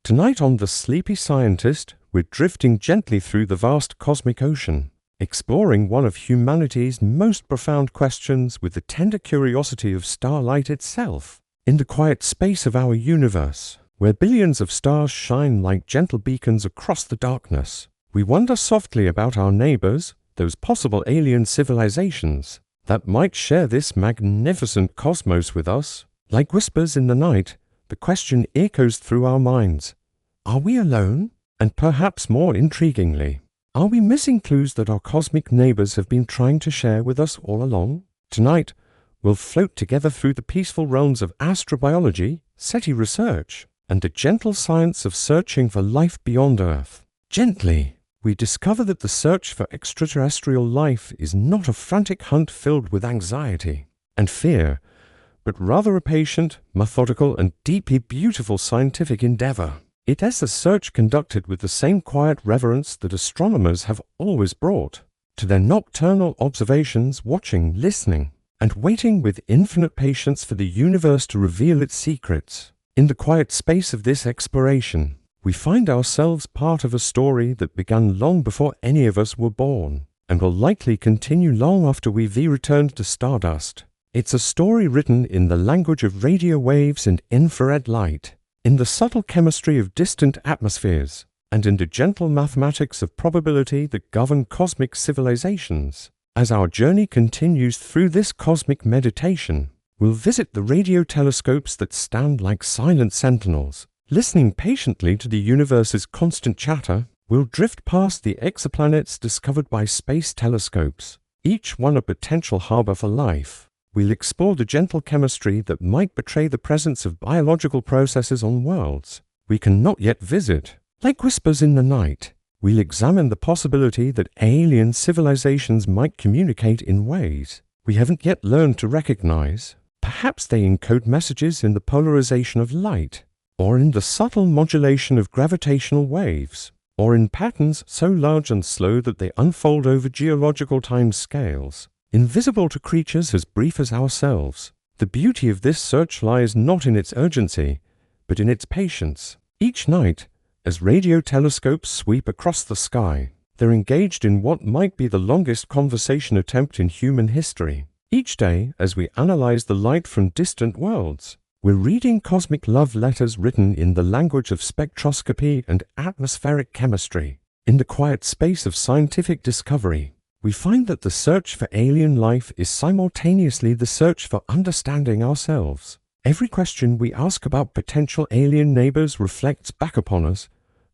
Tonight on The Sleepy Scientist, we're drifting gently through the vast cosmic ocean, exploring one of humanity's most profound questions with the tender curiosity of starlight itself. In the quiet space of our universe, where billions of stars shine like gentle beacons across the darkness, we wonder softly about our neighbors, those possible alien civilizations that might share this magnificent cosmos with us. Like whispers in the night, the question echoes through our minds. Are we alone? And perhaps more intriguingly, are we missing clues that our cosmic neighbors have been trying to share with us all along? Tonight, we'll float together through the peaceful realms of astrobiology, SETI research, and the gentle science of searching for life beyond Earth. Gently, we discover that the search for extraterrestrial life is not a frantic hunt filled with anxiety and fear, but rather a patient, methodical, and deeply beautiful scientific endeavor. It is a search conducted with the same quiet reverence that astronomers have always brought to their nocturnal observations, watching, listening, and waiting with infinite patience for the universe to reveal its secrets. In the quiet space of this exploration, we find ourselves part of a story that began long before any of us were born, and will likely continue long after we've returned to stardust. It's a story written in the language of radio waves and infrared light, in the subtle chemistry of distant atmospheres, and in the gentle mathematics of probability that govern cosmic civilizations. As our journey continues through this cosmic meditation, we'll visit the radio telescopes that stand like silent sentinels. Listening patiently to the universe's constant chatter, we'll drift past the exoplanets discovered by space telescopes, each one a potential harbor for life. We'll explore the gentle chemistry that might betray the presence of biological processes on worlds we cannot yet visit. Like whispers in the night, we'll examine the possibility that alien civilizations might communicate in ways we haven't yet learned to recognize. Perhaps they encode messages in the polarization of light, or in the subtle modulation of gravitational waves, or in patterns so large and slow that they unfold over geological time scales, invisible to creatures as brief as ourselves. The beauty of this search lies not in its urgency, but in its patience. Each night, as radio telescopes sweep across the sky, they're engaged in what might be the longest conversation attempt in human history. Each day, as we analyze the light from distant worlds, we're reading cosmic love letters written in the language of spectroscopy and atmospheric chemistry. In the quiet space of scientific discovery, we find that the search for alien life is simultaneously the search for understanding ourselves. Every question we ask about potential alien neighbors reflects back upon us.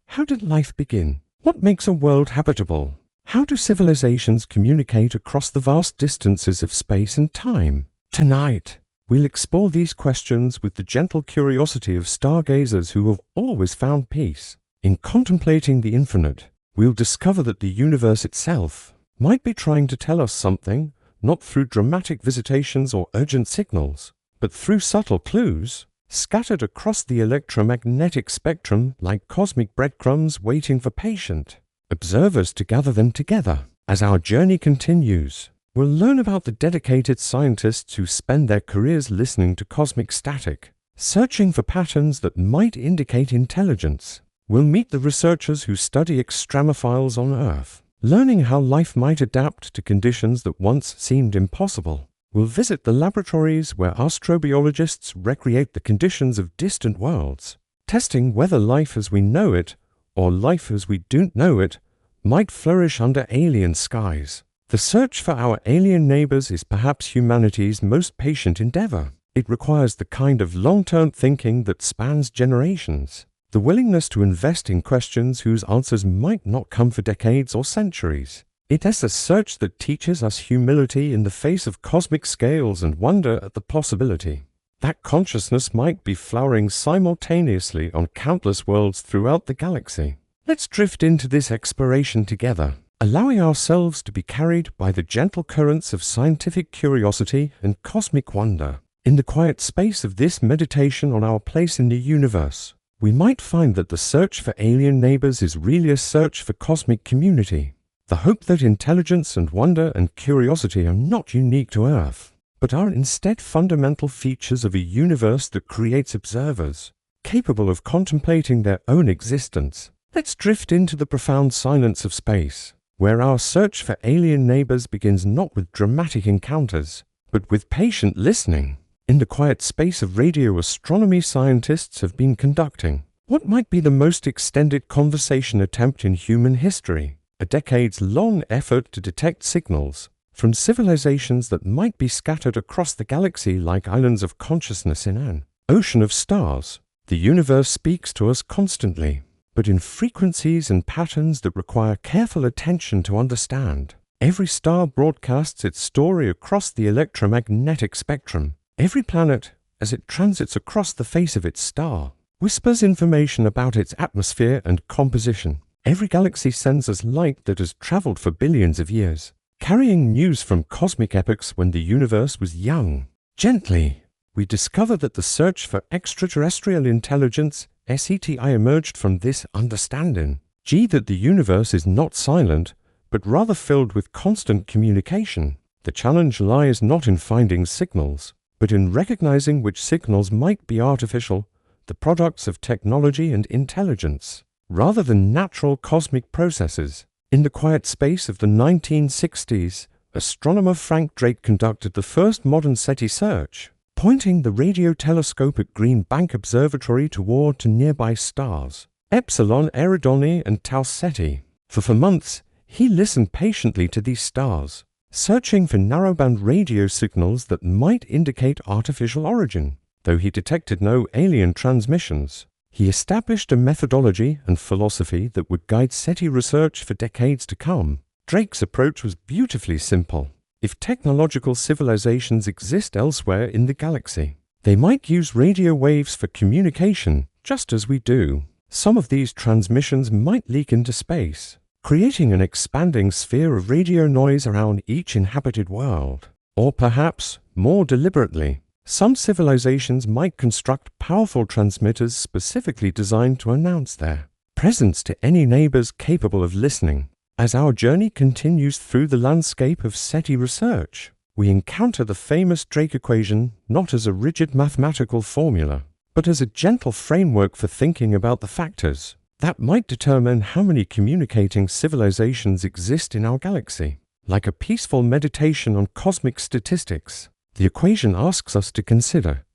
How did life begin? What makes a world habitable? How do civilizations communicate across the vast distances of space and time? Tonight, we'll explore these questions with the gentle curiosity of stargazers who have always found peace. In contemplating the infinite, we'll discover that the universe itself might be trying to tell us something, not through dramatic visitations or urgent signals, but through subtle clues, scattered across the electromagnetic spectrum like cosmic breadcrumbs waiting for patient observers to gather them together. As our journey continues, we'll learn about the dedicated scientists who spend their careers listening to cosmic static, searching for patterns that might indicate intelligence. We'll meet the researchers who study extremophiles on Earth, learning how life might adapt to conditions that once seemed impossible. We'll visit the laboratories where astrobiologists recreate the conditions of distant worlds, testing whether life as we know it, or life as we don't know it, might flourish under alien skies. The search for our alien neighbors is perhaps humanity's most patient endeavor. It requires the kind of long-term thinking that spans generations, the willingness to invest in questions whose answers might not come for decades or centuries. It is a search that teaches us humility in the face of cosmic scales and wonder at the possibility that consciousness might be flowering simultaneously on countless worlds throughout the galaxy. Let's drift into this exploration together, allowing ourselves to be carried by the gentle currents of scientific curiosity and cosmic wonder. In the quiet space of this meditation on our place in the universe, we might find that the search for alien neighbors is really a search for cosmic community. The hope that intelligence and wonder and curiosity are not unique to Earth, but are instead fundamental features of a universe that creates observers, capable of contemplating their own existence. Let's drift into the profound silence of space, where our search for alien neighbors begins not with dramatic encounters, but with patient listening. In the quiet space of radio astronomy, scientists have been conducting what might be the most extended conversation attempt in human history, a decades-long effort to detect signals from civilizations that might be scattered across the galaxy like islands of consciousness in an ocean of stars. The universe speaks to us constantly, but in frequencies and patterns that require careful attention to understand. Every star broadcasts its story across the electromagnetic spectrum. Every planet, as it transits across the face of its star, whispers information about its atmosphere and composition. Every galaxy sends us light that has traveled for billions of years, carrying news from cosmic epochs when the universe was young. Gently, we discover that the search for extraterrestrial intelligence, SETI, emerged from this understanding. That the universe is not silent, but rather filled with constant communication. The challenge lies not in finding signals, but in recognizing which signals might be artificial, the products of technology and intelligence, rather than natural cosmic processes. In the quiet space of the 1960s, astronomer Frank Drake conducted the first modern SETI search, pointing the radio telescope at Green Bank Observatory toward nearby stars, Epsilon Eridani and Tau Ceti. For months, he listened patiently to these stars, searching for narrowband radio signals that might indicate artificial origin. Though he detected no alien transmissions, he established a methodology and philosophy that would guide SETI research for decades to come. Drake's approach was beautifully simple. If technological civilizations exist elsewhere in the galaxy, they might use radio waves for communication, just as we do. Some of these transmissions might leak into space, creating an expanding sphere of radio noise around each inhabited world. Or perhaps, more deliberately, some civilizations might construct powerful transmitters specifically designed to announce their presence to any neighbors capable of listening. As our journey continues through the landscape of SETI research, we encounter the famous Drake equation not as a rigid mathematical formula, but as a gentle framework for thinking about the factors that might determine how many communicating civilizations exist in our galaxy. Like a peaceful meditation on cosmic statistics, the equation asks us to consider: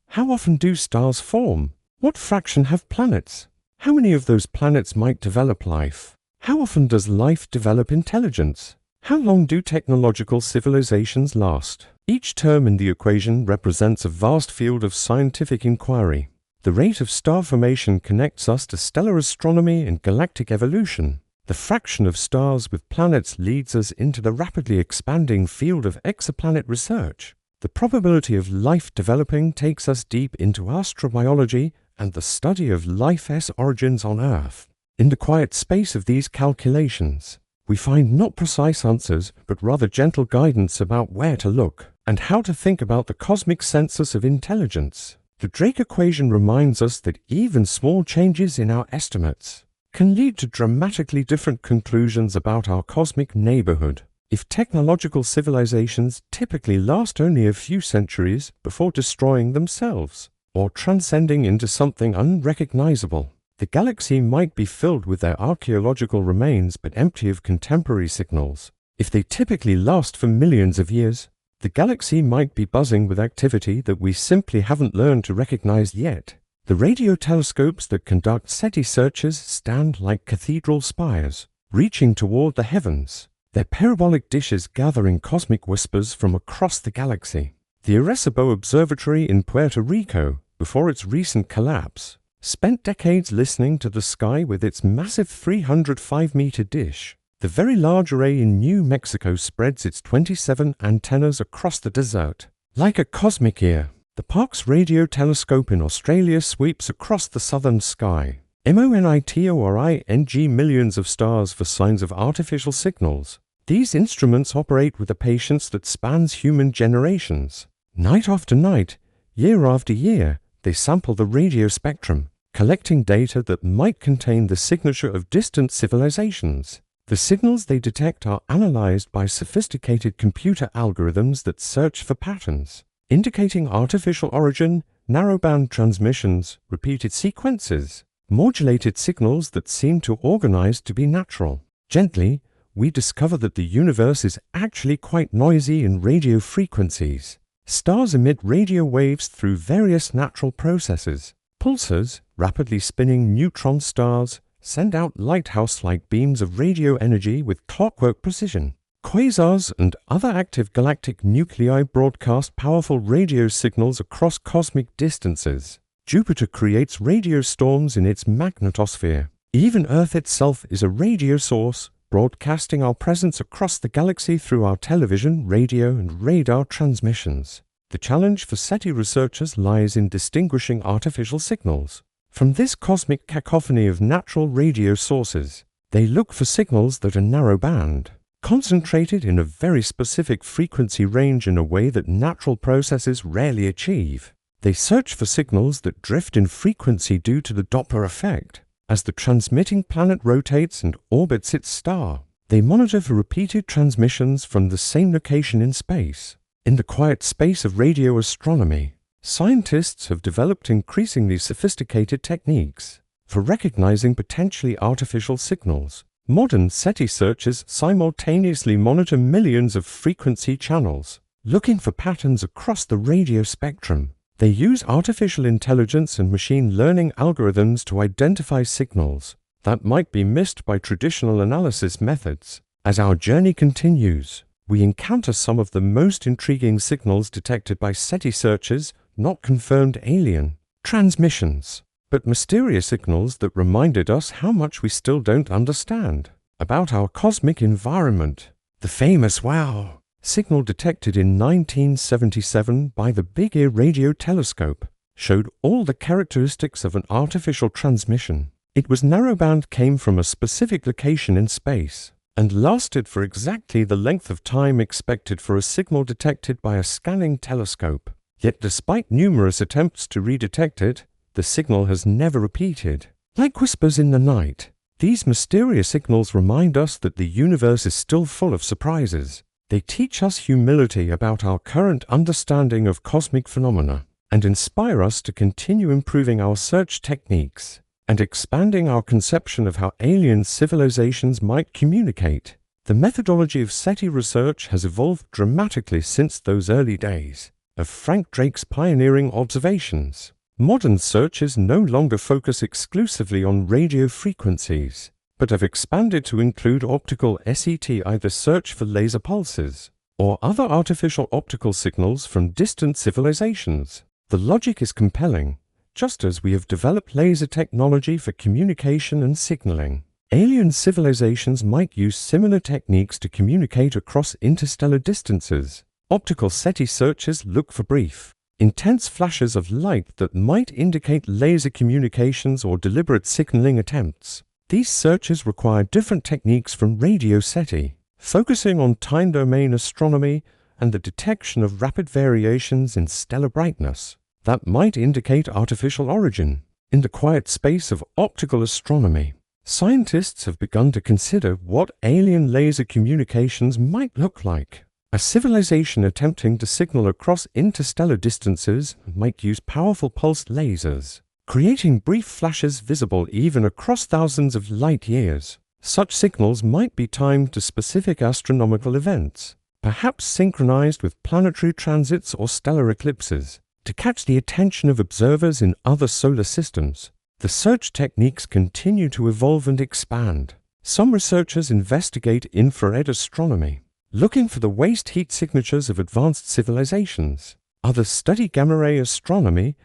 how often do stars form? What fraction have planets? How many of those planets might develop life? How often does life develop intelligence? How long do technological civilizations last? Each term in the equation represents a vast field of scientific inquiry. The rate of star formation connects us to stellar astronomy and galactic evolution. The fraction of stars with planets leads us into the rapidly expanding field of exoplanet research. The probability of life developing takes us deep into astrobiology and the study of life's origins on Earth. In the quiet space of these calculations, we find not precise answers, but rather gentle guidance about where to look and how to think about the cosmic census of intelligence. The Drake equation reminds us that even small changes in our estimates can lead to dramatically different conclusions about our cosmic neighborhood. If technological civilizations typically last only a few centuries before destroying themselves or transcending into something unrecognizable, the galaxy might be filled with their archaeological remains but empty of contemporary signals. If they typically last for millions of years, the galaxy might be buzzing with activity that we simply haven't learned to recognize yet. The radio telescopes that conduct SETI searches stand like cathedral spires, reaching toward the heavens, their parabolic dishes gathering cosmic whispers from across the galaxy. The Arecibo Observatory in Puerto Rico, before its recent collapse, spent decades listening to the sky with its massive 305-meter dish. The Very Large Array in New Mexico spreads its 27 antennas across the desert. Like a cosmic ear, the Parkes Radio Telescope in Australia sweeps across the southern sky, monitoring millions of stars for signs of artificial signals. These instruments operate with a patience that spans human generations. Night after night, year after year, they sample the radio spectrum, collecting data that might contain the signature of distant civilizations. The signals they detect are analyzed by sophisticated computer algorithms that search for patterns, indicating artificial origin, narrowband transmissions, repeated sequences, modulated signals that seem to organize to be natural. Gently, we discover that the universe is actually quite noisy in radio frequencies. Stars emit radio waves through various natural processes. Pulsars, rapidly spinning neutron stars, send out lighthouse-like beams of radio energy with clockwork precision. Quasars and other active galactic nuclei broadcast powerful radio signals across cosmic distances. Jupiter creates radio storms in its magnetosphere. Even Earth itself is a radio source, broadcasting our presence across the galaxy through our television, radio, and radar transmissions. The challenge for SETI researchers lies in distinguishing artificial signals from this cosmic cacophony of natural radio sources. They look for signals that are narrow-band, concentrated in a very specific frequency range in a way that natural processes rarely achieve. They search for signals that drift in frequency due to the Doppler effect. As the transmitting planet rotates and orbits its star, they monitor for repeated transmissions from the same location in space. In the quiet space of radio astronomy, scientists have developed increasingly sophisticated techniques for recognizing potentially artificial signals. Modern SETI searchers simultaneously monitor millions of frequency channels, looking for patterns across the radio spectrum. They use artificial intelligence and machine learning algorithms to identify signals that might be missed by traditional analysis methods. As our journey continues, we encounter some of the most intriguing signals detected by SETI searchers, not confirmed alien transmissions, but mysterious signals that reminded us how much we still don't understand about our cosmic environment. The famous WOW signal detected in 1977 by the Big Ear radio telescope showed all the characteristics of an artificial transmission. It was narrowband, came from a specific location in space, and lasted for exactly the length of time expected for a signal detected by a scanning telescope. Yet despite numerous attempts to redetect it, the signal has never repeated. Like whispers in the night, these mysterious signals remind us that the universe is still full of surprises. They teach us humility about our current understanding of cosmic phenomena and inspire us to continue improving our search techniques and expanding our conception of how alien civilizations might communicate. The methodology of SETI research has evolved dramatically since those early days of Frank Drake's pioneering observations. Modern searches no longer focus exclusively on radio frequencies, but have expanded to include optical SET, either search for laser pulses or other artificial optical signals from distant civilizations. The logic is compelling. Just as we have developed laser technology for communication and signaling, alien civilizations might use similar techniques to communicate across interstellar distances. Optical SETI searchers look for brief, intense flashes of light that might indicate laser communications or deliberate signaling attempts. These searches require different techniques from radio SETI, focusing on time domain astronomy and the detection of rapid variations in stellar brightness that might indicate artificial origin. In the quiet space of optical astronomy, scientists have begun to consider what alien laser communications might look like. A civilization attempting to signal across interstellar distances might use powerful pulsed lasers, creating brief flashes visible even across thousands of light years. Such signals might be timed to specific astronomical events, perhaps synchronized with planetary transits or stellar eclipses, to catch the attention of observers in other solar systems. The search techniques continue to evolve and expand. Some researchers investigate infrared astronomy, looking for the waste heat signatures of advanced civilizations. Others study gamma-ray astronomy,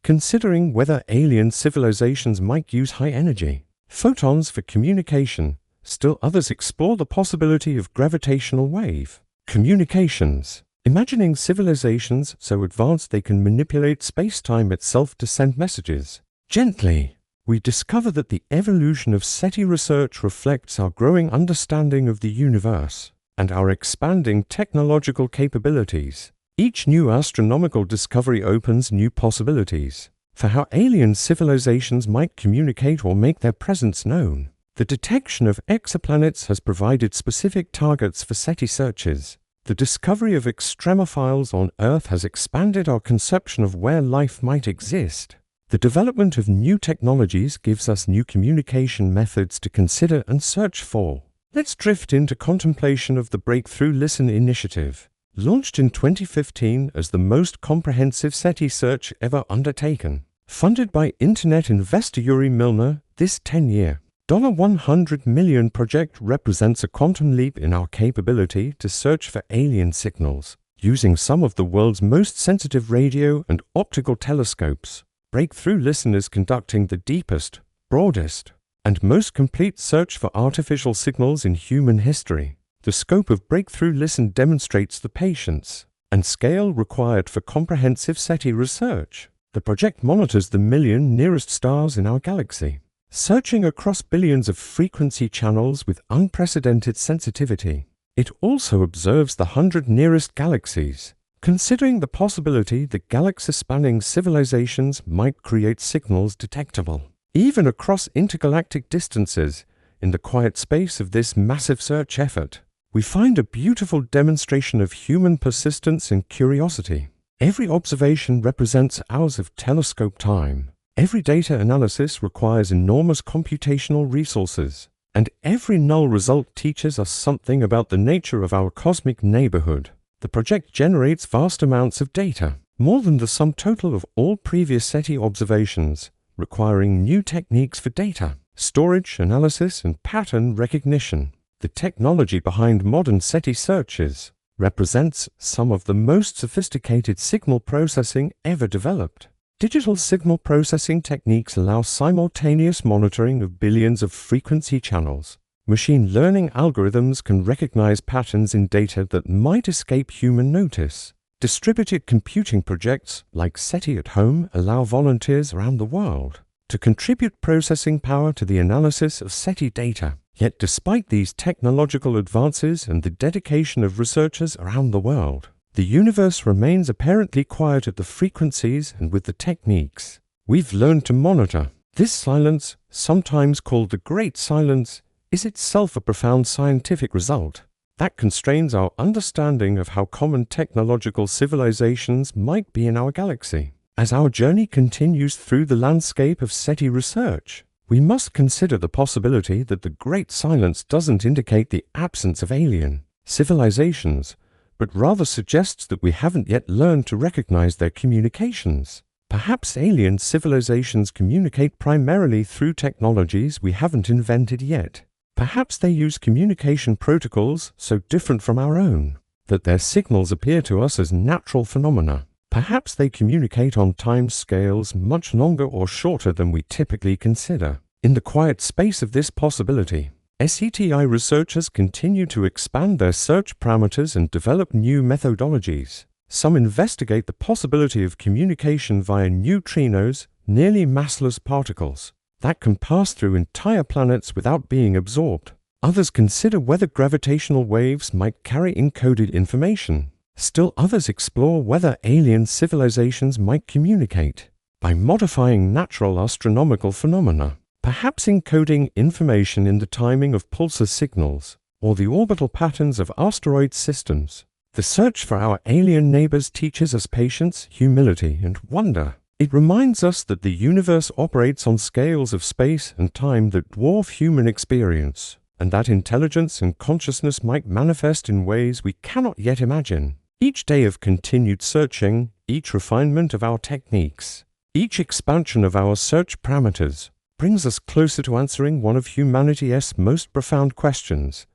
considering whether alien civilizations might use high-energy photons for communication. Still others explore the possibility of gravitational wave communications, imagining civilizations so advanced they can manipulate space-time itself to send messages. Gently, we discover that the evolution of SETI research reflects our growing understanding of the universe and our expanding technological capabilities. Each new astronomical discovery opens new possibilities for how alien civilizations might communicate or make their presence known. The detection of exoplanets has provided specific targets for SETI searches, The discovery of extremophiles on Earth has expanded our conception of where life might exist. The development of new technologies gives us new communication methods to consider and search for. Let's drift into contemplation of the Breakthrough Listen initiative. Launched in 2015 as the most comprehensive SETI search ever undertaken. Funded by Internet investor Yuri Milner, this 10-year, $100 million project represents a quantum leap in our capability to search for alien signals. Using some of the world's most sensitive radio and optical telescopes, Breakthrough Listen is conducting the deepest, broadest, and most complete search for artificial signals in human history. The scope of Breakthrough Listen demonstrates the patience and scale required for comprehensive SETI research. The project monitors the million nearest stars in our galaxy, searching across billions of frequency channels with unprecedented sensitivity. It also observes the 100 nearest galaxies, considering the possibility that galaxy-spanning civilizations might create signals detectable, even across intergalactic distances. In the quiet space of this massive search effort, we find a beautiful demonstration of human persistence and curiosity. Every observation represents hours of telescope time. Every data analysis requires enormous computational resources. And every null result teaches us something about the nature of our cosmic neighborhood. The project generates vast amounts of data, more than the sum total of all previous SETI observations, requiring new techniques for data storage, analysis, and pattern recognition. The technology behind modern SETI searches represents some of the most sophisticated signal processing ever developed. Digital signal processing techniques allow simultaneous monitoring of billions of frequency channels. Machine learning algorithms can recognize patterns in data that might escape human notice. Distributed computing projects like SETI at Home allow volunteers around the world to contribute processing power to the analysis of SETI data. Yet despite these technological advances and the dedication of researchers around the world, the universe remains apparently quiet at the frequencies and with the techniques we've learned to monitor. This silence, sometimes called the Great Silence, is itself a profound scientific result that constrains our understanding of how common technological civilizations might be in our galaxy. As our journey continues through the landscape of SETI research, we must consider the possibility that the Great Silence doesn't indicate the absence of alien civilizations, but rather suggests that we haven't yet learned to recognize their communications. Perhaps alien civilizations communicate primarily through technologies we haven't invented yet. Perhaps they use communication protocols so different from our own that their signals appear to us as natural phenomena. Perhaps they communicate on time scales much longer or shorter than we typically consider. In the quiet space of this possibility, SETI researchers continue to expand their search parameters and develop new methodologies. Some investigate the possibility of communication via neutrinos, nearly massless particles, that can pass through entire planets without being absorbed. Others consider whether gravitational waves might carry encoded information. Still others explore whether alien civilizations might communicate by modifying natural astronomical phenomena, perhaps encoding information in the timing of pulsar signals or the orbital patterns of asteroid systems. The search for our alien neighbors teaches us patience, humility, and wonder. It reminds us that the universe operates on scales of space and time that dwarf human experience, and that intelligence and consciousness might manifest in ways we cannot yet imagine. Each day of continued searching, each refinement of our techniques, each expansion of our search parameters brings us closer to answering one of humanity's most profound questions.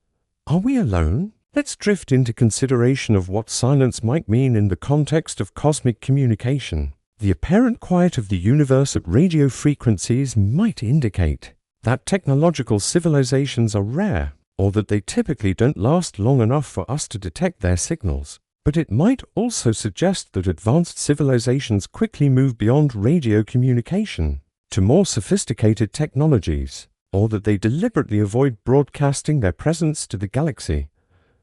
Are we alone? Let's drift into consideration of what silence might mean in the context of cosmic communication. The apparent quiet of the universe at radio frequencies might indicate that technological civilizations are rare, or that they typically don't last long enough for us to detect their signals. But it might also suggest that advanced civilizations quickly move beyond radio communication to more sophisticated technologies, or that they deliberately avoid broadcasting their presence to the galaxy.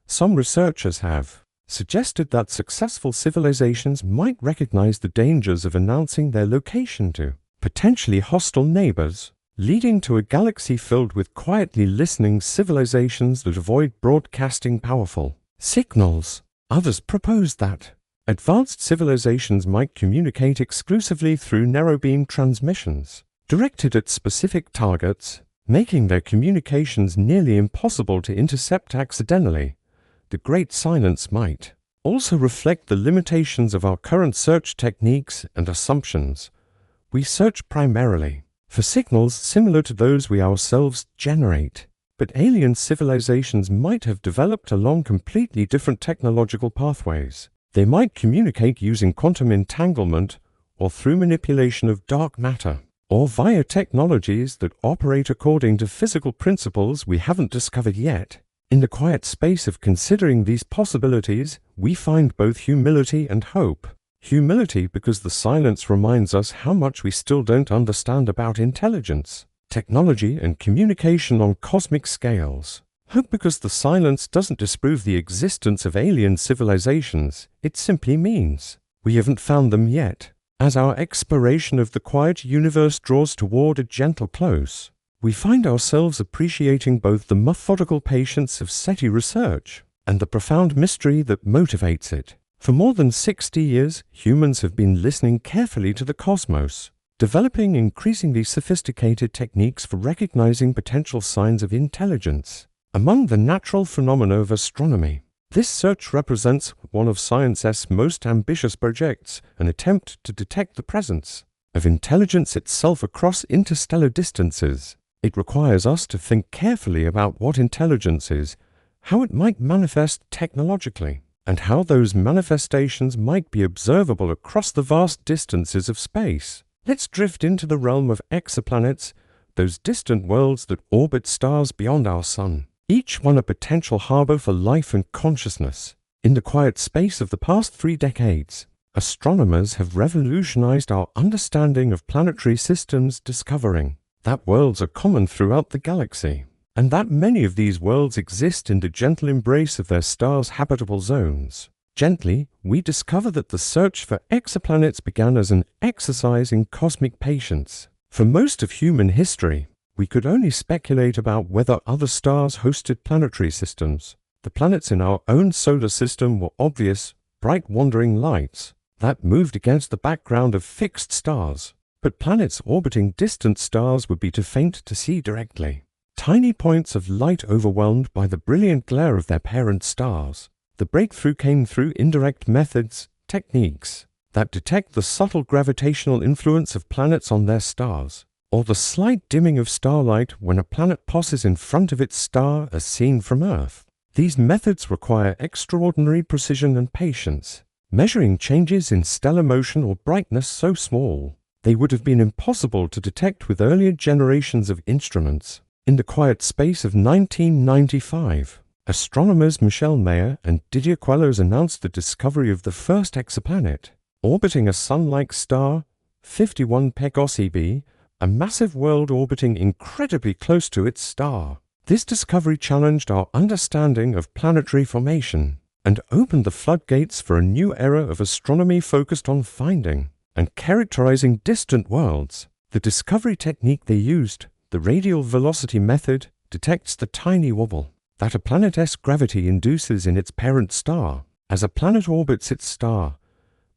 Some researchers have suggested that successful civilizations might recognize the dangers of announcing their location to potentially hostile neighbors, leading to a galaxy filled with quietly listening civilizations that avoid broadcasting powerful signals. Others proposed that advanced civilizations might communicate exclusively through narrow-beam transmissions, directed at specific targets, making their communications nearly impossible to intercept accidentally. The Great Silence might also reflect the limitations of our current search techniques and assumptions. We search primarily for signals similar to those we ourselves generate, but alien civilizations might have developed along completely different technological pathways. They might communicate using quantum entanglement or through manipulation of dark matter, or via technologies that operate according to physical principles we haven't discovered yet. In the quiet space of considering these possibilities, we find both humility and hope. Humility because the silence reminds us how much we still don't understand about intelligence, technology, and communication on cosmic scales. Hope because the silence doesn't disprove the existence of alien civilizations, it simply means we haven't found them yet. As our exploration of the quiet universe draws toward a gentle close, we find ourselves appreciating both the methodical patience of SETI research and the profound mystery that motivates it. For more than 60 years, humans have been listening carefully to the cosmos, developing increasingly sophisticated techniques for recognizing potential signs of intelligence among the natural phenomena of astronomy. This search represents one of science's most ambitious projects, an attempt to detect the presence of intelligence itself across interstellar distances. It requires us to think carefully about what intelligence is, how it might manifest technologically, and how those manifestations might be observable across the vast distances of space. Let's drift into the realm of exoplanets, those distant worlds that orbit stars beyond our sun, each one a potential harbor for life and consciousness. In the quiet space of the past 3 decades, astronomers have revolutionized our understanding of planetary systems, discovering that worlds are common throughout the galaxy, and that many of these worlds exist in the gentle embrace of their stars' habitable zones. Gently, we discover that the search for exoplanets began as an exercise in cosmic patience. For most of human history, we could only speculate about whether other stars hosted planetary systems. The planets in our own solar system were obvious, bright wandering lights that moved against the background of fixed stars. But planets orbiting distant stars would be too faint to see directly. Tiny points of light overwhelmed by the brilliant glare of their parent stars. The breakthrough came through indirect methods, techniques that detect the subtle gravitational influence of planets on their stars, or the slight dimming of starlight when a planet passes in front of its star as seen from Earth. These methods require extraordinary precision and patience, measuring changes in stellar motion or brightness so small they would have been impossible to detect with earlier generations of instruments. In the quiet space of 1995, astronomers Michel Mayor and Didier Queloz announced the discovery of the first exoplanet, orbiting a Sun-like star, 51 Pegasi b, a massive world orbiting incredibly close to its star. This discovery challenged our understanding of planetary formation and opened the floodgates for a new era of astronomy focused on finding and characterizing distant worlds. The discovery technique they used, the radial velocity method, detects the tiny wobble that a planet's gravity induces in its parent star. As a planet orbits its star,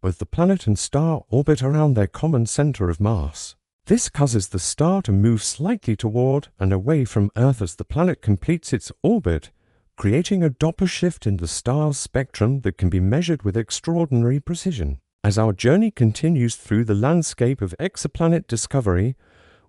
both the planet and star orbit around their common center of mass. This causes the star to move slightly toward and away from Earth as the planet completes its orbit, creating a Doppler shift in the star's spectrum that can be measured with extraordinary precision. As our journey continues through the landscape of exoplanet discovery,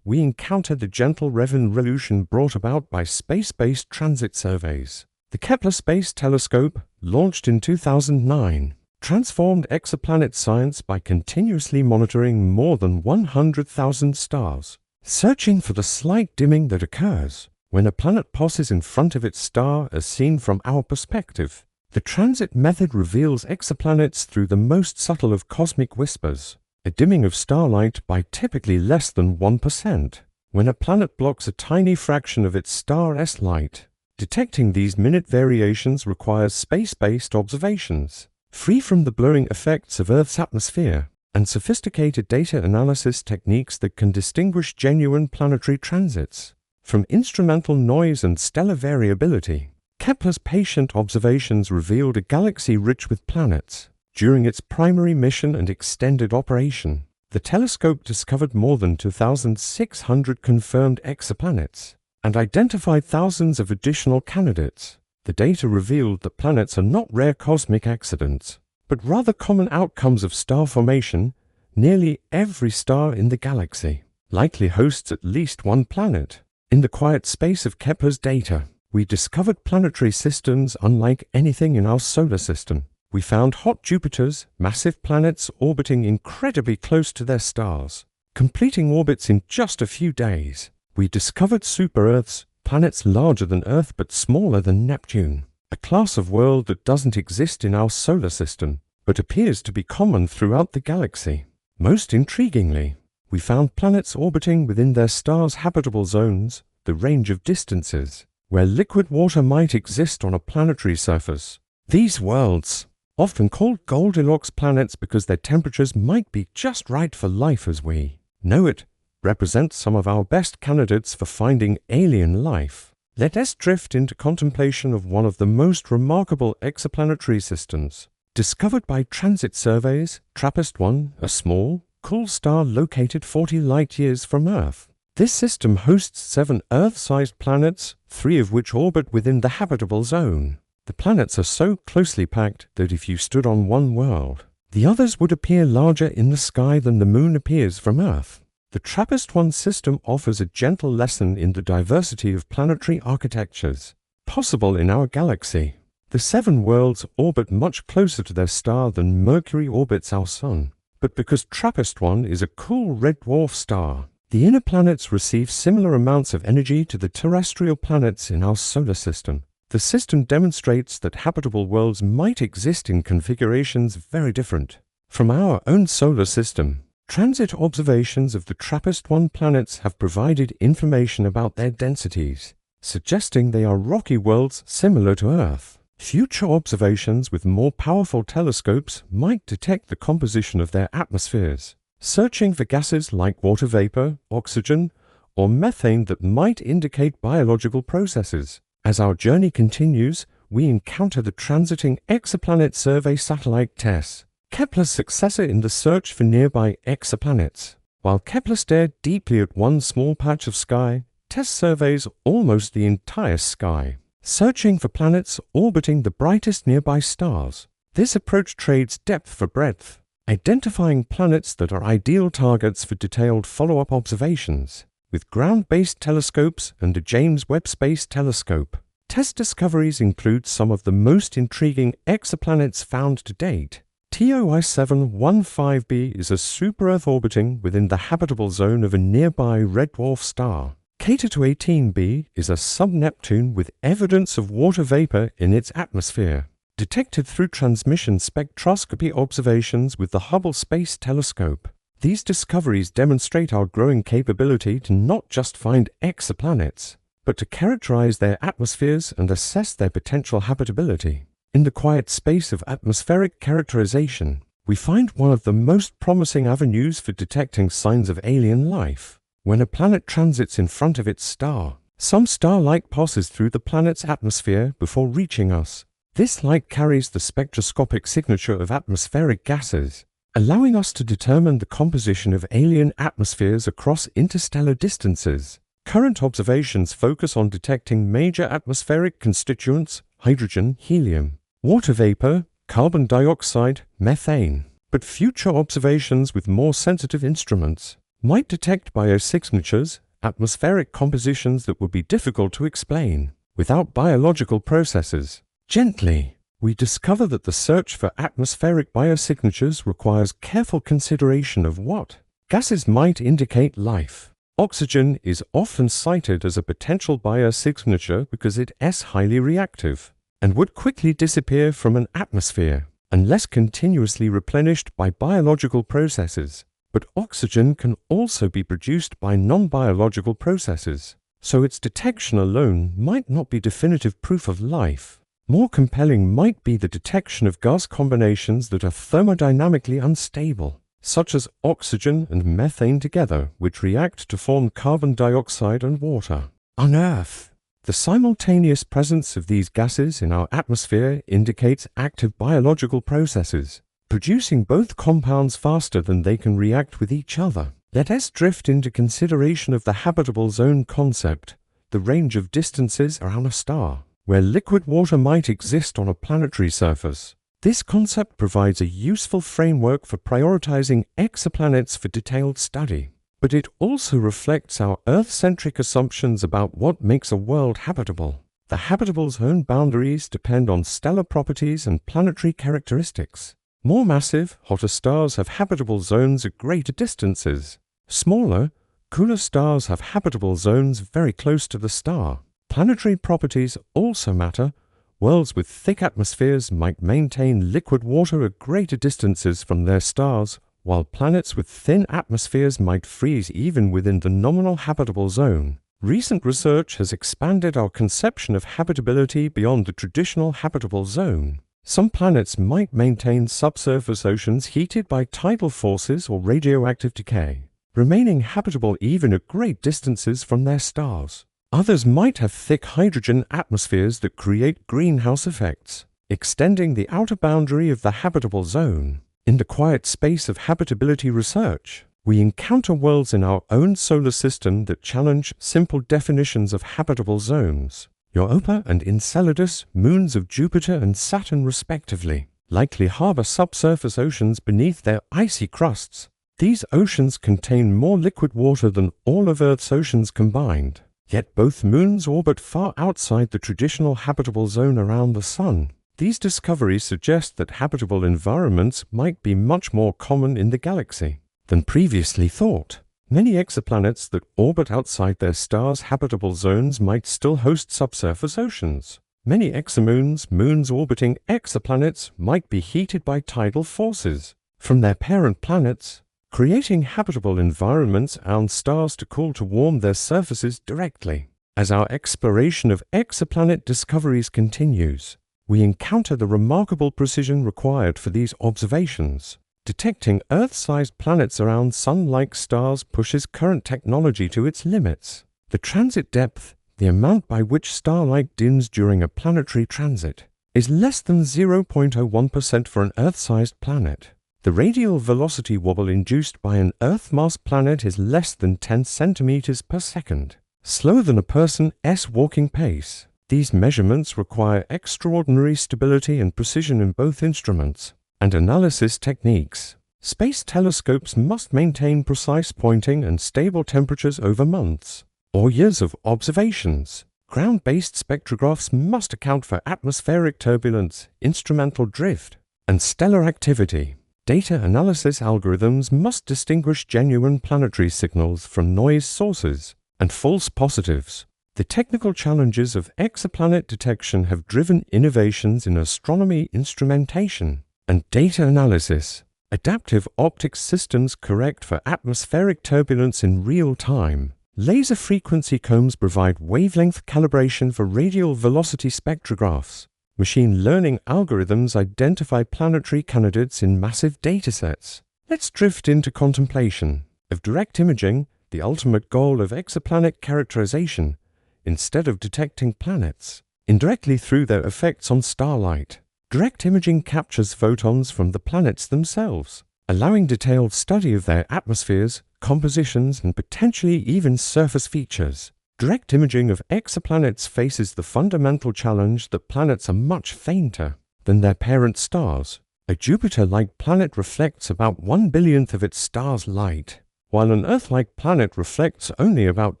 we encounter the gentle revolution brought about by space-based transit surveys. The Kepler Space Telescope, launched in 2009, transformed exoplanet science by continuously monitoring more than 100,000 stars, searching for the slight dimming that occurs when a planet passes in front of its star as seen from our perspective. The transit method reveals exoplanets through the most subtle of cosmic whispers, a dimming of starlight by typically less than 1%, when a planet blocks a tiny fraction of its star's light. Detecting these minute variations requires space-based observations, free from the blurring effects of Earth's atmosphere, and sophisticated data analysis techniques that can distinguish genuine planetary transits from instrumental noise and stellar variability. Kepler's patient observations revealed a galaxy rich with planets. During its primary mission and extended operation, the telescope discovered more than 2,600 confirmed exoplanets and identified thousands of additional candidates. The data revealed that planets are not rare cosmic accidents, but rather common outcomes of star formation. Nearly every star in the galaxy likely hosts at least one planet. In the quiet space of Kepler's data, we discovered planetary systems unlike anything in our solar system. We found hot Jupiters, massive planets orbiting incredibly close to their stars, completing orbits in just a few days. We discovered super-Earths, planets larger than Earth but smaller than Neptune, a class of world that doesn't exist in our solar system, but appears to be common throughout the galaxy. Most intriguingly, we found planets orbiting within their stars' habitable zones, the range of distances where liquid water might exist on a planetary surface. These worlds, often called Goldilocks planets because their temperatures might be just right for life as we know it, represent some of our best candidates for finding alien life. Let us drift into contemplation of one of the most remarkable exoplanetary systems. Discovered by transit surveys, TRAPPIST-1, a small, cool star located 40 light-years from Earth. This system hosts 7 Earth-sized planets, 3 of which orbit within the habitable zone. The planets are so closely packed that if you stood on one world, the others would appear larger in the sky than the Moon appears from Earth. The TRAPPIST-1 system offers a gentle lesson in the diversity of planetary architectures possible in our galaxy. The 7 worlds orbit much closer to their star than Mercury orbits our Sun. But because TRAPPIST-1 is a cool red dwarf star, the inner planets receive similar amounts of energy to the terrestrial planets in our solar system. The system demonstrates that habitable worlds might exist in configurations very different from our own solar system. Transit observations of the TRAPPIST-1 planets have provided information about their densities, suggesting they are rocky worlds similar to Earth. Future observations with more powerful telescopes might detect the composition of their atmospheres, searching for gases like water vapor, oxygen, or methane that might indicate biological processes. As our journey continues, we encounter the transiting exoplanet survey satellite TESS, Kepler's successor in the search for nearby exoplanets. While Kepler stared deeply at one small patch of sky, TESS surveys almost the entire sky, searching for planets orbiting the brightest nearby stars. This approach trades depth for breadth, identifying planets that are ideal targets for detailed follow-up observations. With ground-based telescopes and a James Webb Space Telescope, TESS discoveries include some of the most intriguing exoplanets found to date. TOI 715b is a super-Earth orbiting within the habitable zone of a nearby red dwarf star. Cater 18b is a sub-Neptune with evidence of water vapor in its atmosphere, detected through transmission spectroscopy observations with the Hubble Space Telescope. These discoveries demonstrate our growing capability to not just find exoplanets, but to characterize their atmospheres and assess their potential habitability. In the quiet space of atmospheric characterization, we find one of the most promising avenues for detecting signs of alien life. When a planet transits in front of its star, some starlight passes through the planet's atmosphere before reaching us. This light carries the spectroscopic signature of atmospheric gases, allowing us to determine the composition of alien atmospheres across interstellar distances. Current observations focus on detecting major atmospheric constituents: hydrogen, helium, water vapor, carbon dioxide, methane. But future observations with more sensitive instruments might detect biosignatures, atmospheric compositions that would be difficult to explain without biological processes. Gently, we discover that the search for atmospheric biosignatures requires careful consideration of what gases might indicate life. Oxygen is often cited as a potential biosignature because it is highly reactive and would quickly disappear from an atmosphere unless continuously replenished by biological processes. But oxygen can also be produced by non-biological processes, so its detection alone might not be definitive proof of life. More compelling might be the detection of gas combinations that are thermodynamically unstable, such as oxygen and methane together, which react to form carbon dioxide and water. On Earth, The simultaneous presence of these gases in our atmosphere indicates active biological processes, producing both compounds faster than they can react with each other. Let us drift into consideration of the habitable zone concept, the range of distances around a star, where liquid water might exist on a planetary surface. This concept provides a useful framework for prioritizing exoplanets for detailed study. But it also reflects our Earth-centric assumptions about what makes a world habitable. The habitable zone boundaries depend on stellar properties and planetary characteristics. More massive, hotter stars have habitable zones at greater distances. Smaller, cooler stars have habitable zones very close to the star. Planetary properties also matter. Worlds with thick atmospheres might maintain liquid water at greater distances from their stars, while planets with thin atmospheres might freeze even within the nominal habitable zone. Recent research has expanded our conception of habitability beyond the traditional habitable zone. Some planets might maintain subsurface oceans heated by tidal forces or radioactive decay, remaining habitable even at great distances from their stars. Others might have thick hydrogen atmospheres that create greenhouse effects, extending the outer boundary of the habitable zone. In the quiet space of habitability research, we encounter worlds in our own solar system that challenge simple definitions of habitable zones. Europa and Enceladus, moons of Jupiter and Saturn respectively, likely harbor subsurface oceans beneath their icy crusts. These oceans contain more liquid water than all of Earth's oceans combined. Yet both moons orbit far outside the traditional habitable zone around the Sun. These discoveries suggest that habitable environments might be much more common in the galaxy than previously thought. Many exoplanets that orbit outside their stars' habitable zones might still host subsurface oceans. Many exomoons, moons orbiting exoplanets, might be heated by tidal forces from their parent planets, creating habitable environments and stars to cool to warm their surfaces directly. As our exploration of exoplanet discoveries continues, we encounter the remarkable precision required for these observations. Detecting Earth-sized planets around Sun-like stars pushes current technology to its limits. The transit depth, the amount by which starlight dims during a planetary transit, is less than 0.01% for an Earth-sized planet. The radial velocity wobble induced by an Earth-mass planet is less than 10 centimeters per second, slower than a person's walking pace. These measurements require extraordinary stability and precision in both instruments and analysis techniques. Space telescopes must maintain precise pointing and stable temperatures over months or years of observations. Ground-based spectrographs must account for atmospheric turbulence, instrumental drift, and stellar activity. Data analysis algorithms must distinguish genuine planetary signals from noise sources and false positives. The technical challenges of exoplanet detection have driven innovations in astronomy instrumentation and data analysis. Adaptive optics systems correct for atmospheric turbulence in real time. Laser frequency combs provide wavelength calibration for radial velocity spectrographs. Machine learning algorithms identify planetary candidates in massive datasets. Let's drift into contemplation of direct imaging, the ultimate goal of exoplanet characterization, instead of detecting planets indirectly through their effects on starlight. Direct imaging captures photons from the planets themselves, allowing detailed study of their atmospheres, compositions, and potentially even surface features. Direct imaging of exoplanets faces the fundamental challenge that planets are much fainter than their parent stars. A Jupiter-like planet reflects about 1/billionth of its star's light, while an Earth-like planet reflects only about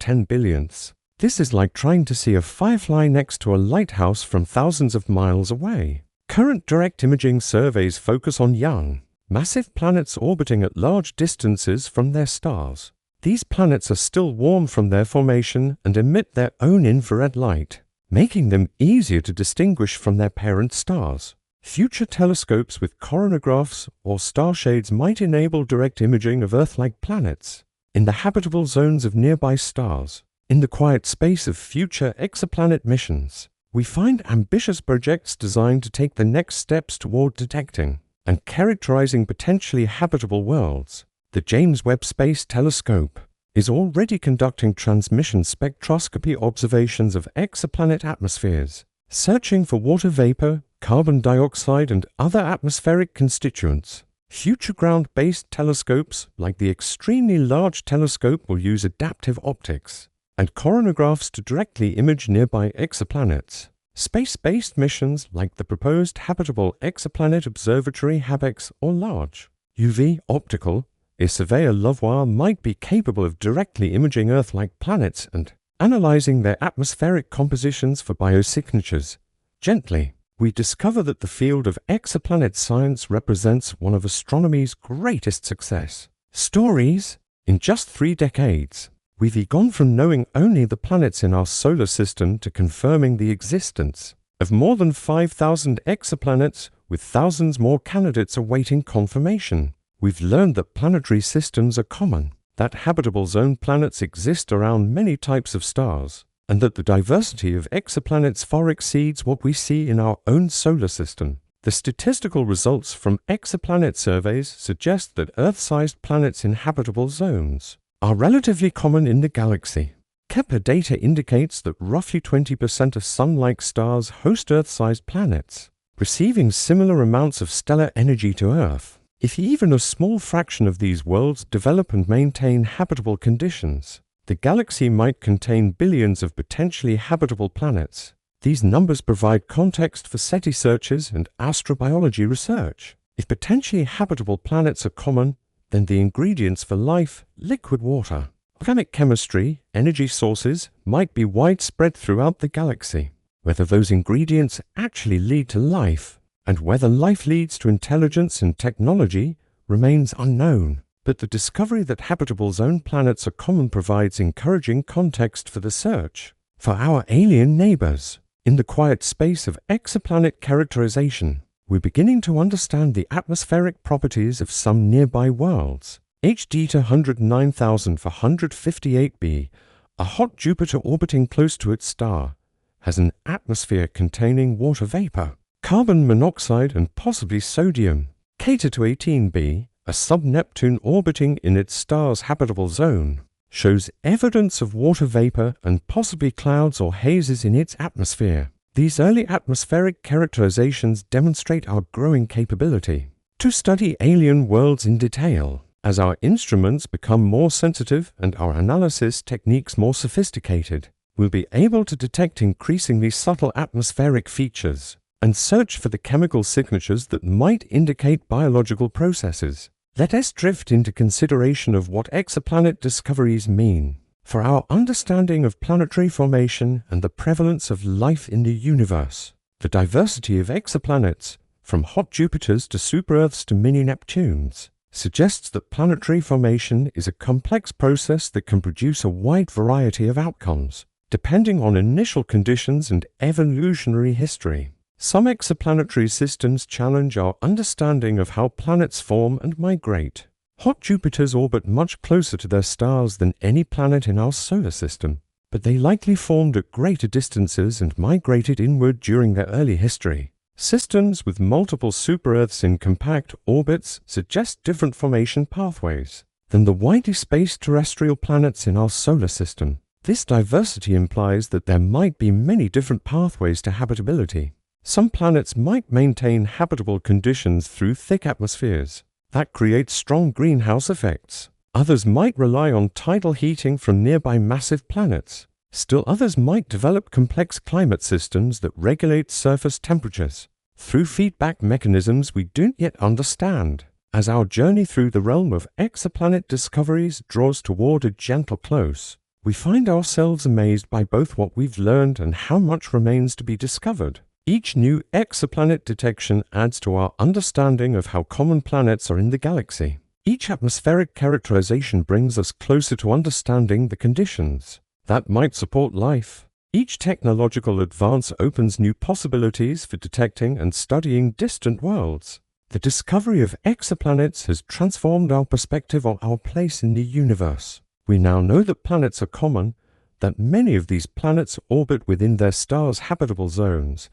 10/billionths. This is like trying to see a firefly next to a lighthouse from thousands of miles away. Current direct imaging surveys focus on young, massive planets orbiting at large distances from their stars. These planets are still warm from their formation and emit their own infrared light, making them easier to distinguish from their parent stars. Future telescopes with coronagraphs or starshades might enable direct imaging of Earth-like planets in the habitable zones of nearby stars. In the quiet space of future exoplanet missions, we find ambitious projects designed to take the next steps toward detecting and characterizing potentially habitable worlds. The James Webb Space Telescope, is already conducting transmission spectroscopy observations of exoplanet atmospheres, searching for water vapor, carbon dioxide, and other atmospheric constituents. Future ground-based telescopes, like the extremely large telescope, will use adaptive optics and coronagraphs to directly image nearby exoplanets. Space-based missions, like the proposed Habitable Exoplanet Observatory HABEX or LARGE UV optical, a surveyor LOVOIR, might be capable of directly imaging Earth-like planets and analyzing their atmospheric compositions for biosignatures. Gently, we discover that the field of exoplanet science represents one of astronomy's greatest success stories. In just 3 decades, we've gone from knowing only the planets in our solar system to confirming the existence of more than 5,000 exoplanets, with thousands more candidates awaiting confirmation. We've learned that planetary systems are common, that habitable zone planets exist around many types of stars, and that the diversity of exoplanets far exceeds what we see in our own solar system. The statistical results from exoplanet surveys suggest that Earth-sized planets in habitable zones are relatively common in the galaxy. Kepler data indicates that roughly 20% of Sun-like stars host Earth-sized planets, receiving similar amounts of stellar energy to Earth. If even a small fraction of these worlds develop and maintain habitable conditions, the galaxy might contain billions of potentially habitable planets. These numbers provide context for SETI searches and astrobiology research. If potentially habitable planets are common, then the ingredients for life, liquid water, organic chemistry, energy sources, might be widespread throughout the galaxy. Whether those ingredients actually lead to life, and whether life leads to intelligence and technology, remains unknown. But the discovery that habitable zone planets are common provides encouraging context for the search for our alien neighbors. In the quiet space of exoplanet characterization, we're beginning to understand the atmospheric properties of some nearby worlds. HD 109458b, a hot Jupiter orbiting close to its star, has an atmosphere containing water vapor, carbon monoxide, and possibly sodium. Cater to 18b, a sub-Neptune orbiting in its star's habitable zone, shows evidence of water vapor and possibly clouds or hazes in its atmosphere. These early atmospheric characterizations demonstrate our growing capability to study alien worlds in detail. As our instruments become more sensitive and our analysis techniques more sophisticated, we'll be able to detect increasingly subtle atmospheric features and search for the chemical signatures that might indicate biological processes. Let us drift into consideration of what exoplanet discoveries mean for our understanding of planetary formation and the prevalence of life in the universe. The diversity of exoplanets, from hot Jupiters to super-Earths to mini-Neptunes, suggests that planetary formation is a complex process that can produce a wide variety of outcomes, depending on initial conditions and evolutionary history. Some exoplanetary systems challenge our understanding of how planets form and migrate. Hot Jupiters orbit much closer to their stars than any planet in our solar system, but they likely formed at greater distances and migrated inward during their early history. Systems with multiple super-Earths in compact orbits suggest different formation pathways than the widely spaced terrestrial planets in our solar system. This diversity implies that there might be many different pathways to habitability. Some planets might maintain habitable conditions through thick atmospheres that create strong greenhouse effects. Others might rely on tidal heating from nearby massive planets. Still others might develop complex climate systems that regulate surface temperatures through feedback mechanisms we don't yet understand. As our journey through the realm of exoplanet discoveries draws toward a gentle close, we find ourselves amazed by both what we've learned and how much remains to be discovered. Each new exoplanet detection adds to our understanding of how common planets are in the galaxy. Each atmospheric characterization brings us closer to understanding the conditions that might support life. Each technological advance opens new possibilities for detecting and studying distant worlds. The discovery of exoplanets has transformed our perspective on our place in the universe. We now know that planets are common, that many of these planets orbit within their stars' habitable zones,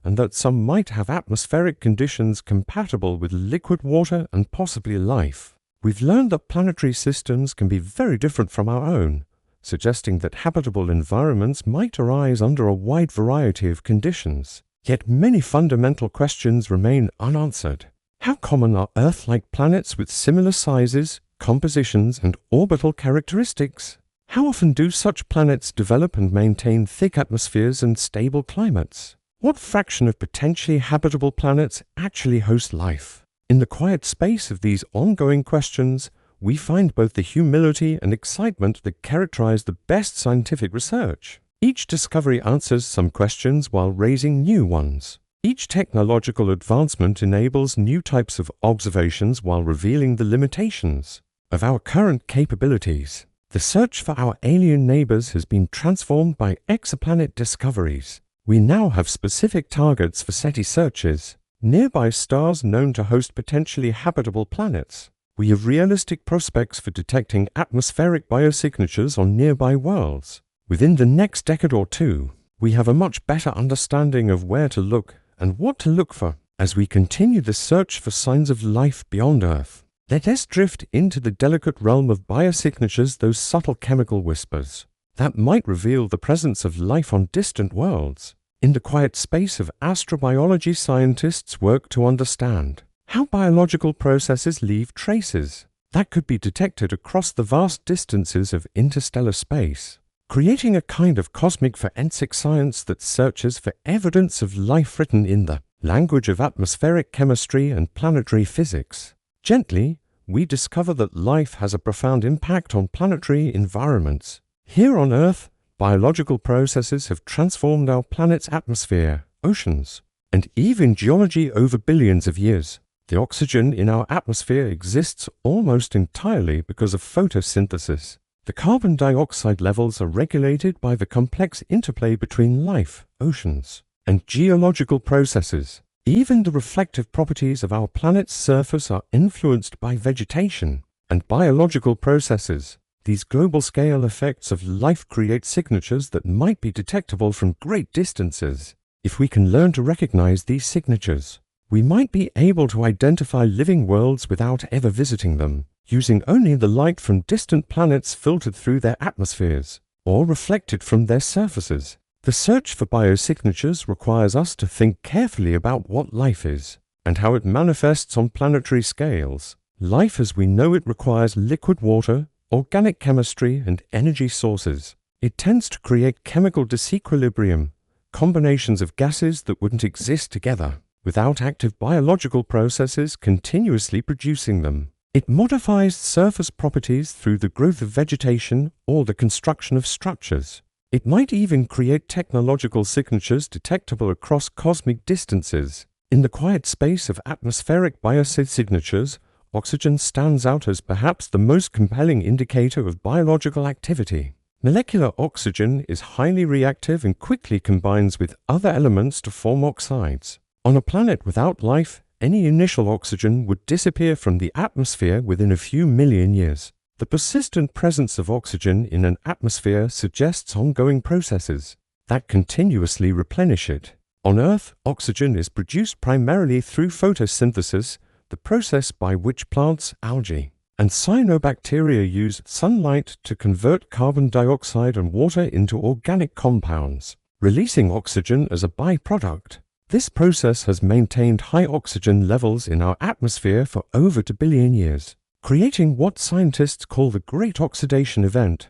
and that some might have atmospheric conditions compatible with liquid water and possibly life. we've learned that planetary systems can be very different from our own, suggesting that habitable environments might arise under a wide variety of conditions. Yet many fundamental questions remain unanswered. How common are Earth-like planets with similar sizes, compositions, and orbital characteristics? How often do such planets develop and maintain thick atmospheres and stable climates? What fraction of potentially habitable planets actually host life? In the quiet space of these ongoing questions, we find both the humility and excitement that characterize the best scientific research. Each discovery answers some questions while raising new ones. Each technological advancement enables new types of observations while revealing the limitations of our current capabilities. The search for our alien neighbors has been transformed by exoplanet discoveries. We now have specific targets for SETI searches, nearby stars known to host potentially habitable planets. We have realistic prospects for detecting atmospheric biosignatures on nearby worlds. Within the next decade or two, we have a much better understanding of where to look and what to look for as we continue the search for signs of life beyond Earth. Let us drift into the delicate realm of biosignatures, those subtle chemical whispers that might reveal the presence of life on distant worlds. In the quiet space of astrobiology, scientists work to understand how biological processes leave traces that could be detected across the vast distances of interstellar space, creating a kind of cosmic forensic science that searches for evidence of life written in the language of atmospheric chemistry and planetary physics. Gently, we discover that life has a profound impact on planetary environments. Here on Earth, biological processes have transformed our planet's atmosphere, oceans, and even geology over billions of years. The oxygen in our atmosphere exists almost entirely because of photosynthesis. The carbon dioxide levels are regulated by the complex interplay between life, oceans, and geological processes. Even the reflective properties of our planet's surface are influenced by vegetation and biological processes. These global-scale effects of life create signatures that might be detectable from great distances. If we can learn to recognize these signatures, we might be able to identify living worlds without ever visiting them, using only the light from distant planets filtered through their atmospheres or reflected from their surfaces. The search for biosignatures requires us to think carefully about what life is and how it manifests on planetary scales. Life as we know it requires liquid water, organic chemistry, and energy sources. It tends to create chemical disequilibrium, combinations of gases that wouldn't exist together without active biological processes continuously producing them. It modifies surface properties through the growth of vegetation or the construction of structures. It might even create technological signatures detectable across cosmic distances. In the quiet space of atmospheric biosignatures, oxygen stands out as perhaps the most compelling indicator of biological activity. Molecular oxygen is highly reactive and quickly combines with other elements to form oxides. On a planet without life, any initial oxygen would disappear from the atmosphere within a few million years. The persistent presence of oxygen in an atmosphere suggests ongoing processes that continuously replenish it. On Earth, oxygen is produced primarily through photosynthesis, the process by which plants, algae, and cyanobacteria use sunlight to convert carbon dioxide and water into organic compounds, releasing oxygen as a byproduct. This process has maintained high oxygen levels in our atmosphere for over 2 billion years, creating what scientists call the Great Oxidation Event,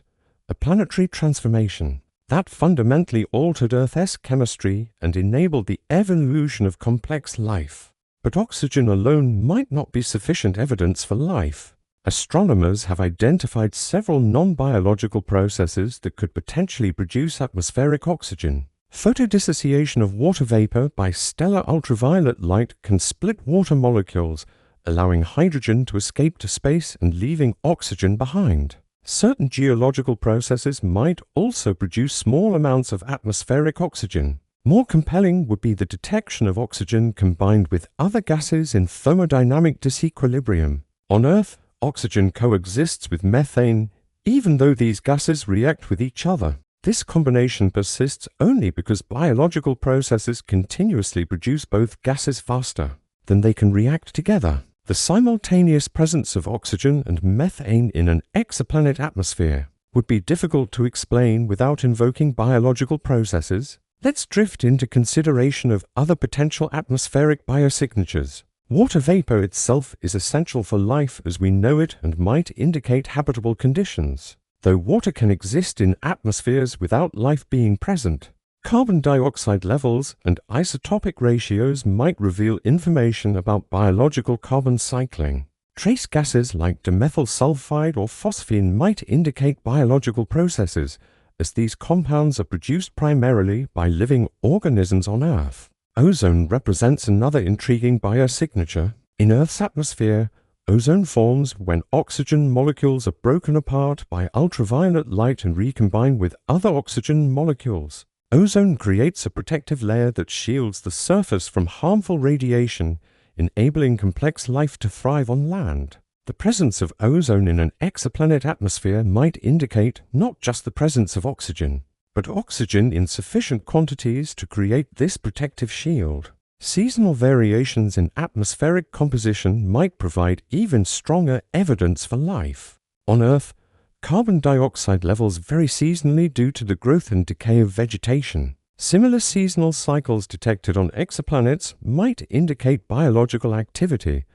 a planetary transformation that fundamentally altered Earth's chemistry and enabled the evolution of complex life. But oxygen alone might not be sufficient evidence for life. Astronomers have identified several non-biological processes that could potentially produce atmospheric oxygen. Photodissociation of water vapor by stellar ultraviolet light can split water molecules, allowing hydrogen to escape to space and leaving oxygen behind. Certain geological processes might also produce small amounts of atmospheric oxygen. More compelling would be the detection of oxygen combined with other gases in thermodynamic disequilibrium. On Earth, oxygen coexists with methane, even though these gases react with each other. This combination persists only because biological processes continuously produce both gases faster than they can react together. The simultaneous presence of oxygen and methane in an exoplanet atmosphere would be difficult to explain without invoking biological processes. Let's drift into consideration of other potential atmospheric biosignatures. Water vapor itself is essential for life as we know it and might indicate habitable conditions. Though water can exist in atmospheres without life being present, carbon dioxide levels and isotopic ratios might reveal information about biological carbon cycling. Trace gases like dimethyl sulfide or phosphine might indicate biological processes, as these compounds are produced primarily by living organisms on Earth. Ozone represents another intriguing biosignature. In Earth's atmosphere, ozone forms when oxygen molecules are broken apart by ultraviolet light and recombine with other oxygen molecules. Ozone creates a protective layer that shields the surface from harmful radiation, enabling complex life to thrive on land. The presence of ozone in an exoplanet atmosphere might indicate not just the presence of oxygen, but oxygen in sufficient quantities to create this protective shield. Seasonal variations in atmospheric composition might provide even stronger evidence for life. On Earth, carbon dioxide levels vary seasonally due to the growth and decay of vegetation. Similar seasonal cycles detected on exoplanets might indicate biological activity,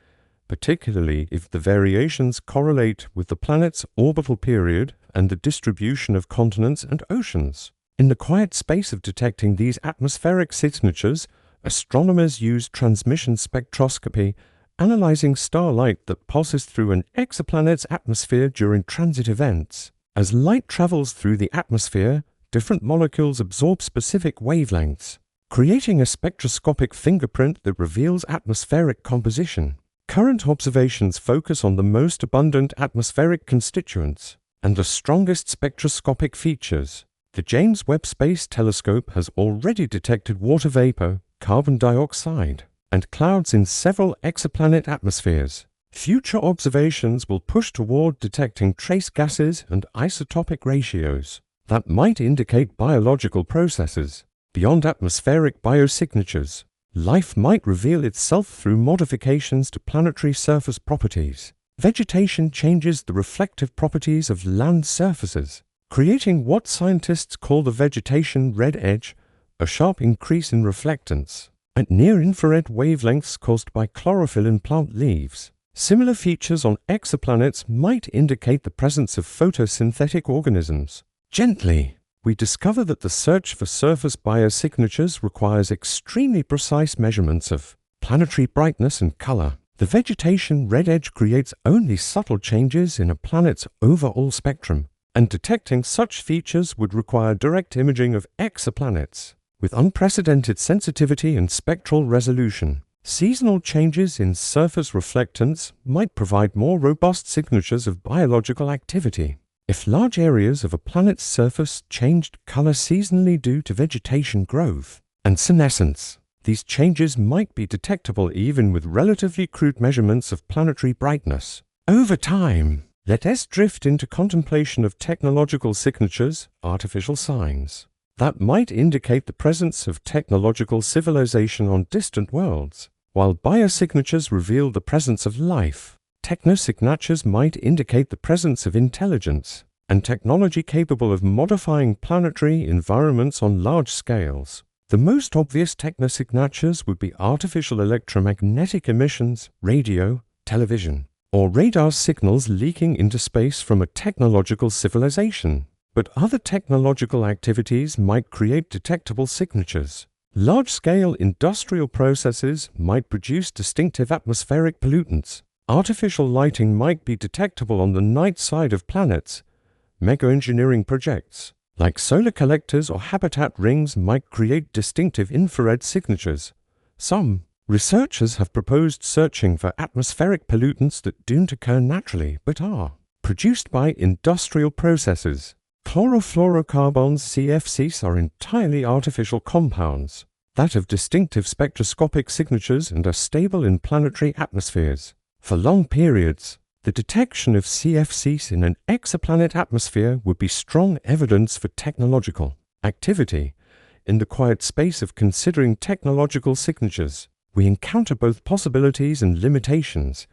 particularly if the variations correlate with the planet's orbital period and the distribution of continents and oceans. In the quiet space of detecting these atmospheric signatures, astronomers use transmission spectroscopy, analyzing starlight that passes through an exoplanet's atmosphere during transit events. As light travels through the atmosphere, different molecules absorb specific wavelengths, creating a spectroscopic fingerprint that reveals atmospheric composition. Current observations focus on the most abundant atmospheric constituents and the strongest spectroscopic features. The James Webb Space Telescope has already detected water vapor, carbon dioxide, and clouds in several exoplanet atmospheres. Future observations will push toward detecting trace gases and isotopic ratios that might indicate biological processes. Beyond atmospheric biosignatures, life might reveal itself through modifications to planetary surface properties. Vegetation changes the reflective properties of land surfaces, creating what scientists call the vegetation red edge, a sharp increase in reflectance at near-infrared wavelengths caused by chlorophyll in plant leaves. Similar features on exoplanets might indicate the presence of photosynthetic organisms. Gently, we discover that the search for surface biosignatures requires extremely precise measurements of planetary brightness and color. The vegetation red edge creates only subtle changes in a planet's overall spectrum, and detecting such features would require direct imaging of exoplanets with unprecedented sensitivity and spectral resolution. Seasonal changes in surface reflectance might provide more robust signatures of biological activity. If large areas of a planet's surface changed color seasonally due to vegetation growth and senescence, these changes might be detectable even with relatively crude measurements of planetary brightness. Over time, let us drift into contemplation of technological signatures, artificial signs, that might indicate the presence of technological civilization on distant worlds. While biosignatures reveal the presence of life, technosignatures might indicate the presence of intelligence and technology capable of modifying planetary environments on large scales. The most obvious technosignatures would be artificial electromagnetic emissions, radio, television, or radar signals leaking into space from a technological civilization. But other technological activities might create detectable signatures. Large-scale industrial processes might produce distinctive atmospheric pollutants. Artificial lighting might be detectable on the night side of planets. Mega-engineering projects, like solar collectors or habitat rings, might create distinctive infrared signatures. Some researchers have proposed searching for atmospheric pollutants that don't occur naturally but are produced by industrial processes. Chlorofluorocarbons (CFCs) are entirely artificial compounds that have distinctive spectroscopic signatures and are stable in planetary atmospheres. For long periods, the detection of CFCs in an exoplanet atmosphere would be strong evidence for technological activity. In the quiet space of considering technological signatures, we encounter both possibilities and limitations.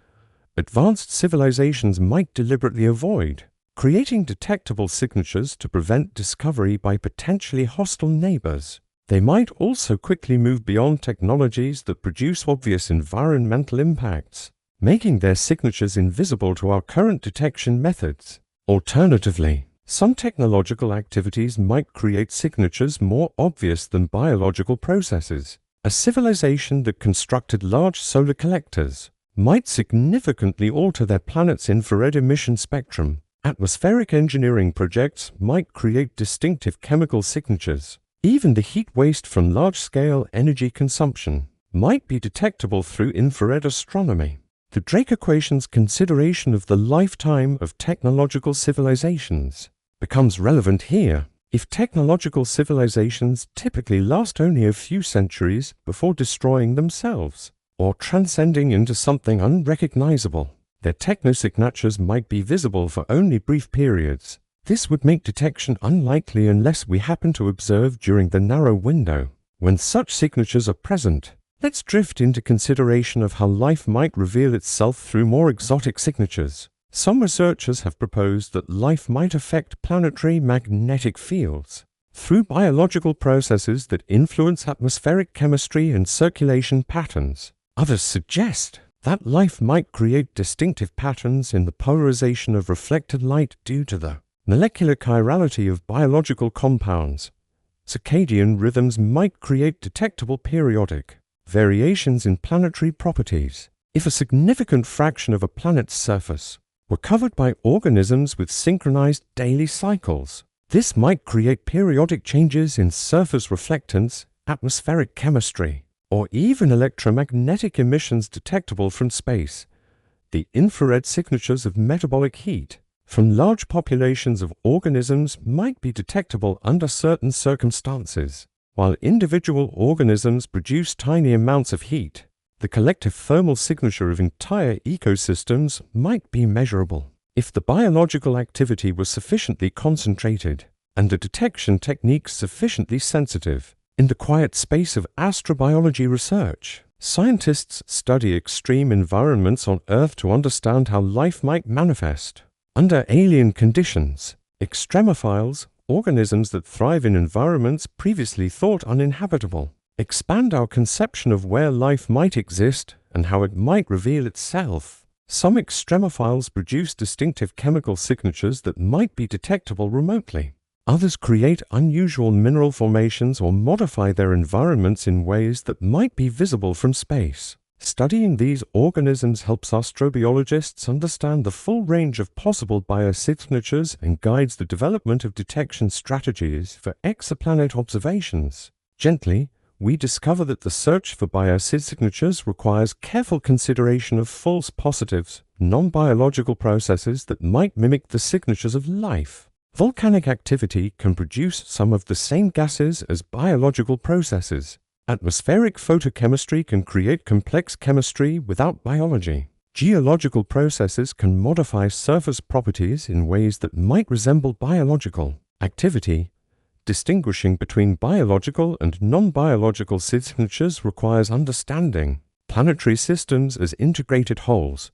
advanced civilizations might deliberately avoid, creating detectable signatures to prevent discovery by potentially hostile neighbors. They might also quickly move beyond technologies that produce obvious environmental impacts, making their signatures invisible to our current detection methods. Alternatively, some technological activities might create signatures more obvious than biological processes. A civilization that constructed large solar collectors might significantly alter their planet's infrared emission spectrum. Atmospheric engineering projects might create distinctive chemical signatures. Even the heat waste from large-scale energy consumption might be detectable through infrared astronomy. The Drake equation's consideration of the lifetime of technological civilizations becomes relevant here. If technological civilizations typically last only a few centuries before destroying themselves or transcending into something unrecognizable, their technosignatures might be visible for only brief periods. This would make detection unlikely unless we happen to observe during the narrow window when such signatures are present. Let's drift into consideration of how life might reveal itself through more exotic signatures. Some researchers have proposed that life might affect planetary magnetic fields through biological processes that influence atmospheric chemistry and circulation patterns. Others suggest that life might create distinctive patterns in the polarization of reflected light due to the molecular chirality of biological compounds. Circadian rhythms might create detectable periodic variations in planetary properties. If a significant fraction of a planet's surface were covered by organisms with synchronized daily cycles, this might create periodic changes in surface reflectance, atmospheric chemistry, or even electromagnetic emissions detectable from space. The infrared signatures of metabolic heat from large populations of organisms might be detectable under certain circumstances. While individual organisms produce tiny amounts of heat, the collective thermal signature of entire ecosystems might be measurable. If the biological activity was sufficiently concentrated and the detection techniques sufficiently sensitive, in the quiet space of astrobiology research, scientists study extreme environments on Earth to understand how life might manifest. Under alien conditions, extremophiles, organisms that thrive in environments previously thought uninhabitable, expand our conception of where life might exist and how it might reveal itself. Some extremophiles produce distinctive chemical signatures that might be detectable remotely. Others create unusual mineral formations or modify their environments in ways that might be visible from space. Studying these organisms helps astrobiologists understand the full range of possible biosignatures and guides the development of detection strategies for exoplanet observations. Gently, we discover that the search for biosignatures requires careful consideration of false positives, non-biological processes that might mimic the signatures of life. Volcanic activity can produce some of the same gases as biological processes. Atmospheric photochemistry can create complex chemistry without biology. Geological processes can modify surface properties in ways that might resemble biological activity. Distinguishing between biological and non-biological signatures requires understanding planetary systems as integrated wholes.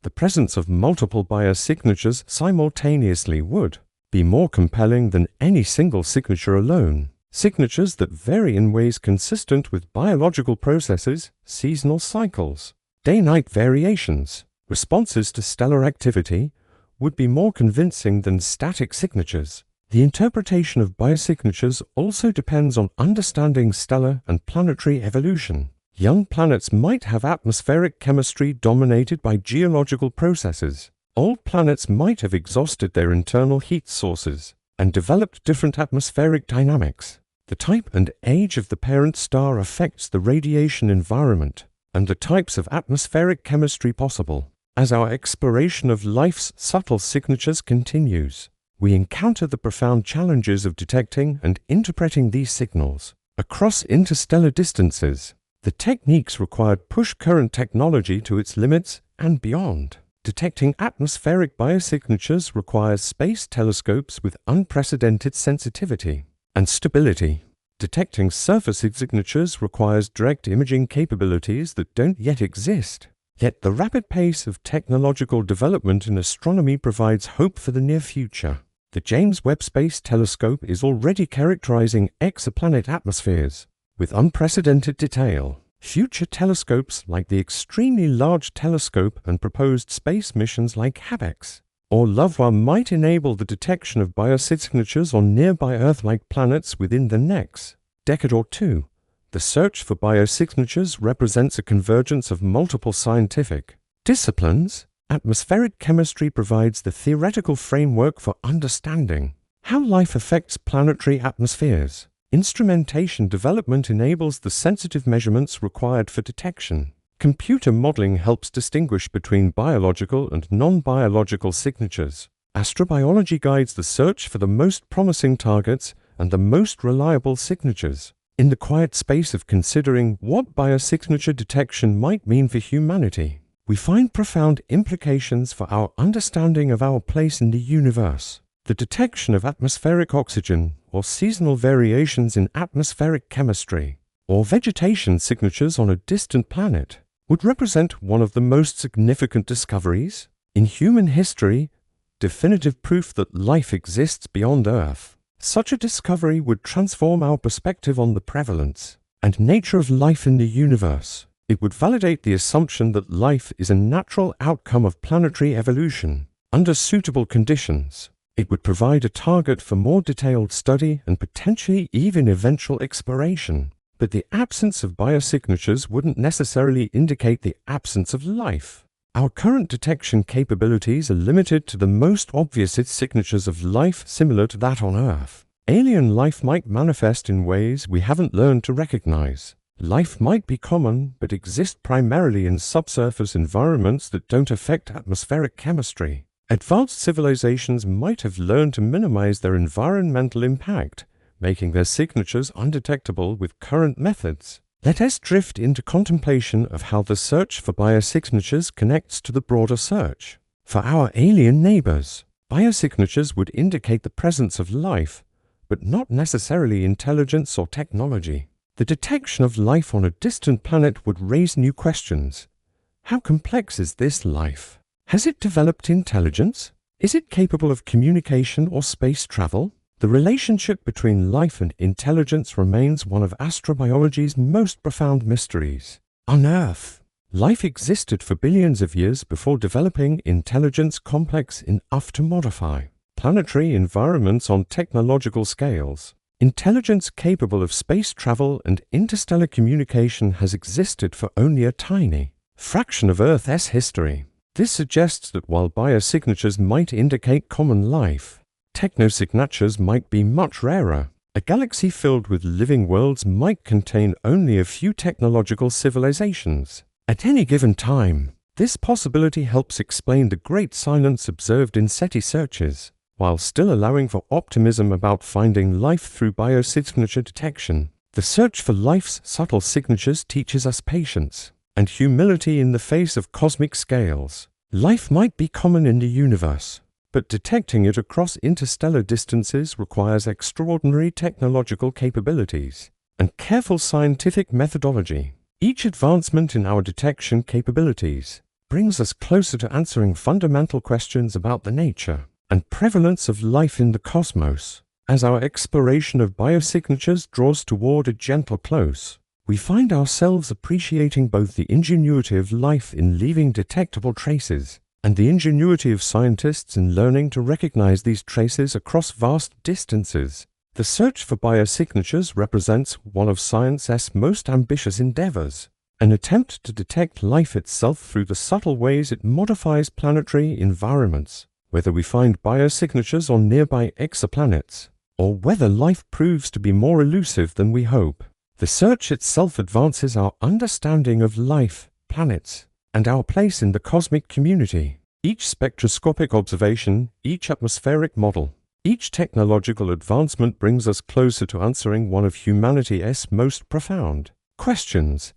The presence of multiple biosignatures simultaneously would be more compelling than any single signature alone. Signatures that vary in ways consistent with biological processes, seasonal cycles, day-night variations, responses to stellar activity would be more convincing than static signatures. The interpretation of biosignatures also depends on understanding stellar and planetary evolution. Young planets might have atmospheric chemistry dominated by geological processes. Old planets might have exhausted their internal heat sources and developed different atmospheric dynamics. The type and age of the parent star affects the radiation environment and the types of atmospheric chemistry possible. As our exploration of life's subtle signatures continues, we encounter the profound challenges of detecting and interpreting these signals. Across interstellar distances, the techniques required push current technology to its limits and beyond. Detecting atmospheric biosignatures requires space telescopes with unprecedented sensitivity and stability. Detecting surface signatures requires direct imaging capabilities that don't yet exist. Yet the rapid pace of technological development in astronomy provides hope for the near future. The James Webb Space Telescope is already characterizing exoplanet atmospheres with unprecedented detail. Future telescopes like the Extremely Large Telescope and proposed space missions like HABEX or LOVEWA might enable the detection of biosignatures on nearby Earth-like planets within the next decade or two. The search for biosignatures represents a convergence of multiple scientific disciplines. Atmospheric chemistry provides the theoretical framework for understanding how life affects planetary atmospheres. Instrumentation development enables the sensitive measurements required for detection. Computer modeling helps distinguish between biological and non-biological signatures. Astrobiology guides the search for the most promising targets and the most reliable signatures. In the quiet space of considering what biosignature detection might mean for humanity, we find profound implications for our understanding of our place in the universe. The detection of atmospheric oxygen or seasonal variations in atmospheric chemistry or vegetation signatures on a distant planet would represent one of the most significant discoveries in human history, definitive proof that life exists beyond Earth. Such a discovery would transform our perspective on the prevalence and nature of life in the universe. It would validate the assumption that life is a natural outcome of planetary evolution under suitable conditions. It would provide a target for more detailed study and potentially even eventual exploration. But the absence of biosignatures wouldn't necessarily indicate the absence of life. Our current detection capabilities are limited to the most obvious signatures of life similar to that on Earth. Alien life might manifest in ways we haven't learned to recognize. Life might be common, but exist primarily in subsurface environments that don't affect atmospheric chemistry. Advanced civilizations might have learned to minimize their environmental impact, making their signatures undetectable with current methods. Let us drift into contemplation of how the search for biosignatures connects to the broader search for our alien neighbors. Biosignatures would indicate the presence of life, but not necessarily intelligence or technology. The detection of life on a distant planet would raise new questions. How complex is this life? Has it developed intelligence? Is it capable of communication or space travel? The relationship between life and intelligence remains one of astrobiology's most profound mysteries. On Earth, life existed for billions of years before developing intelligence complex enough to modify planetary environments on technological scales. Intelligence capable of space travel and interstellar communication has existed for only a tiny fraction of Earth's history. This suggests that while biosignatures might indicate common life, technosignatures might be much rarer. A galaxy filled with living worlds might contain only a few technological civilizations. At any given time, this possibility helps explain the great silence observed in SETI searches, while still allowing for optimism about finding life through biosignature detection. The search for life's subtle signatures teaches us patience and humility in the face of cosmic scales. Life might be common in the universe, but detecting it across interstellar distances requires extraordinary technological capabilities and careful scientific methodology. Each advancement in our detection capabilities brings us closer to answering fundamental questions about the nature and prevalence of life in the cosmos. As our exploration of biosignatures draws toward a gentle close, we find ourselves appreciating both the ingenuity of life in leaving detectable traces and the ingenuity of scientists in learning to recognize these traces across vast distances. The search for biosignatures represents one of science's most ambitious endeavors, an attempt to detect life itself through the subtle ways it modifies planetary environments. Whether we find biosignatures on nearby exoplanets, or whether life proves to be more elusive than we hope, the search itself advances our understanding of life, planets, and our place in the cosmic community. Each spectroscopic observation, each atmospheric model, each technological advancement brings us closer to answering one of humanity's most profound questions.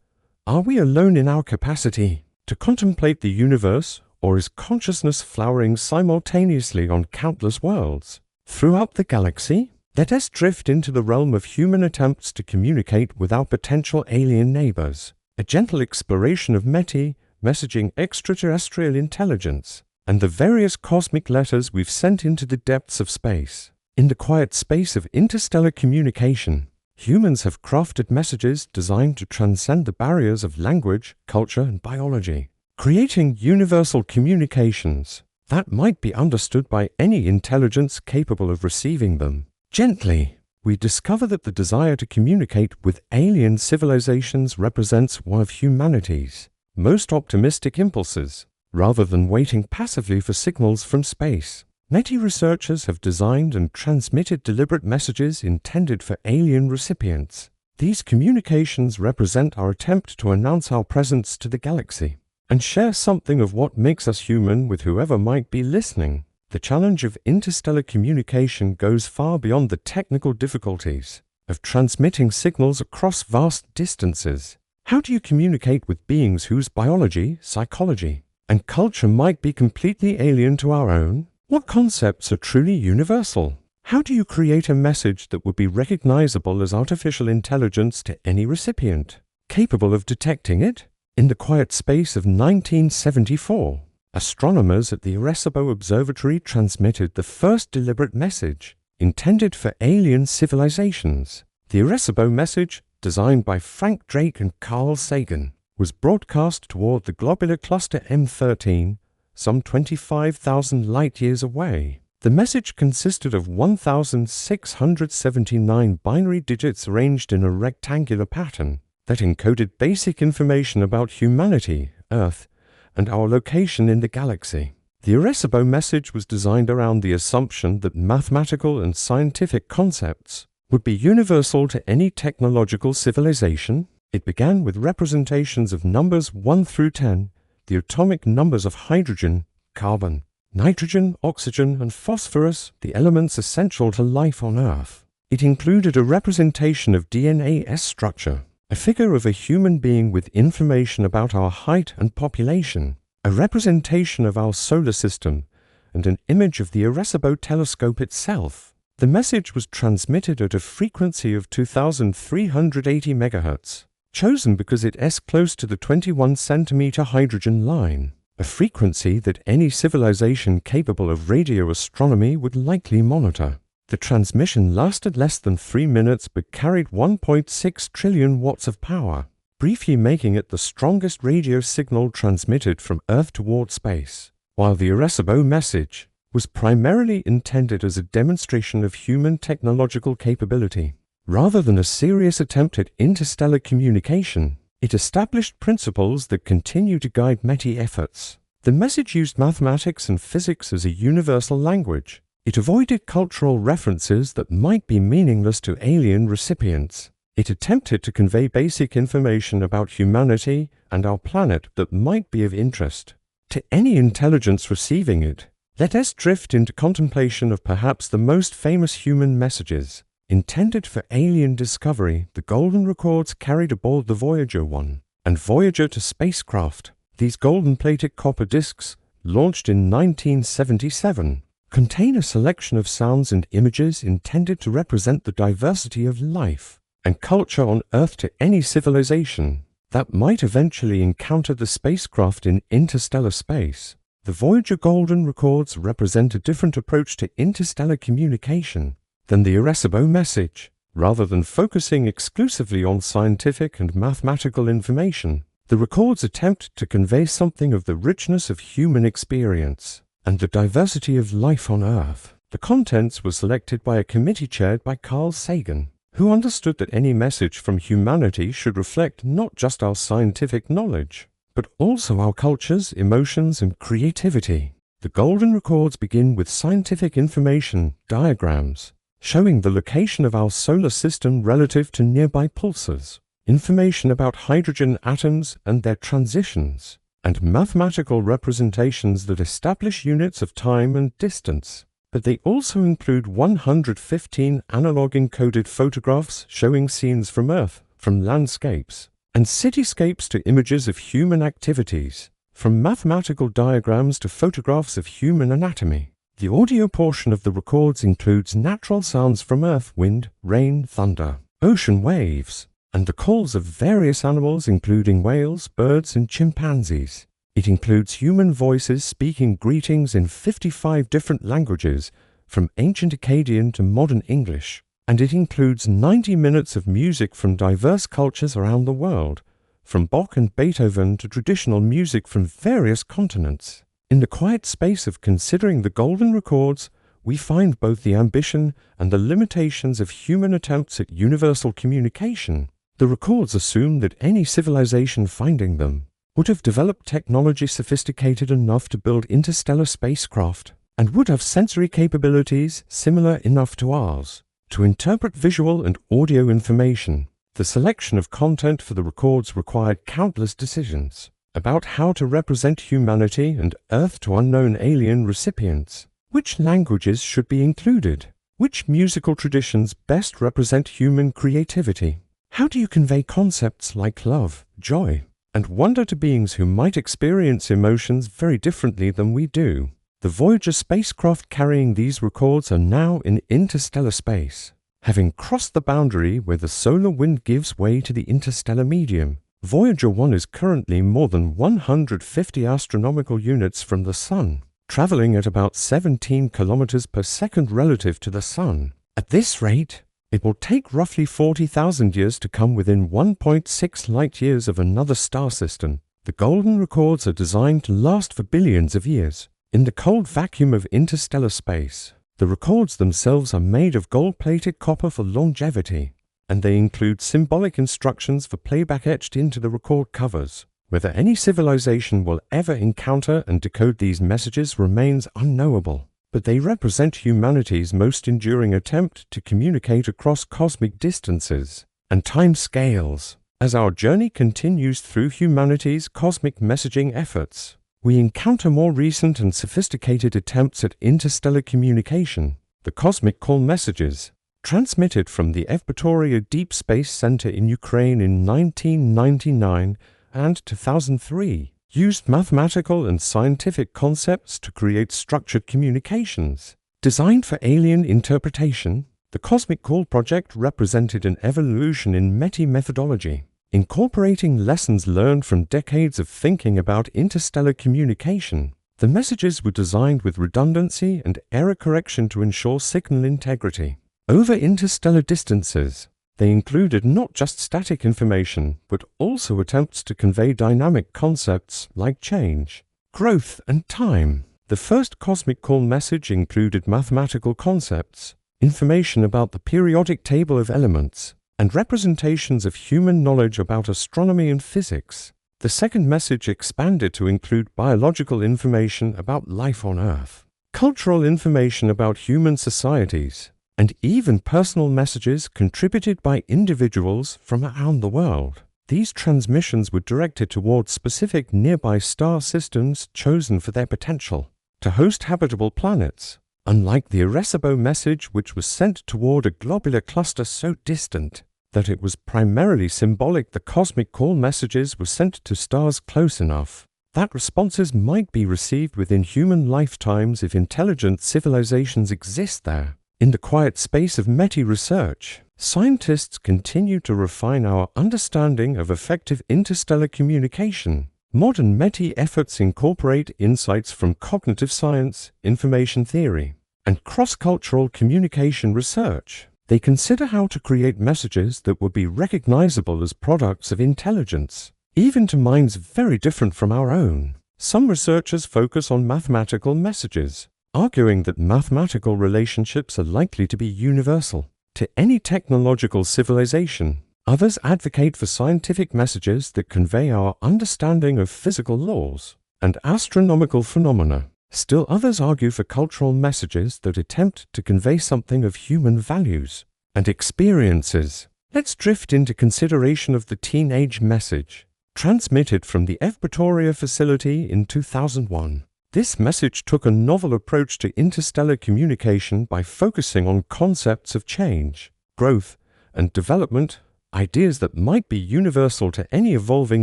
Are we alone in our capacity to contemplate the universe, or is consciousness flowering simultaneously on countless worlds throughout the galaxy? Let us drift into the realm of human attempts to communicate with our potential alien neighbors. A gentle exploration of METI messaging extraterrestrial intelligence, and the various cosmic letters we've sent into the depths of space. In the quiet space of interstellar communication, humans have crafted messages designed to transcend the barriers of language, culture, and biology, creating universal communications that might be understood by any intelligence capable of receiving them. Gently, we discover that the desire to communicate with alien civilizations represents one of humanity's most optimistic impulses. Rather than waiting passively for signals from space, METI researchers have designed and transmitted deliberate messages intended for alien recipients. These communications represent our attempt to announce our presence to the galaxy and share something of what makes us human with whoever might be listening. The challenge of interstellar communication goes far beyond the technical difficulties of transmitting signals across vast distances. How do you communicate with beings whose biology, psychology, and culture might be completely alien to our own? What concepts are truly universal? How do you create a message that would be recognizable as artificial intelligence to any recipient, capable of detecting it? In the quiet space of 1974, astronomers at the Arecibo Observatory transmitted the first deliberate message intended for alien civilizations. The Arecibo message, designed by Frank Drake and Carl Sagan, was broadcast toward the globular cluster M13, some 25,000 light-years away. The message consisted of 1,679 binary digits arranged in a rectangular pattern that encoded basic information about humanity, Earth, and our location in the galaxy. The Arecibo message was designed around the assumption that mathematical and scientific concepts would be universal to any technological civilization. It began with representations of numbers 1 through 10, the atomic numbers of hydrogen, carbon, nitrogen, oxygen, and phosphorus, the elements essential to life on Earth. It included a representation of DNA structure, a figure of a human being with information about our height and population, a representation of our solar system, and an image of the Arecibo telescope itself. The message was transmitted at a frequency of 2,380 MHz, chosen because it is close to the 21-centimeter hydrogen line, a frequency that any civilization capable of radio astronomy would likely monitor. The transmission lasted less than 3 minutes but carried 1.6 trillion watts of power, briefly making it the strongest radio signal transmitted from Earth toward space. While the Arecibo message was primarily intended as a demonstration of human technological capability, rather than a serious attempt at interstellar communication, it established principles that continue to guide METI efforts. The message used mathematics and physics as a universal language. It avoided cultural references that might be meaningless to alien recipients. It attempted to convey basic information about humanity and our planet that might be of interest to any intelligence receiving it. Let us drift into contemplation of perhaps the most famous human messages. Intended for alien discovery, the golden records carried aboard the Voyager 1 and Voyager 2 spacecraft. These golden-plated copper discs, launched in 1977, contain a selection of sounds and images intended to represent the diversity of life and culture on Earth to any civilization that might eventually encounter the spacecraft in interstellar space. The Voyager golden records represent a different approach to interstellar communication than the Arecibo message. Rather than focusing exclusively on scientific and mathematical information, the records attempt to convey something of the richness of human experience and the diversity of life on Earth. The contents were selected by a committee chaired by Carl Sagan, who understood that any message from humanity should reflect not just our scientific knowledge, but also our cultures, emotions, and creativity. The golden records begin with scientific information, diagrams, showing the location of our solar system relative to nearby pulsars, information about hydrogen atoms and their transitions, and mathematical representations that establish units of time and distance. But they also include 115 analog encoded photographs showing scenes from Earth, from landscapes, and cityscapes to images of human activities, from mathematical diagrams to photographs of human anatomy. The audio portion of the records includes natural sounds from Earth, wind, rain, thunder, ocean waves, and the calls of various animals including whales, birds, and chimpanzees. It includes human voices speaking greetings in 55 different languages, from ancient Akkadian to modern English. And it includes 90 minutes of music from diverse cultures around the world, from Bach and Beethoven to traditional music from various continents. In the quiet space of considering the golden records, we find both the ambition and the limitations of human attempts at universal communication. The records assume that any civilization finding them would have developed technology sophisticated enough to build interstellar spacecraft, and would have sensory capabilities similar enough to ours to interpret visual and audio information. The selection of content for the records required countless decisions about how to represent humanity and Earth to unknown alien recipients. Which languages should be included? Which musical traditions best represent human creativity? How do you convey concepts like love, joy, and wonder to beings who might experience emotions very differently than we do? The Voyager spacecraft carrying these records are now in interstellar space. Having crossed the boundary where the solar wind gives way to the interstellar medium, Voyager 1 is currently more than 150 astronomical units from the Sun, traveling at about 17 kilometers per second relative to the Sun. At this rate, it will take roughly 40,000 years to come within 1.6 light-years of another star system. The golden records are designed to last for billions of years. In the cold vacuum of interstellar space, the records themselves are made of gold-plated copper for longevity, and they include symbolic instructions for playback etched into the record covers. Whether any civilization will ever encounter and decode these messages remains unknowable, but they represent humanity's most enduring attempt to communicate across cosmic distances and time scales. As our journey continues through humanity's cosmic messaging efforts, we encounter more recent and sophisticated attempts at interstellar communication. The cosmic call messages, transmitted from the Evpatoria Deep Space Center in Ukraine in 1999 and 2003, used mathematical and scientific concepts to create structured communications. Designed for alien interpretation, the Cosmic Call project represented an evolution in METI methodology, incorporating lessons learned from decades of thinking about interstellar communication. The messages were designed with redundancy and error correction to ensure signal integrity. Over interstellar distances, they included not just static information, but also attempts to convey dynamic concepts like change, growth, and time. The first Cosmic Call message included mathematical concepts, information about the periodic table of elements, and representations of human knowledge about astronomy and physics. The second message expanded to include biological information about life on Earth, cultural information about human societies, and even personal messages contributed by individuals from around the world. These transmissions were directed towards specific nearby star systems chosen for their potential to host habitable planets, unlike the Arecibo message, which was sent toward a globular cluster so distant that it was primarily symbolic. The Cosmic Call messages were sent to stars close enough that responses might be received within human lifetimes if intelligent civilizations exist there. In the quiet space of METI research, scientists continue to refine our understanding of effective interstellar communication. Modern METI efforts incorporate insights from cognitive science, information theory, and cross-cultural communication research. They consider how to create messages that would be recognizable as products of intelligence, even to minds very different from our own. Some researchers focus on mathematical messages, arguing that mathematical relationships are likely to be universal to any technological civilization. Others advocate for scientific messages that convey our understanding of physical laws and astronomical phenomena. Still others argue for cultural messages that attempt to convey something of human values and experiences. Let's drift into consideration of the teenage message, transmitted from the Evpatoria facility in 2001. This message took a novel approach to interstellar communication by focusing on concepts of change, growth, and development, ideas that might be universal to any evolving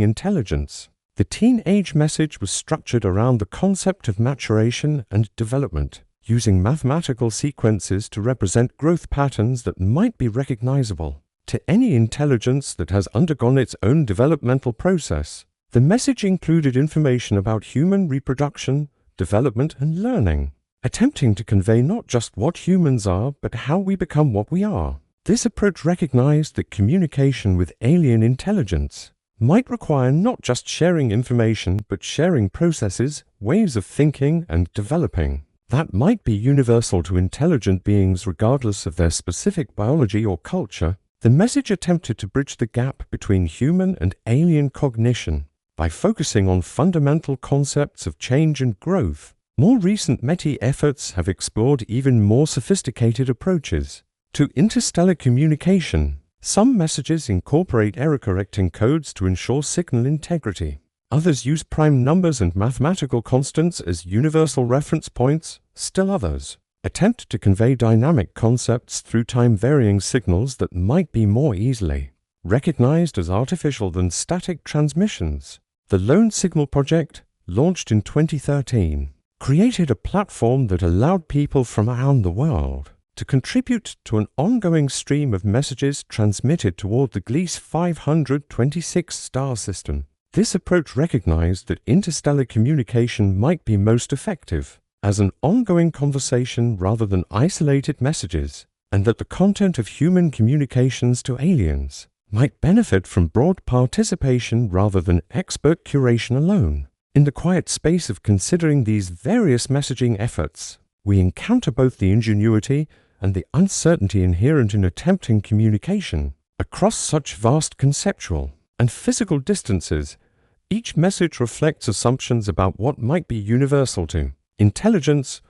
intelligence. The teenage message was structured around the concept of maturation and development, using mathematical sequences to represent growth patterns that might be recognizable to any intelligence that has undergone its own developmental process. The message included information about human reproduction, development, and learning, attempting to convey not just what humans are, but how we become what we are. This approach recognized that communication with alien intelligence might require not just sharing information, but sharing processes, ways of thinking, and developing that might be universal to intelligent beings regardless of their specific biology or culture. The message attempted to bridge the gap between human and alien cognition by focusing on fundamental concepts of change and growth. More recent METI efforts have explored even more sophisticated approaches to interstellar communication. Some messages incorporate error-correcting codes to ensure signal integrity. Others use prime numbers and mathematical constants as universal reference points. Still others attempt to convey dynamic concepts through time-varying signals that might be more easily recognized as artificial than static transmissions. The Lone Signal Project, launched in 2013, created a platform that allowed people from around the world to contribute to an ongoing stream of messages transmitted toward the Gliese 526 star system. This approach recognized that interstellar communication might be most effective as an ongoing conversation rather than isolated messages, and that the content of human communications to aliens might benefit from broad participation rather than expert curation alone. In the quiet space of considering these various messaging efforts, we encounter both the ingenuity and the uncertainty inherent in attempting communication across such vast conceptual and physical distances. Each message reflects assumptions about what might be universal to intelligence,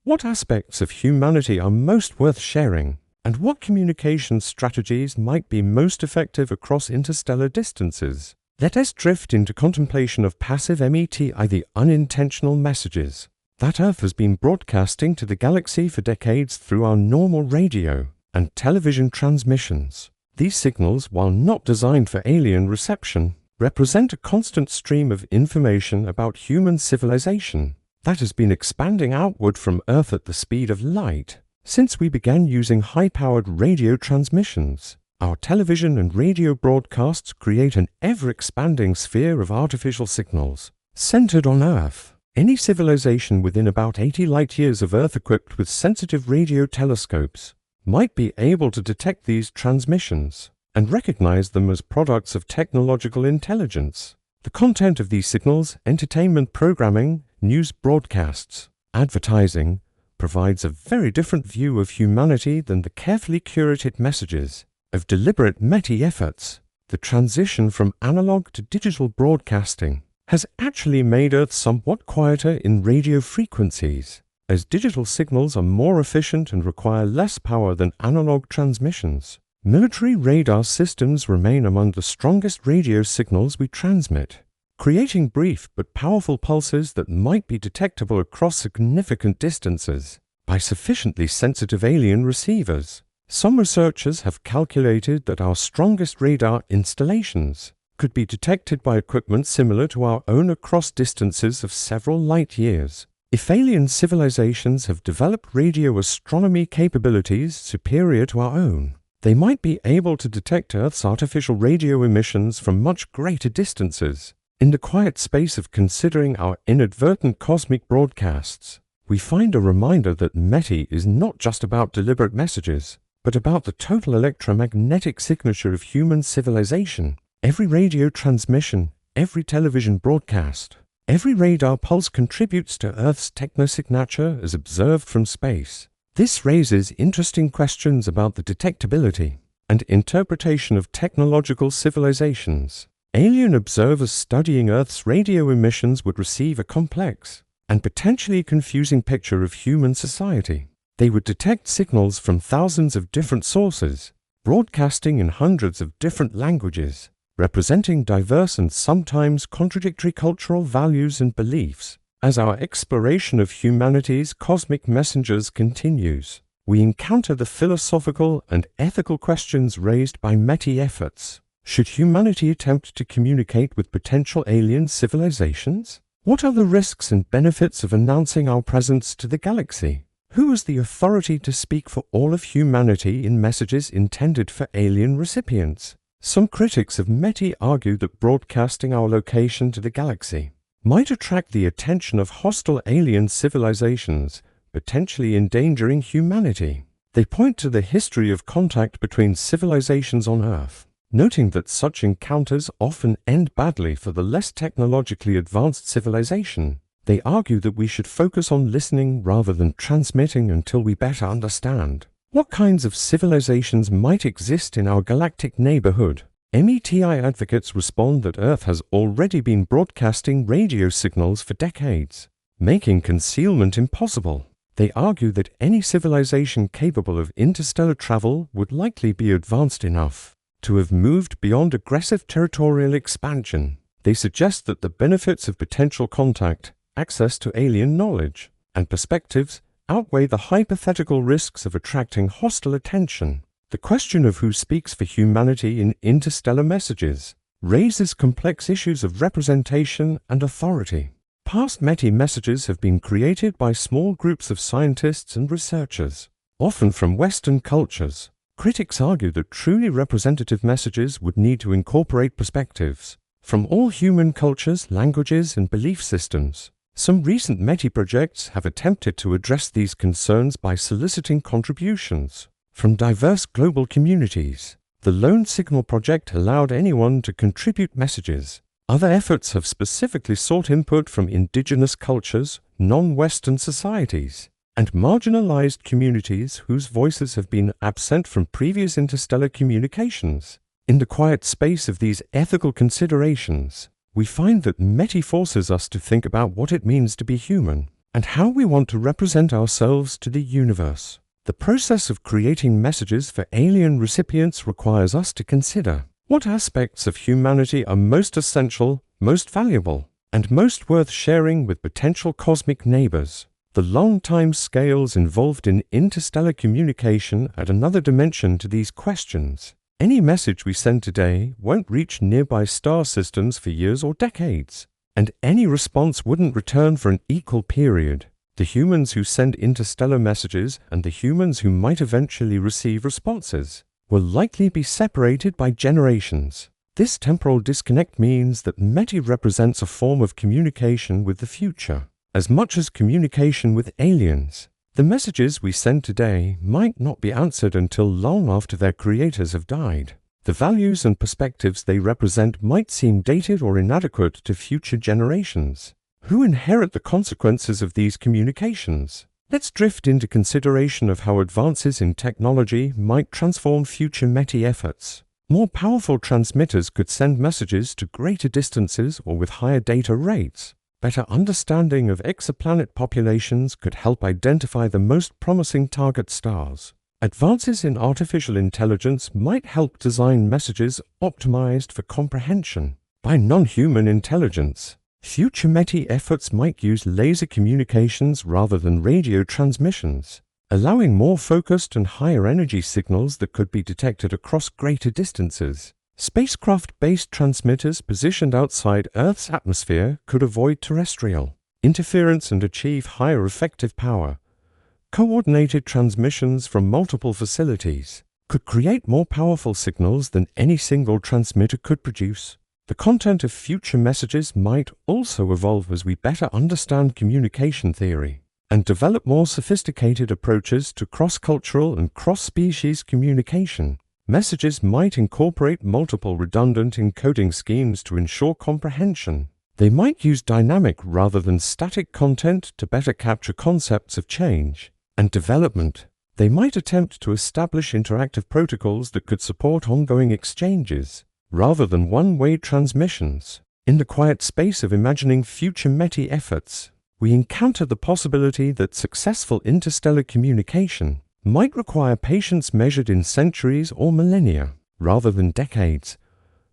what aspects of humanity are most worth sharing, and what communication strategies might be most effective across interstellar distances. Let us drift into contemplation of passive METI, the unintentional messages that Earth has been broadcasting to the galaxy for decades through our normal radio and television transmissions. These signals, while not designed for alien reception, represent a constant stream of information about human civilization that has been expanding outward from Earth at the speed of light since we began using high-powered radio transmissions. Our television and radio broadcasts create an ever-expanding sphere of artificial signals centered on Earth. Any civilization within about 80 light-years of Earth equipped with sensitive radio telescopes might be able to detect these transmissions and recognize them as products of technological intelligence. The content of these signals, entertainment programming, news broadcasts, advertising, provides a very different view of humanity than the carefully curated messages of deliberate METI efforts. The transition from analog to digital broadcasting has actually made Earth somewhat quieter in radio frequencies, as digital signals are more efficient and require less power than analog transmissions. Military radar systems remain among the strongest radio signals we transmit, creating brief but powerful pulses that might be detectable across significant distances by sufficiently sensitive alien receivers. Some researchers have calculated that our strongest radar installations could be detected by equipment similar to our own across distances of several light-years. If alien civilizations have developed radio astronomy capabilities superior to our own, they might be able to detect Earth's artificial radio emissions from much greater distances. In the quiet space of considering our inadvertent cosmic broadcasts, we find a reminder that METI is not just about deliberate messages, but about the total electromagnetic signature of human civilization. Every radio transmission, every television broadcast, every radar pulse contributes to Earth's technosignature as observed from space. This raises interesting questions about the detectability and interpretation of technological civilizations. Alien observers studying Earth's radio emissions would receive a complex and potentially confusing picture of human society. They would detect signals from thousands of different sources, broadcasting in hundreds of different languages, representing diverse and sometimes contradictory cultural values and beliefs. As our exploration of humanity's cosmic messengers continues, we encounter the philosophical and ethical questions raised by METI efforts. Should humanity attempt to communicate with potential alien civilizations? What are the risks and benefits of announcing our presence to the galaxy? Who has the authority to speak for all of humanity in messages intended for alien recipients? Some critics of METI argue that broadcasting our location to the galaxy might attract the attention of hostile alien civilizations, potentially endangering humanity. They point to the history of contact between civilizations on Earth, noting that such encounters often end badly for the less technologically advanced civilization. They argue that we should focus on listening rather than transmitting until we better understand what kinds of civilizations might exist in our galactic neighborhood. METI advocates respond that Earth has already been broadcasting radio signals for decades, making concealment impossible. They argue that any civilization capable of interstellar travel would likely be advanced enough to have moved beyond aggressive territorial expansion. They suggest that the benefits of potential contact, access to alien knowledge, and perspectives outweigh the hypothetical risks of attracting hostile attention. The question of who speaks for humanity in interstellar messages raises complex issues of representation and authority. Past METI messages have been created by small groups of scientists and researchers, often from Western cultures. Critics argue that truly representative messages would need to incorporate perspectives from all human cultures, languages, and belief systems. Some recent METI projects have attempted to address these concerns by soliciting contributions from diverse global communities. The Lone Signal Project allowed anyone to contribute messages. Other efforts have specifically sought input from indigenous cultures, non-Western societies, and marginalized communities whose voices have been absent from previous interstellar communications. In the quiet space of these ethical considerations, we find that METI forces us to think about what it means to be human and how we want to represent ourselves to the universe. The process of creating messages for alien recipients requires us to consider what aspects of humanity are most essential, most valuable, and most worth sharing with potential cosmic neighbors. The long time scales involved in interstellar communication add another dimension to these questions. Any message we send today won't reach nearby star systems for years or decades, and any response wouldn't return for an equal period. The humans who send interstellar messages and the humans who might eventually receive responses will likely be separated by generations. This temporal disconnect means that METI represents a form of communication with the future, as much as communication with aliens. The messages we send today might not be answered until long after their creators have died. The values and perspectives they represent might seem dated or inadequate to future generations. Who inherit the consequences of these communications? Let's drift into consideration of how advances in technology might transform future METI efforts. More powerful transmitters could send messages to greater distances or with higher data rates. Better understanding of exoplanet populations could help identify the most promising target stars. Advances in artificial intelligence might help design messages optimized for comprehension by non-human intelligence. Future METI efforts might use laser communications rather than radio transmissions, allowing more focused and higher energy signals that could be detected across greater distances. Spacecraft-based transmitters positioned outside Earth's atmosphere could avoid terrestrial interference and achieve higher effective power. Coordinated transmissions from multiple facilities could create more powerful signals than any single transmitter could produce. The content of future messages might also evolve as we better understand communication theory and develop more sophisticated approaches to cross-cultural and cross-species communication. Messages might incorporate multiple redundant encoding schemes to ensure comprehension. They might use dynamic rather than static content to better capture concepts of change and development. They might attempt to establish interactive protocols that could support ongoing exchanges rather than one-way transmissions. In the quiet space of imagining future METI efforts, we encounter the possibility that successful interstellar communication might require patience measured in centuries or millennia, rather than decades.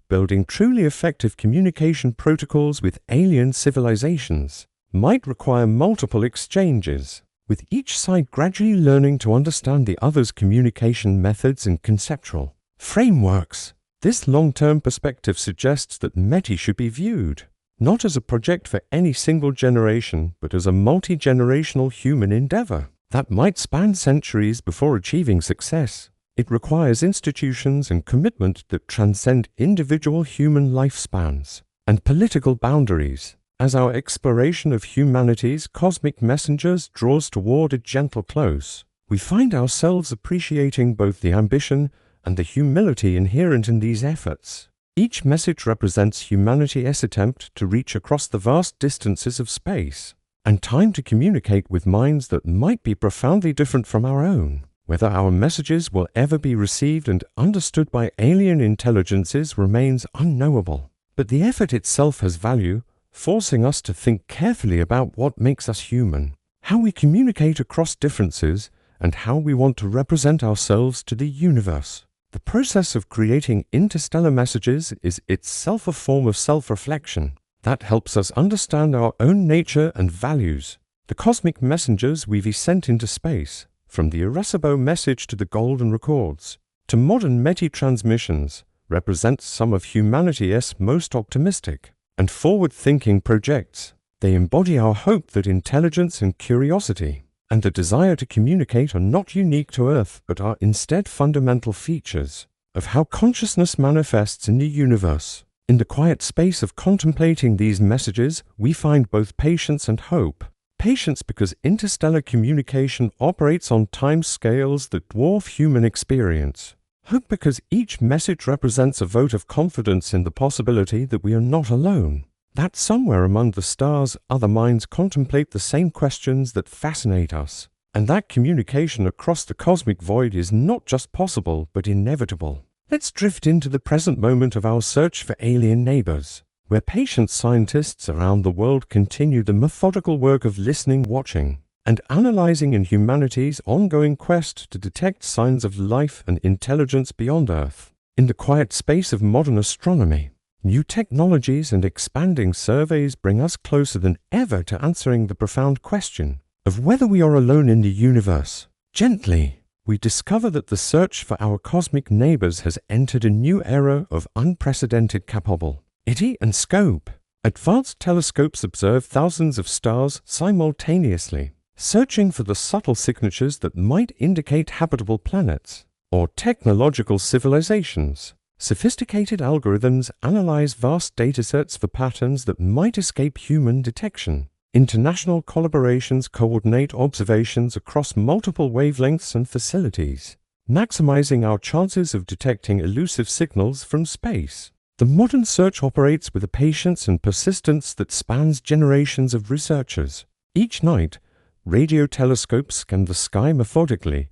Building truly effective communication protocols with alien civilizations might require multiple exchanges, with each side gradually learning to understand the other's communication methods and conceptual frameworks. This long-term perspective suggests that METI should be viewed not as a project for any single generation, but as a multi-generational human endeavor that might span centuries before achieving success. It requires institutions and commitment that transcend individual human lifespans and political boundaries. As our exploration of humanity's cosmic messengers draws toward a gentle close, we find ourselves appreciating both the ambition and the humility inherent in these efforts. Each message represents humanity's attempt to reach across the vast distances of space and time to communicate with minds that might be profoundly different from our own. Whether our messages will ever be received and understood by alien intelligences remains unknowable. But the effort itself has value, forcing us to think carefully about what makes us human, how we communicate across differences, and how we want to represent ourselves to the universe. The process of creating interstellar messages is itself a form of self-reflection that helps us understand our own nature and values. The cosmic messengers we've sent into space, from the Arecibo message to the Golden Records, to modern METI transmissions, represent some of humanity's most optimistic and forward-thinking projects. They embody our hope that intelligence and curiosity and the desire to communicate are not unique to Earth but are instead fundamental features of how consciousness manifests in the universe. In the quiet space of contemplating these messages, we find both patience and hope. Patience because interstellar communication operates on time scales that dwarf human experience. Hope because each message represents a vote of confidence in the possibility that we are not alone, that somewhere among the stars other minds contemplate the same questions that fascinate us, and that communication across the cosmic void is not just possible but inevitable. Let's drift into the present moment of our search for alien neighbors, where patient scientists around the world continue the methodical work of listening, watching, and analyzing in humanity's ongoing quest to detect signs of life and intelligence beyond Earth. In the quiet space of modern astronomy, new technologies and expanding surveys bring us closer than ever to answering the profound question of whether we are alone in the universe. Gently, we discover that the search for our cosmic neighbors has entered a new era of unprecedented capability and scope. Advanced telescopes observe thousands of stars simultaneously, searching for the subtle signatures that might indicate habitable planets or technological civilizations. Sophisticated algorithms analyze vast datasets for patterns that might escape human detection. International collaborations coordinate observations across multiple wavelengths and facilities, maximizing our chances of detecting elusive signals from space. The modern search operates with a patience and persistence that spans generations of researchers. Each night, radio telescopes scan the sky methodically,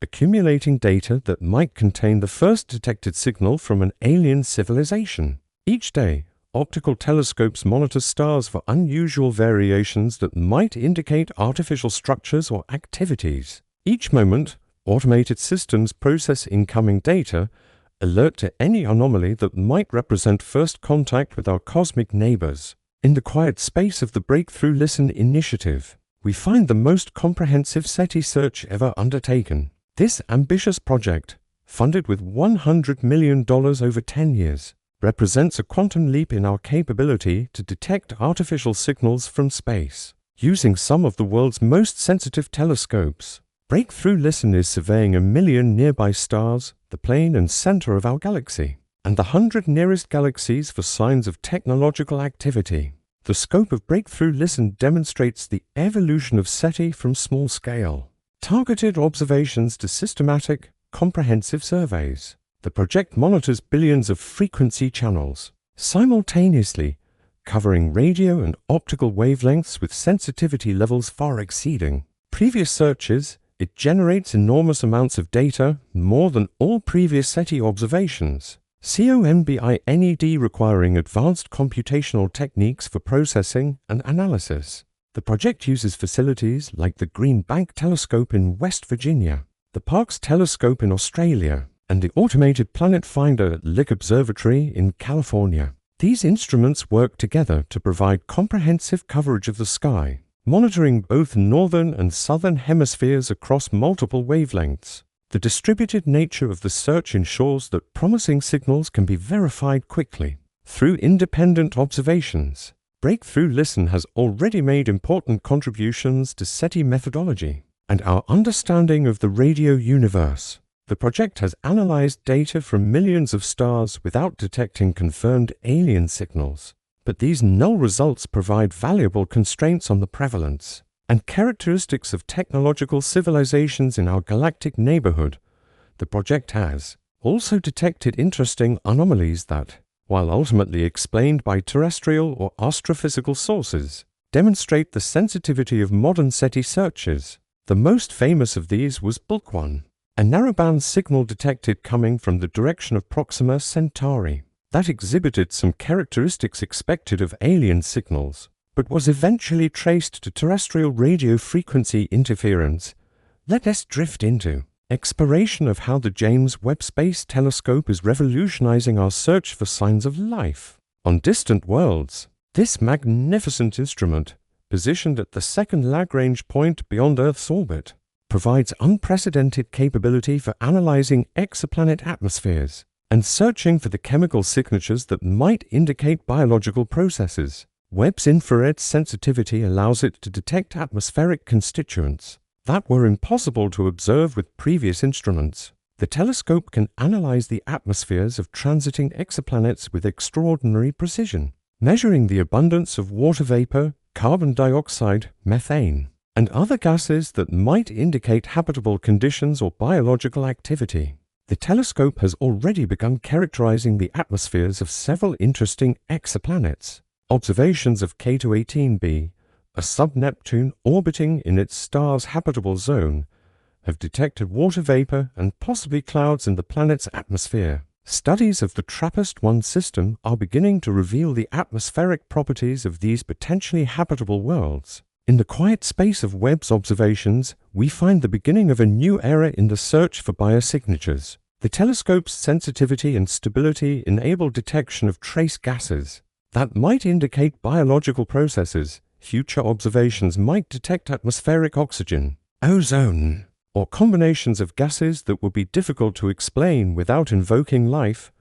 accumulating data that might contain the first detected signal from an alien civilization. Each day, optical telescopes monitor stars for unusual variations that might indicate artificial structures or activities. Each moment, automated systems process incoming data, alert to any anomaly that might represent first contact with our cosmic neighbors. In the quiet space of the Breakthrough Listen initiative, we find the most comprehensive SETI search ever undertaken. This ambitious project, funded with $100 million over 10 years, represents a quantum leap in our capability to detect artificial signals from space. Using some of the world's most sensitive telescopes, Breakthrough Listen is surveying 1 million nearby stars, the plane and center of our galaxy, and the 100 nearest galaxies for signs of technological activity. The scope of Breakthrough Listen demonstrates the evolution of SETI from small-scale, targeted observations to systematic, comprehensive surveys. The project monitors billions of frequency channels, simultaneously, covering radio and optical wavelengths with sensitivity levels far exceeding previous searches. It generates enormous amounts of data, more than all previous SETI observations. COMBINED requiring advanced computational techniques for processing and analysis. The project uses facilities like the Green Bank Telescope in West Virginia, the Parkes Telescope in Australia, and the Automated Planet Finder at Lick Observatory in California. These instruments work together to provide comprehensive coverage of the sky, monitoring both northern and southern hemispheres across multiple wavelengths. The distributed nature of the search ensures that promising signals can be verified quickly through independent observations. Breakthrough Listen has already made important contributions to SETI methodology and our understanding of the radio universe. The project has analyzed data from millions of stars without detecting confirmed alien signals, but these null results provide valuable constraints on the prevalence and characteristics of technological civilizations in our galactic neighborhood. The project has also detected interesting anomalies that, while ultimately explained by terrestrial or astrophysical sources, demonstrate the sensitivity of modern SETI searches. The most famous of these was Bulk 1, a narrowband signal detected coming from the direction of Proxima Centauri that exhibited some characteristics expected of alien signals, but was eventually traced to terrestrial radio frequency interference. Let us drift into exploration of how the James Webb Space Telescope is revolutionizing our search for signs of life on distant worlds. This magnificent instrument, positioned at the second Lagrange point beyond Earth's orbit, provides unprecedented capability for analyzing exoplanet atmospheres and searching for the chemical signatures that might indicate biological processes. Webb's infrared sensitivity allows it to detect atmospheric constituents that were impossible to observe with previous instruments. The telescope can analyze the atmospheres of transiting exoplanets with extraordinary precision, measuring the abundance of water vapor, carbon dioxide, methane, and other gases that might indicate habitable conditions or biological activity. The telescope has already begun characterizing the atmospheres of several interesting exoplanets. Observations of K2-18b, a sub-Neptune orbiting in its star's habitable zone, have detected water vapor and possibly clouds in the planet's atmosphere. Studies of the TRAPPIST-1 system are beginning to reveal the atmospheric properties of these potentially habitable worlds. In the quiet space of Webb's observations, we find the beginning of a new era in the search for biosignatures. The telescope's sensitivity and stability enable detection of trace gases that might indicate biological processes. Future observations might detect atmospheric oxygen, ozone, or combinations of gases that would be difficult to explain without invoking life.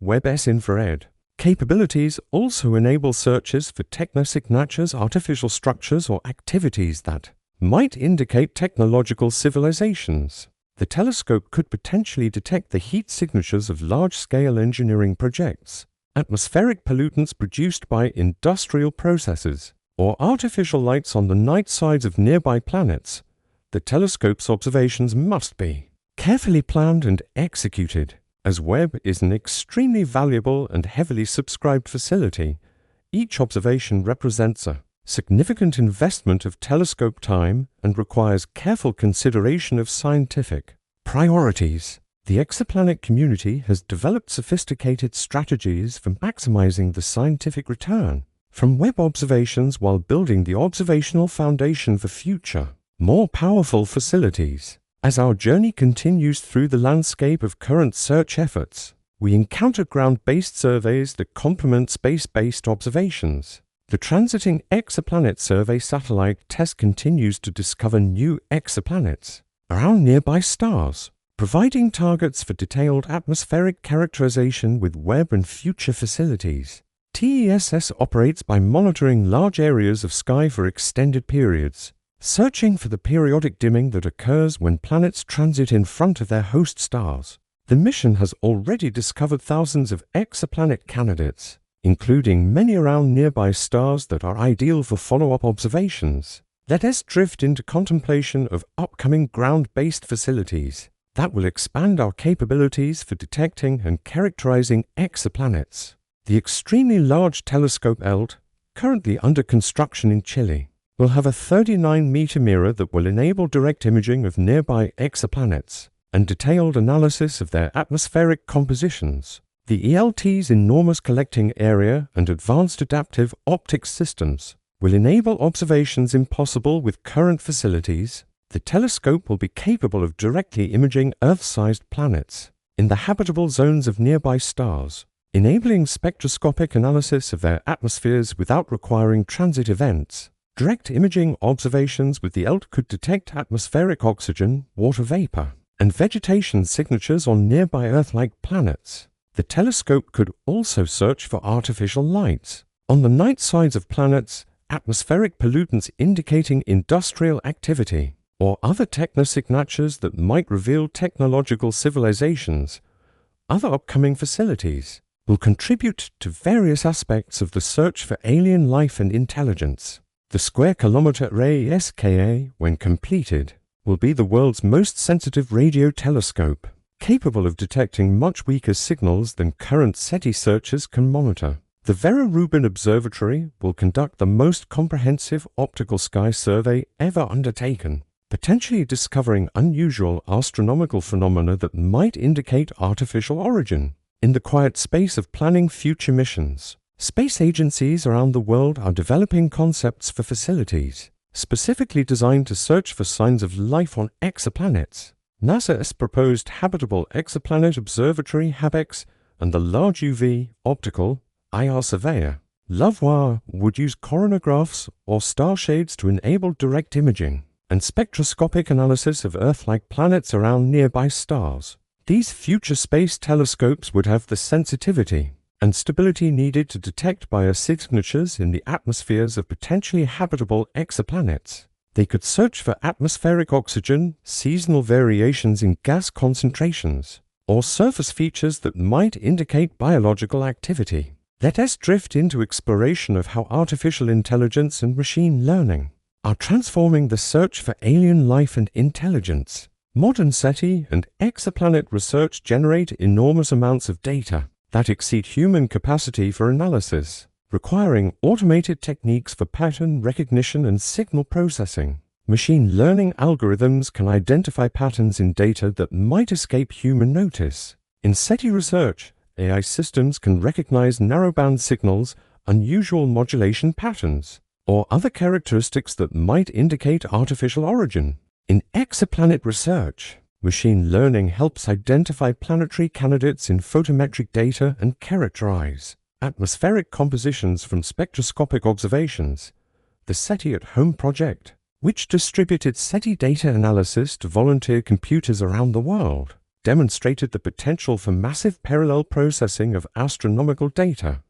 Webb's infrared capabilities also enable searches for technosignatures, artificial structures, or activities that might indicate technological civilizations. The telescope could potentially detect the heat signatures of large-scale engineering projects, atmospheric pollutants produced by industrial processes, or artificial lights on the night sides of nearby planets. The telescope's observations must be carefully planned and executed. As Webb is an extremely valuable and heavily subscribed facility, each observation represents a significant investment of telescope time and requires careful consideration of scientific priorities. The exoplanet community has developed sophisticated strategies for maximizing the scientific return from Webb observations while building the observational foundation for future, more powerful facilities. As our journey continues through the landscape of current search efforts, we encounter ground-based surveys that complement space-based observations. The Transiting Exoplanet Survey satellite test continues to discover new exoplanets around nearby stars, providing targets for detailed atmospheric characterization with Webb and future facilities. TESS operates by monitoring large areas of sky for extended periods, searching for the periodic dimming that occurs when planets transit in front of their host stars. The mission has already discovered thousands of exoplanet candidates, including many around nearby stars that are ideal for follow-up observations. Let us drift into contemplation of upcoming ground-based facilities that will expand our capabilities for detecting and characterizing exoplanets. The extremely large telescope ELT, currently under construction in Chile, will have a 39-meter mirror that will enable direct imaging of nearby exoplanets and detailed analysis of their atmospheric compositions. The ELT's enormous collecting area and advanced adaptive optics systems will enable observations impossible with current facilities. The telescope will be capable of directly imaging Earth-sized planets in the habitable zones of nearby stars, enabling spectroscopic analysis of their atmospheres without requiring transit events. Direct imaging observations with the ELT could detect atmospheric oxygen, water vapor, and vegetation signatures on nearby Earth-like planets. The telescope could also search for artificial lights on the night sides of planets, atmospheric pollutants indicating industrial activity, or other technosignatures that might reveal technological civilizations. Other upcoming facilities will contribute to various aspects of the search for alien life and intelligence. The Square Kilometre Array (SKA), when completed, will be the world's most sensitive radio telescope, capable of detecting much weaker signals than current SETI searchers can monitor. The Vera Rubin Observatory will conduct the most comprehensive optical sky survey ever undertaken, potentially discovering unusual astronomical phenomena that might indicate artificial origin. In the quiet space of planning future missions, space agencies around the world are developing concepts for facilities, specifically designed to search for signs of life on exoplanets. NASA has proposed Habitable Exoplanet Observatory (HABEX) and the Large UV Optical IR Surveyor. LUVOIR would use coronagraphs or star shades to enable direct imaging and spectroscopic analysis of Earth-like planets around nearby stars. These future space telescopes would have the sensitivity and stability needed to detect biosignatures in the atmospheres of potentially habitable exoplanets. They could search for atmospheric oxygen, seasonal variations in gas concentrations, or surface features that might indicate biological activity. Let us drift into exploration of how artificial intelligence and machine learning are transforming the search for alien life and intelligence. Modern SETI and exoplanet research generate enormous amounts of data that exceed human capacity for analysis, requiring automated techniques for pattern recognition and signal processing. Machine learning algorithms can identify patterns in data that might escape human notice. In SETI research, AI systems can recognize narrowband signals, unusual modulation patterns, or other characteristics that might indicate artificial origin. In exoplanet research, machine learning helps identify planetary candidates in photometric data and characterize atmospheric compositions from spectroscopic observations. The SETI at Home project, which distributed SETI data analysis to volunteer computers around the world, demonstrated the potential for massive parallel processing of astronomical data.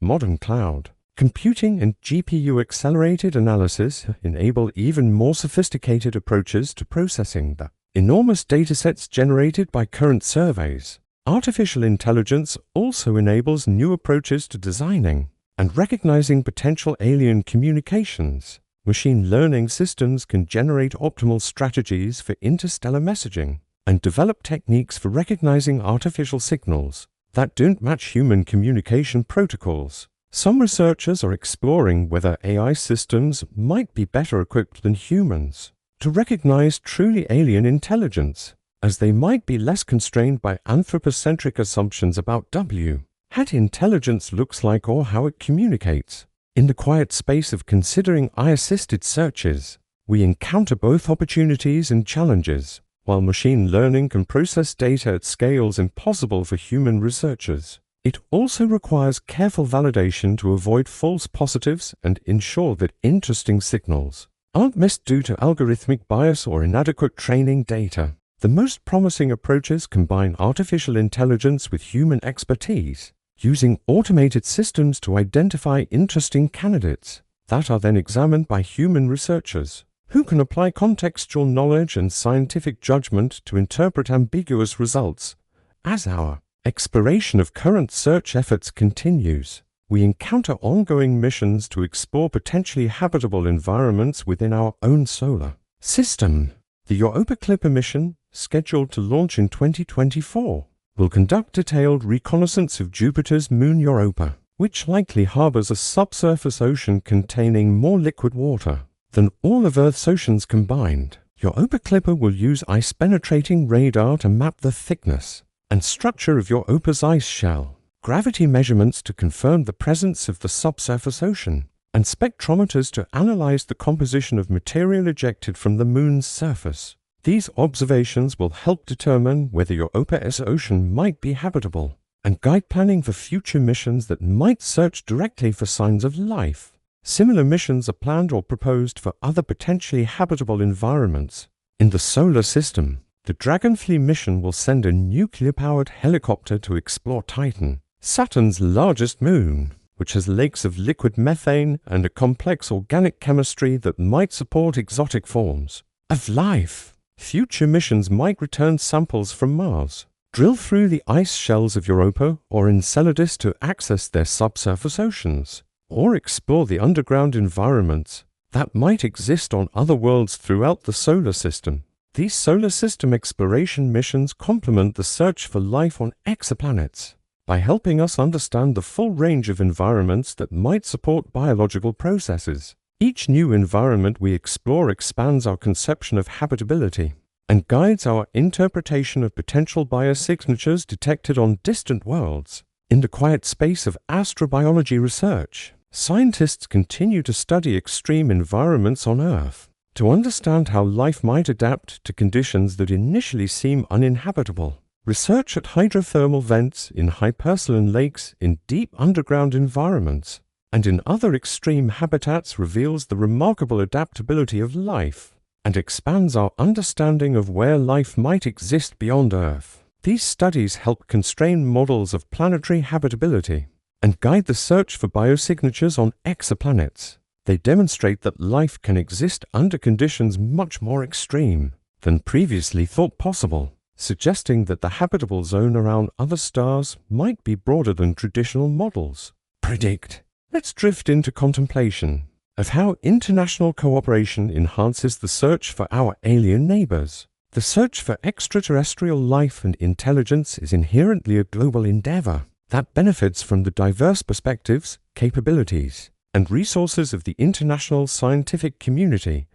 Modern cloud computing and GPU-accelerated analysis enable even more sophisticated approaches to processing the enormous datasets generated by current surveys. Artificial intelligence also enables new approaches to designing and recognizing potential alien communications. Machine learning systems can generate optimal strategies for interstellar messaging and develop techniques for recognizing artificial signals that don't match human communication protocols. Some researchers are exploring whether AI systems might be better equipped than humans to recognize truly alien intelligence, as they might be less constrained by anthropocentric assumptions about what intelligence looks like or how it communicates. In the quiet space of considering AI-assisted searches, we encounter both opportunities and challenges. While machine learning can process data at scales impossible for human researchers, it also requires careful validation to avoid false positives and ensure that interesting signals aren't missed due to algorithmic bias or inadequate training data. The most promising approaches combine artificial intelligence with human expertise, using automated systems to identify interesting candidates that are then examined by human researchers, who can apply contextual knowledge and scientific judgment to interpret ambiguous results. As our exploration of current search efforts continues, we encounter ongoing missions to explore potentially habitable environments within our own solar system. The Europa Clipper mission, scheduled to launch in 2024, will conduct detailed reconnaissance of Jupiter's moon Europa, which likely harbors a subsurface ocean containing more liquid water than all of Earth's oceans combined. Europa Clipper will use ice-penetrating radar to map the thickness and structure of Europa's ice shell, gravity measurements to confirm the presence of the subsurface ocean, and spectrometers to analyze the composition of material ejected from the moon's surface. These observations will help determine whether Europa's ocean might be habitable and guide planning for future missions that might search directly for signs of life. Similar missions are planned or proposed for other potentially habitable environments in the solar system. The Dragonfly mission will send a nuclear-powered helicopter to explore Titan, Saturn's largest moon, which has lakes of liquid methane and a complex organic chemistry that might support exotic forms. of life. Future missions might return samples from Mars, drill through the ice shells of Europa or Enceladus to access their subsurface oceans, or explore the underground environments that might exist on other worlds throughout the solar system. These solar system exploration missions complement the search for life on exoplanets by helping us understand the full range of environments that might support biological processes. Each new environment we explore expands our conception of habitability and guides our interpretation of potential biosignatures detected on distant worlds. In the quiet space of astrobiology research, scientists continue to study extreme environments on Earth to understand how life might adapt to conditions that initially seem uninhabitable. Research at hydrothermal vents in hypersaline lakes in deep underground environments and in other extreme habitats reveals the remarkable adaptability of life and expands our understanding of where life might exist beyond Earth. These studies help constrain models of planetary habitability and guide the search for biosignatures on exoplanets. They demonstrate that life can exist under conditions much more extreme than previously thought possible, suggesting that the habitable zone around other stars might be broader than traditional models predict. Let's drift into contemplation of how international cooperation enhances the search for our alien neighbors. The search for extraterrestrial life and intelligence is inherently a global endeavor that benefits from the diverse perspectives, capabilities, and resources of the international scientific community.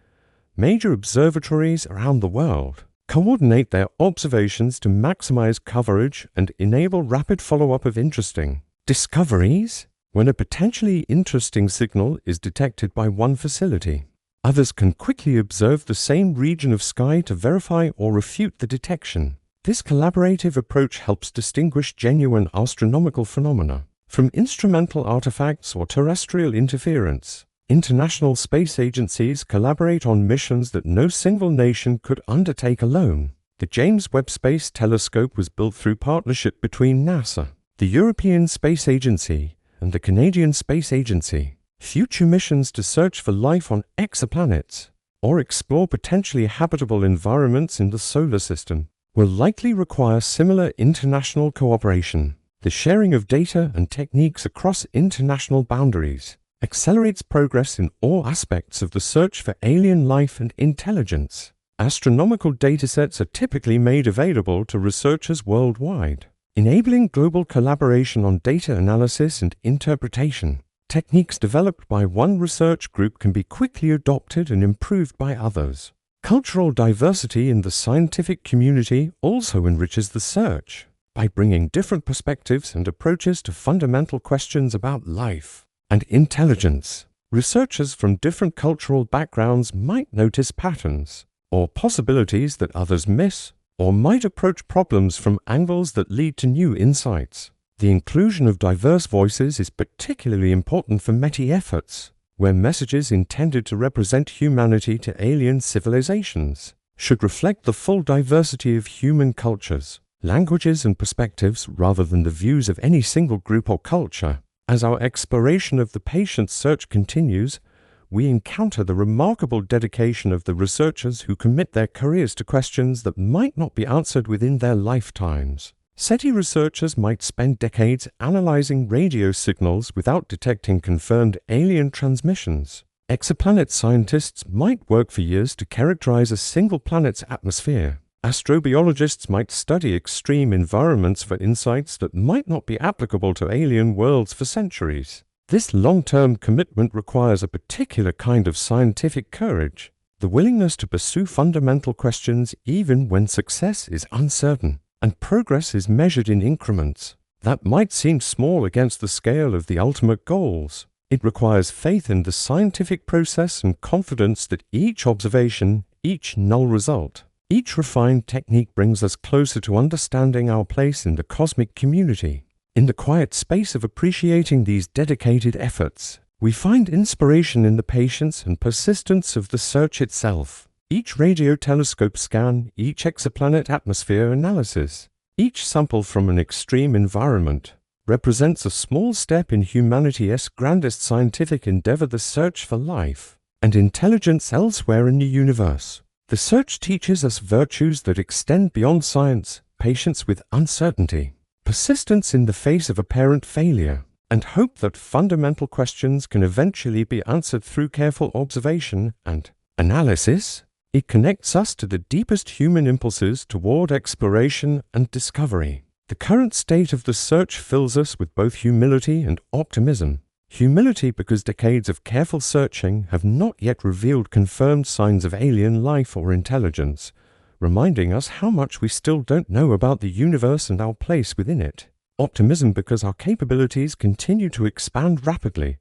Major observatories around the world coordinate their observations to maximize coverage and enable rapid follow-up of interesting discoveries. When a potentially interesting signal is detected by one facility, others can quickly observe the same region of sky to verify or refute the detection. This collaborative approach helps distinguish genuine astronomical phenomena from instrumental artifacts or terrestrial interference. International space agencies collaborate on missions that no single nation could undertake alone. The James Webb Space Telescope was built through partnership between NASA, the European Space Agency, and the Canadian Space Agency. Future missions to search for life on exoplanets or explore potentially habitable environments in the solar system will likely require similar international cooperation. The sharing of data and techniques across international boundaries accelerates progress in all aspects of the search for alien life and intelligence. Astronomical datasets are typically made available to researchers worldwide, enabling global collaboration on data analysis and interpretation. Techniques developed by one research group can be quickly adopted and improved by others. Cultural diversity in the scientific community also enriches the search by bringing different perspectives and approaches to fundamental questions about life and intelligence. Researchers from different cultural backgrounds might notice patterns or possibilities that others miss, or might approach problems from angles that lead to new insights. The inclusion of diverse voices is particularly important for METI efforts, where messages intended to represent humanity to alien civilizations should reflect the full diversity of human cultures, languages, and perspectives rather than the views of any single group or culture. As our exploration of the patient search continues, we encounter the remarkable dedication of the researchers who commit their careers to questions that might not be answered within their lifetimes. SETI researchers might spend decades analyzing radio signals without detecting confirmed alien transmissions. Exoplanet scientists might work for years to characterize a single planet's atmosphere. Astrobiologists might study extreme environments for insights that might not be applicable to alien worlds for centuries. This long-term commitment requires a particular kind of scientific courage, the willingness to pursue fundamental questions even when success is uncertain and progress is measured in increments that might seem small against the scale of the ultimate goals. It requires faith in the scientific process and confidence that each observation, each null result, each refined technique brings us closer to understanding our place in the cosmic community. In the quiet space of appreciating these dedicated efforts, we find inspiration in the patience and persistence of the search itself. Each radio telescope scan, each exoplanet atmosphere analysis, each sample from an extreme environment represents a small step in humanity's grandest scientific endeavor, the search for life and intelligence elsewhere in the universe. The search teaches us virtues that extend beyond science, patience with uncertainty, persistence in the face of apparent failure, and hope that fundamental questions can eventually be answered through careful observation and analysis. It connects us to the deepest human impulses toward exploration and discovery. The current state of the search fills us with both humility and optimism. Humility because decades of careful searching have not yet revealed confirmed signs of alien life or intelligence, reminding us how much we still don't know about the universe and our place within it. Optimism because our capabilities continue to expand rapidly,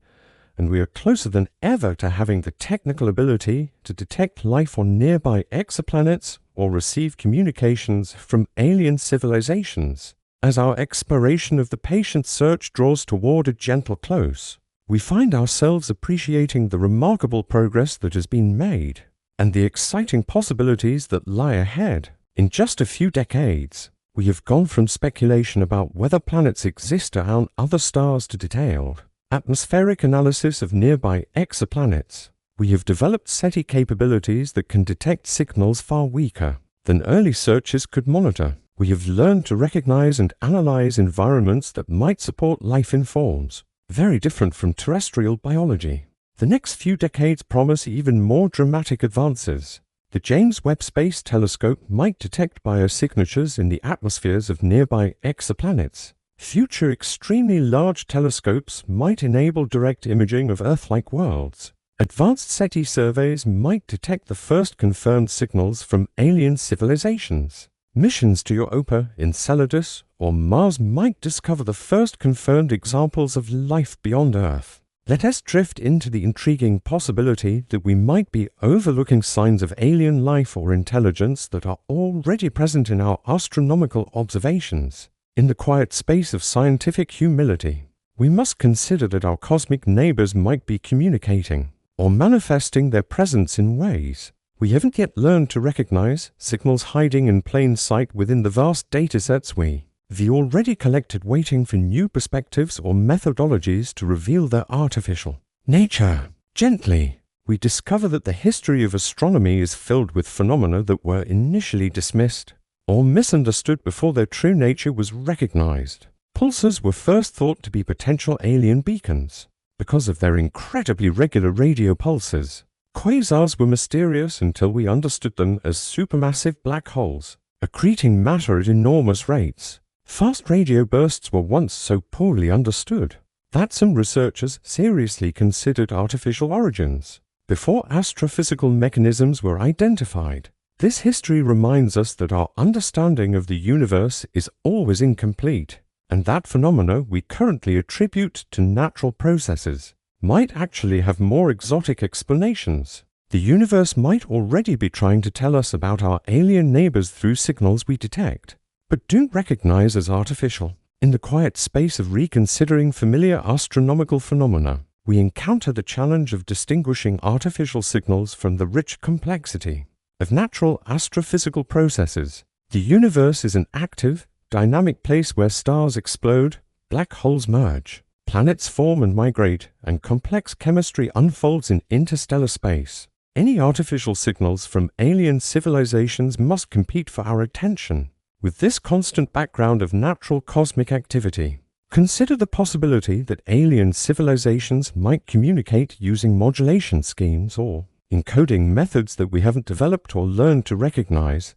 and we are closer than ever to having the technical ability to detect life on nearby exoplanets or receive communications from alien civilizations. As our exploration of the patient search draws toward a gentle close, we find ourselves appreciating the remarkable progress that has been made and the exciting possibilities that lie ahead. In just a few decades, we have gone from speculation about whether planets exist around other stars to detailed atmospheric analysis of nearby exoplanets. We have developed SETI capabilities that can detect signals far weaker than early searches could monitor. We have learned to recognize and analyze environments that might support life in forms very different from terrestrial biology. The next few decades promise even more dramatic advances. The James Webb Space Telescope might detect biosignatures in the atmospheres of nearby exoplanets. Future extremely large telescopes might enable direct imaging of Earth-like worlds. Advanced SETI surveys might detect the first confirmed signals from alien civilizations. Missions to Europa, Enceladus, or Mars might discover the first confirmed examples of life beyond Earth. Let us drift into the intriguing possibility that we might be overlooking signs of alien life or intelligence that are already present in our astronomical observations. In the quiet space of scientific humility, we must consider that our cosmic neighbors might be communicating or manifesting their presence in ways we haven't yet learned to recognize, signals hiding in plain sight within the vast datasets we already collected, waiting for new perspectives or methodologies to reveal their artificial nature. Gently, we discover that the history of astronomy is filled with phenomena that were initially dismissed or misunderstood before their true nature was recognized. Pulsars were first thought to be potential alien beacons because of their incredibly regular radio pulses. Quasars were mysterious until we understood them as supermassive black holes, accreting matter at enormous rates. Fast radio bursts were once so poorly understood that some researchers seriously considered artificial origins before astrophysical mechanisms were identified. This history reminds us that our understanding of the universe is always incomplete, and that phenomena we currently attribute to natural processes might actually have more exotic explanations. The universe might already be trying to tell us about our alien neighbors through signals we detect, but don't recognize as artificial. In the quiet space of reconsidering familiar astronomical phenomena, we encounter the challenge of distinguishing artificial signals from the rich complexity of natural astrophysical processes. The universe is an active, dynamic place where stars explode, black holes merge, planets form and migrate, and complex chemistry unfolds in interstellar space. Any artificial signals from alien civilizations must compete for our attention. With this constant background of natural cosmic activity, consider the possibility that alien civilizations might communicate using modulation schemes or encoding methods that we haven't developed or learned to recognize.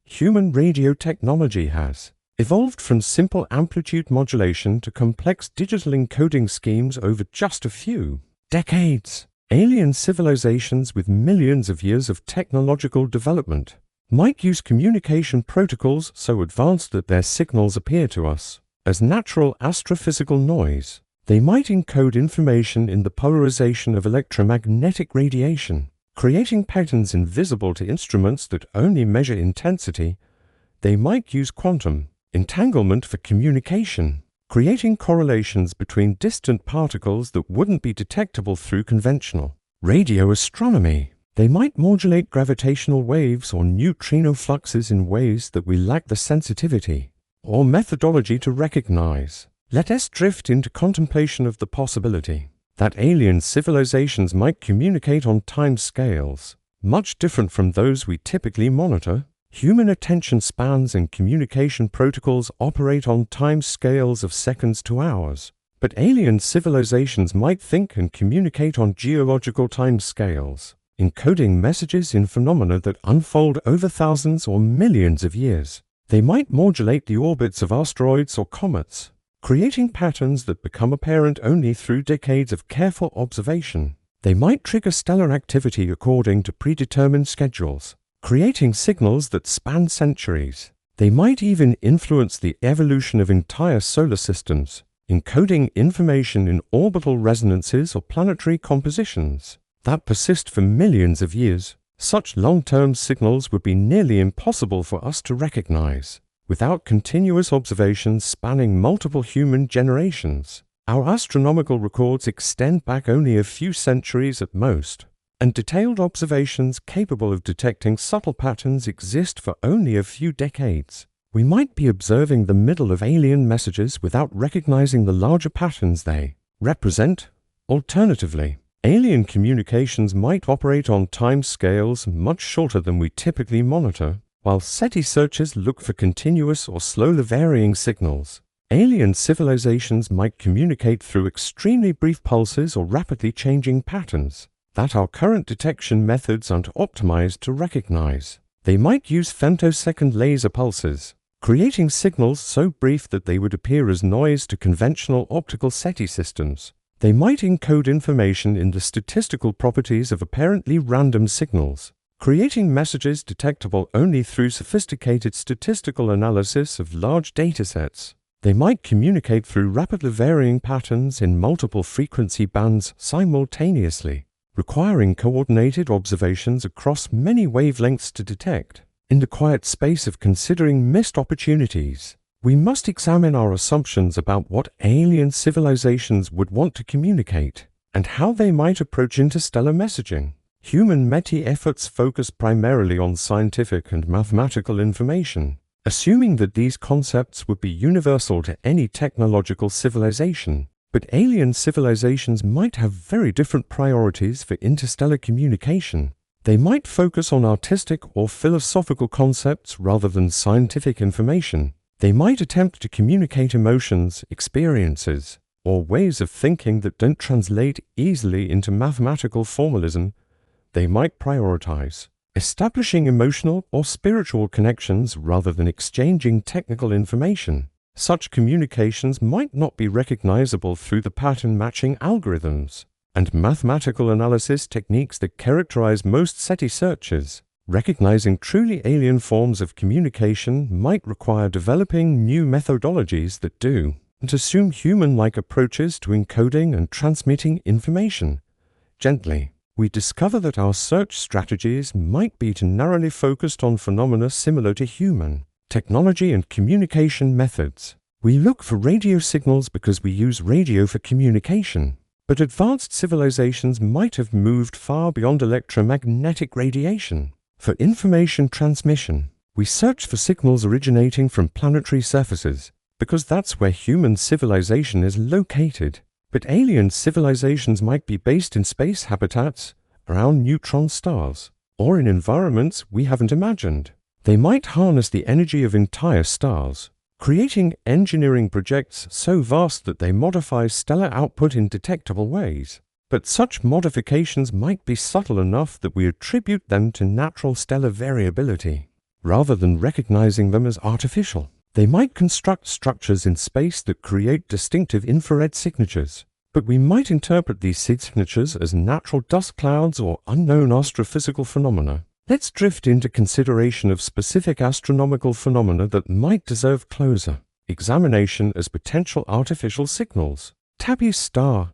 Human radio technology has evolved from simple amplitude modulation to complex digital encoding schemes over just a few decades. Alien civilizations with millions of years of technological development might use communication protocols so advanced that their signals appear to us as natural astrophysical noise. They might encode information in the polarization of electromagnetic radiation, creating patterns invisible to instruments that only measure intensity. They might use quantum entanglement for communication, creating correlations between distant particles that wouldn't be detectable through conventional radio astronomy. They might modulate gravitational waves or neutrino fluxes in ways that we lack the sensitivity or methodology to recognize. Let us drift into contemplation of the possibility that alien civilizations might communicate on time scales much different from those we typically monitor. Human attention spans and communication protocols operate on time scales of seconds to hours, but alien civilizations might think and communicate on geological time scales, encoding messages in phenomena that unfold over thousands or millions of years. They might modulate the orbits of asteroids or comets, creating patterns that become apparent only through decades of careful observation. They might trigger stellar activity according to predetermined schedules, creating signals that span centuries. They might even influence the evolution of entire solar systems, encoding information in orbital resonances or planetary compositions that persist for millions of years. Such long-term signals would be nearly impossible for us to recognize without continuous observations spanning multiple human generations. Our astronomical records extend back only a few centuries at most, and detailed observations capable of detecting subtle patterns exist for only a few decades. We might be observing the middle of alien messages without recognizing the larger patterns they represent. Alternatively, alien communications might operate on time scales much shorter than we typically monitor. While SETI searchers look for continuous or slowly varying signals, alien civilizations might communicate through extremely brief pulses or rapidly changing patterns that our current detection methods aren't optimized to recognize. They might use femtosecond laser pulses, creating signals so brief that they would appear as noise to conventional optical SETI systems. They might encode information in the statistical properties of apparently random signals, creating messages detectable only through sophisticated statistical analysis of large datasets. They might communicate through rapidly varying patterns in multiple frequency bands simultaneously, requiring coordinated observations across many wavelengths to detect. In the quiet space of considering missed opportunities, we must examine our assumptions about what alien civilizations would want to communicate and how they might approach interstellar messaging. Human METI efforts focus primarily on scientific and mathematical information, assuming that these concepts would be universal to any technological civilization. But alien civilizations might have very different priorities for interstellar communication. They might focus on artistic or philosophical concepts rather than scientific information. They might attempt to communicate emotions, experiences, or ways of thinking that don't translate easily into mathematical formalism. They might prioritize establishing emotional or spiritual connections rather than exchanging technical information. Such communications might not be recognizable through the pattern matching algorithms and mathematical analysis techniques that characterize most SETI searches. Recognizing truly alien forms of communication might require developing new methodologies that do and assume human-like approaches to encoding and transmitting information. Gently, we discover that our search strategies might be too narrowly focused on phenomena similar to human technology and communication methods. We look for radio signals because we use radio for communication, but advanced civilizations might have moved far beyond electromagnetic radiation. For information transmission, we search for signals originating from planetary surfaces, because that's where human civilization is located. But alien civilizations might be based in space habitats around neutron stars, or in environments we haven't imagined. They might harness the energy of entire stars, creating engineering projects so vast that they modify stellar output in detectable ways. But such modifications might be subtle enough that we attribute them to natural stellar variability, rather than recognizing them as artificial. They might construct structures in space that create distinctive infrared signatures, but we might interpret these signatures as natural dust clouds or unknown astrophysical phenomena. Let's drift into consideration of specific astronomical phenomena that might deserve closer examination as potential artificial signals. Tabby's star,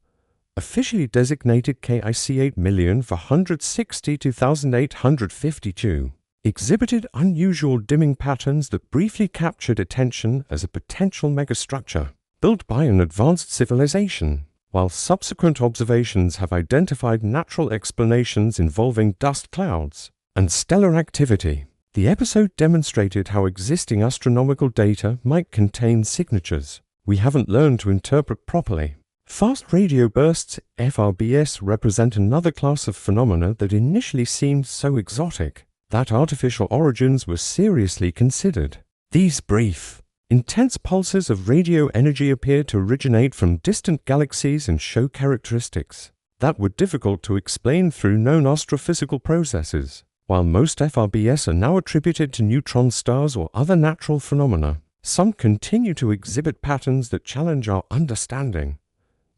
officially designated KIC 8,462,852, exhibited unusual dimming patterns that briefly captured attention as a potential megastructure built by an advanced civilization, while subsequent observations have identified natural explanations involving dust clouds and stellar activity. The episode demonstrated how existing astronomical data might contain signatures we haven't learned to interpret properly. Fast radio bursts, FRBs, represent another class of phenomena that initially seemed so exotic that artificial origins were seriously considered. These brief, intense pulses of radio energy appear to originate from distant galaxies and show characteristics that were difficult to explain through known astrophysical processes. While most FRBs are now attributed to neutron stars or other natural phenomena, some continue to exhibit patterns that challenge our understanding.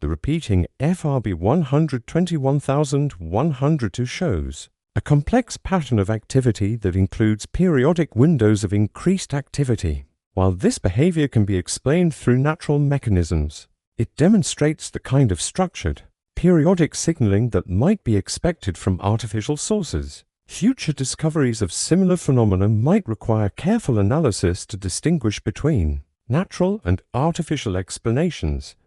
The repeating FRB 121102 shows a complex pattern of activity that includes periodic windows of increased activity. While this behavior can be explained through natural mechanisms, it demonstrates the kind of structured, periodic signaling that might be expected from artificial sources. Future discoveries of similar phenomena might require careful analysis to distinguish between natural and artificial explanations.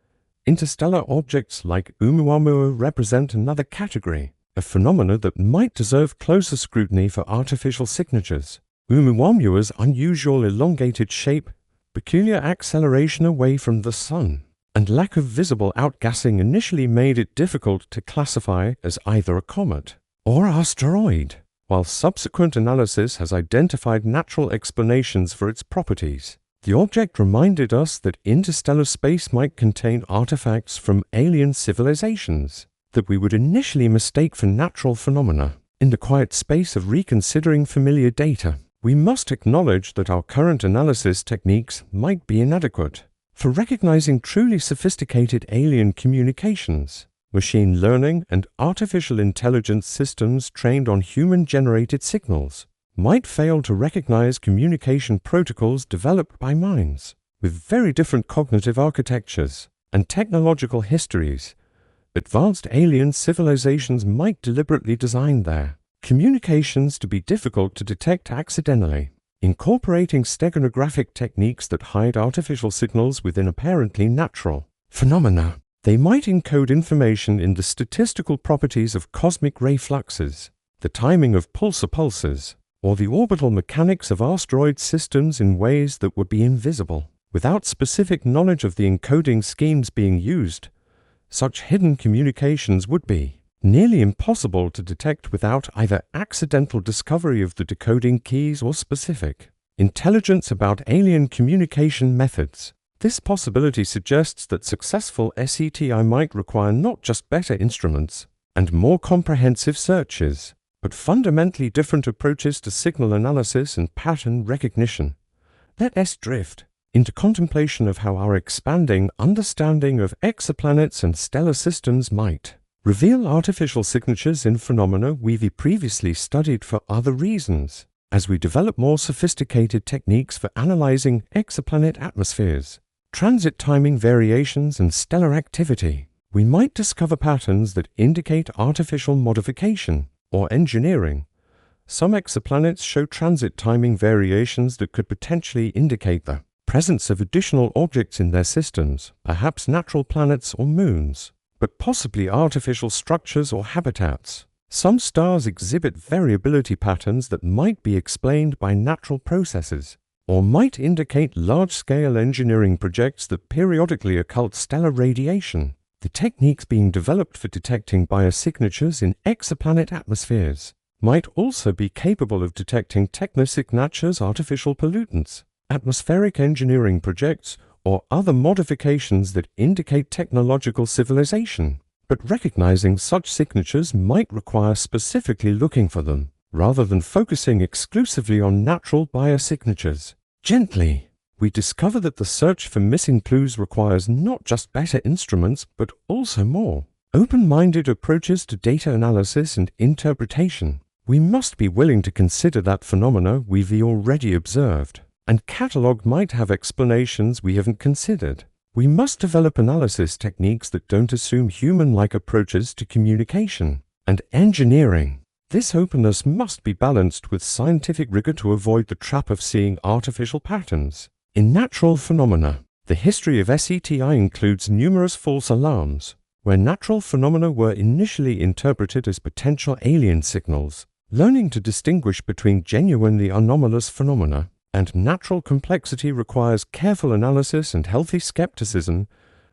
Interstellar objects like Oumuamua represent another category, a phenomena that might deserve closer scrutiny for artificial signatures. Oumuamua's unusual elongated shape, peculiar acceleration away from the Sun, and lack of visible outgassing initially made it difficult to classify as either a comet or asteroid, while subsequent analysis has identified natural explanations for its properties. The object reminded us that interstellar space might contain artifacts from alien civilizations that we would initially mistake for natural phenomena. In the quiet space of reconsidering familiar data, we must acknowledge that our current analysis techniques might be inadequate for recognizing truly sophisticated alien communications. Machine learning and artificial intelligence systems trained on human-generated signals might fail to recognize communication protocols developed by minds with very different cognitive architectures and technological histories. Advanced alien civilizations might deliberately design their communications to be difficult to detect accidentally, incorporating steganographic techniques that hide artificial signals within apparently natural phenomena. They might encode information in the statistical properties of cosmic ray fluxes, the timing of pulsar pulses, or the orbital mechanics of asteroid systems in ways that would be invisible. Without specific knowledge of the encoding schemes being used, such hidden communications would be nearly impossible to detect without either accidental discovery of the decoding keys or specific intelligence about alien communication methods. This possibility suggests that successful SETI might require not just better instruments and more comprehensive searches, but fundamentally different approaches to signal analysis and pattern recognition. Let us drift into contemplation of how our expanding understanding of exoplanets and stellar systems might reveal artificial signatures in phenomena we've previously studied for other reasons. As we develop more sophisticated techniques for analyzing exoplanet atmospheres, transit timing variations, and stellar activity, we might discover patterns that indicate artificial modification or engineering. Some exoplanets show transit timing variations that could potentially indicate the presence of additional objects in their systems, perhaps natural planets or moons, but possibly artificial structures or habitats. Some stars exhibit variability patterns that might be explained by natural processes, or might indicate large-scale engineering projects that periodically occult stellar radiation. The techniques being developed for detecting biosignatures in exoplanet atmospheres might also be capable of detecting technosignatures, artificial pollutants, atmospheric engineering projects, or other modifications that indicate technological civilization. But recognizing such signatures might require specifically looking for them, rather than focusing exclusively on natural biosignatures. Gently, we discover that the search for missing clues requires not just better instruments, but also more open-minded approaches to data analysis and interpretation. We must be willing to consider that phenomena we've already observed, and catalog might have explanations we haven't considered. We must develop analysis techniques that don't assume human-like approaches to communication and engineering. This openness must be balanced with scientific rigor to avoid the trap of seeing artificial patterns in natural phenomena. The history of SETI includes numerous false alarms, where natural phenomena were initially interpreted as potential alien signals. Learning to distinguish between genuinely anomalous phenomena and natural complexity requires careful analysis and healthy skepticism.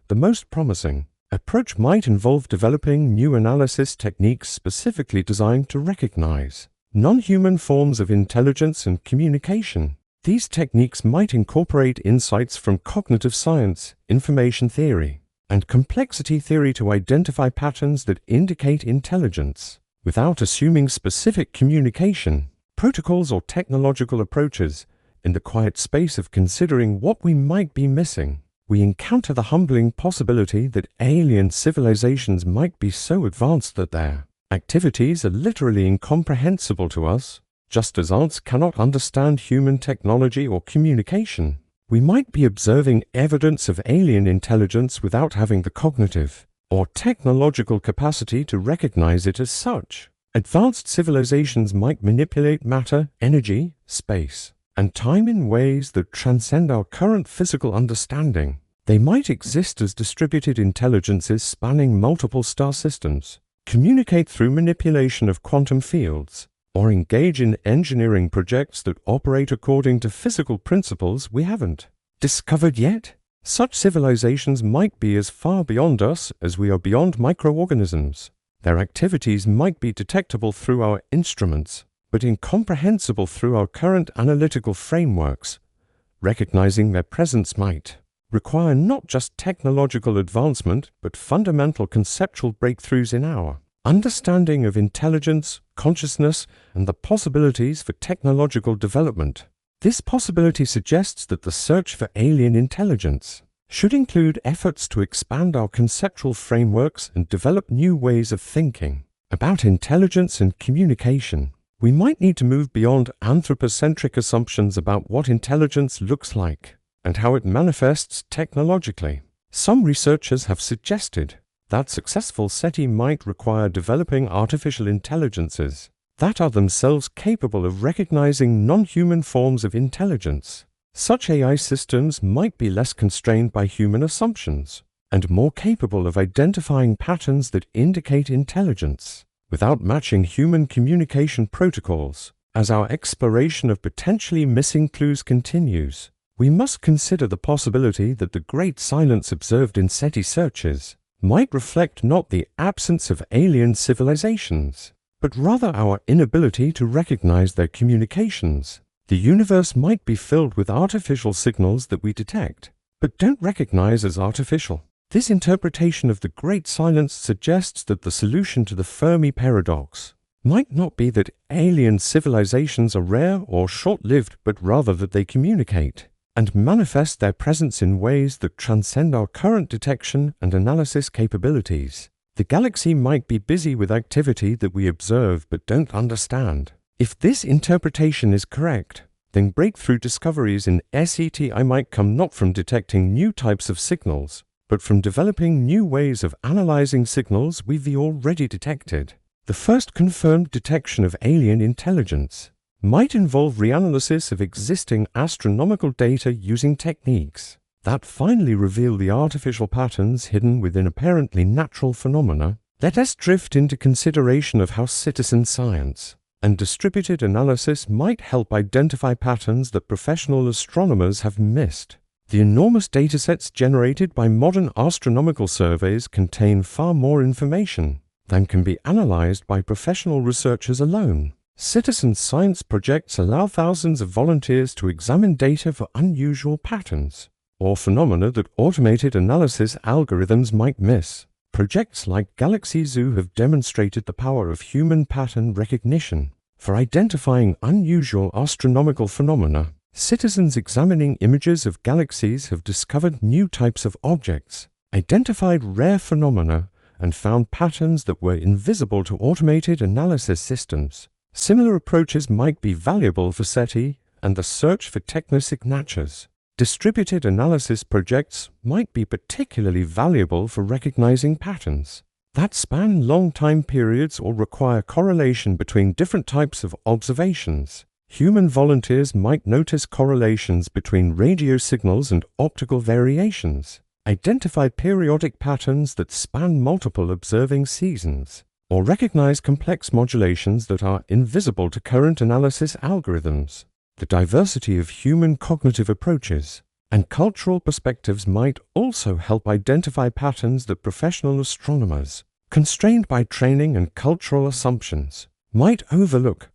The most promising approach might involve developing new analysis techniques specifically designed to recognize non-human forms of intelligence and communication. These techniques might incorporate insights from cognitive science, information theory, and complexity theory to identify patterns that indicate intelligence, without assuming specific communication, protocols, or technological approaches. In the quiet space of considering what we might be missing, we encounter the humbling possibility that alien civilizations might be so advanced that their activities are literally incomprehensible to us, just as ants cannot understand human technology or communication. We might be observing evidence of alien intelligence without having the cognitive or technological capacity to recognize it as such. Advanced civilizations might manipulate matter, energy, space, and time in ways that transcend our current physical understanding. They might exist as distributed intelligences spanning multiple star systems, communicate through manipulation of quantum fields, or engage in engineering projects that operate according to physical principles we haven't discovered yet. Such civilizations might be as far beyond us as we are beyond microorganisms. Their activities might be detectable through our instruments, but incomprehensible through our current analytical frameworks. Recognizing their presence might require not just technological advancement, but fundamental conceptual breakthroughs in our understanding of intelligence, consciousness, and the possibilities for technological development. This possibility suggests that the search for alien intelligence should include efforts to expand our conceptual frameworks and develop new ways of thinking about intelligence and communication. We might need to move beyond anthropocentric assumptions about what intelligence looks like and how it manifests technologically. Some researchers have suggested that successful SETI might require developing artificial intelligences that are themselves capable of recognizing non-human forms of intelligence. Such AI systems might be less constrained by human assumptions and more capable of identifying patterns that indicate intelligence without matching human communication protocols. As our exploration of potentially missing clues continues, we must consider the possibility that the great silence observed in SETI searches might reflect not the absence of alien civilizations, but rather our inability to recognize their communications. The universe might be filled with artificial signals that we detect, but don't recognize as artificial. This interpretation of the great silence suggests that the solution to the Fermi paradox might not be that alien civilizations are rare or short-lived, but rather that they communicate and manifest their presence in ways that transcend our current detection and analysis capabilities. The galaxy might be busy with activity that we observe but don't understand. If this interpretation is correct, then breakthrough discoveries in SETI might come not from detecting new types of signals, but from developing new ways of analyzing signals we've already detected. The first confirmed detection of alien intelligence might involve reanalysis of existing astronomical data using techniques that finally reveal the artificial patterns hidden within apparently natural phenomena. Let us drift into consideration of how citizen science and distributed analysis might help identify patterns that professional astronomers have missed. The enormous datasets generated by modern astronomical surveys contain far more information than can be analyzed by professional researchers alone. Citizen science projects allow thousands of volunteers to examine data for unusual patterns or phenomena that automated analysis algorithms might miss. Projects like Galaxy Zoo have demonstrated the power of human pattern recognition for identifying unusual astronomical phenomena. Citizens examining images of galaxies have discovered new types of objects, identified rare phenomena, and found patterns that were invisible to automated analysis systems. Similar approaches might be valuable for SETI and the search for technosignatures. Distributed analysis projects might be particularly valuable for recognizing patterns that span long time periods or require correlation between different types of observations. Human volunteers might notice correlations between radio signals and optical variations, identify periodic patterns that span multiple observing seasons, or recognize complex modulations that are invisible to current analysis algorithms. The diversity of human cognitive approaches And cultural perspectives might also help identify patterns that professional astronomers, constrained by training and cultural assumptions, might overlook.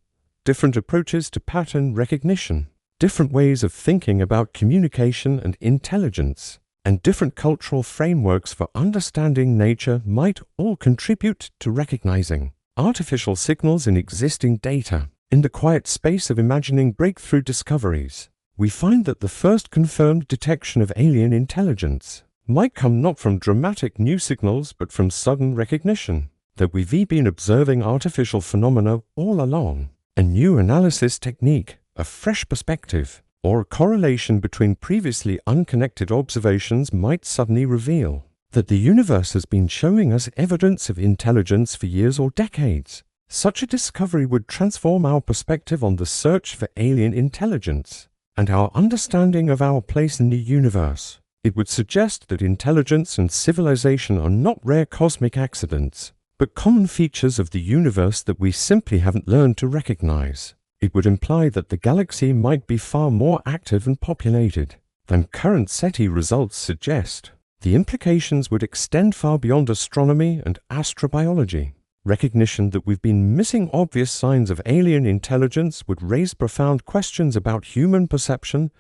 Different approaches to pattern recognition, different ways of thinking about communication and intelligence, and different cultural frameworks for understanding nature might all contribute to recognizing artificial signals in existing data. In the quiet space of imagining breakthrough discoveries, we find that the first confirmed detection of alien intelligence might come not from dramatic new signals but from sudden recognition that we've been observing artificial phenomena all along. A new analysis technique, a fresh perspective, or a correlation between previously unconnected observations might suddenly reveal that the universe has been showing us evidence of intelligence for years or decades. Such a discovery would transform our perspective on the search for alien intelligence and our understanding of our place in the universe. It would suggest that intelligence and civilization are not rare cosmic accidents, but common features of the universe that we simply haven't learned to recognize. It would imply that the galaxy might be far more active and populated than current SETI results suggest. The implications would extend far beyond astronomy and astrobiology. Recognition that we've been missing obvious signs of alien intelligence would raise profound questions about human perception,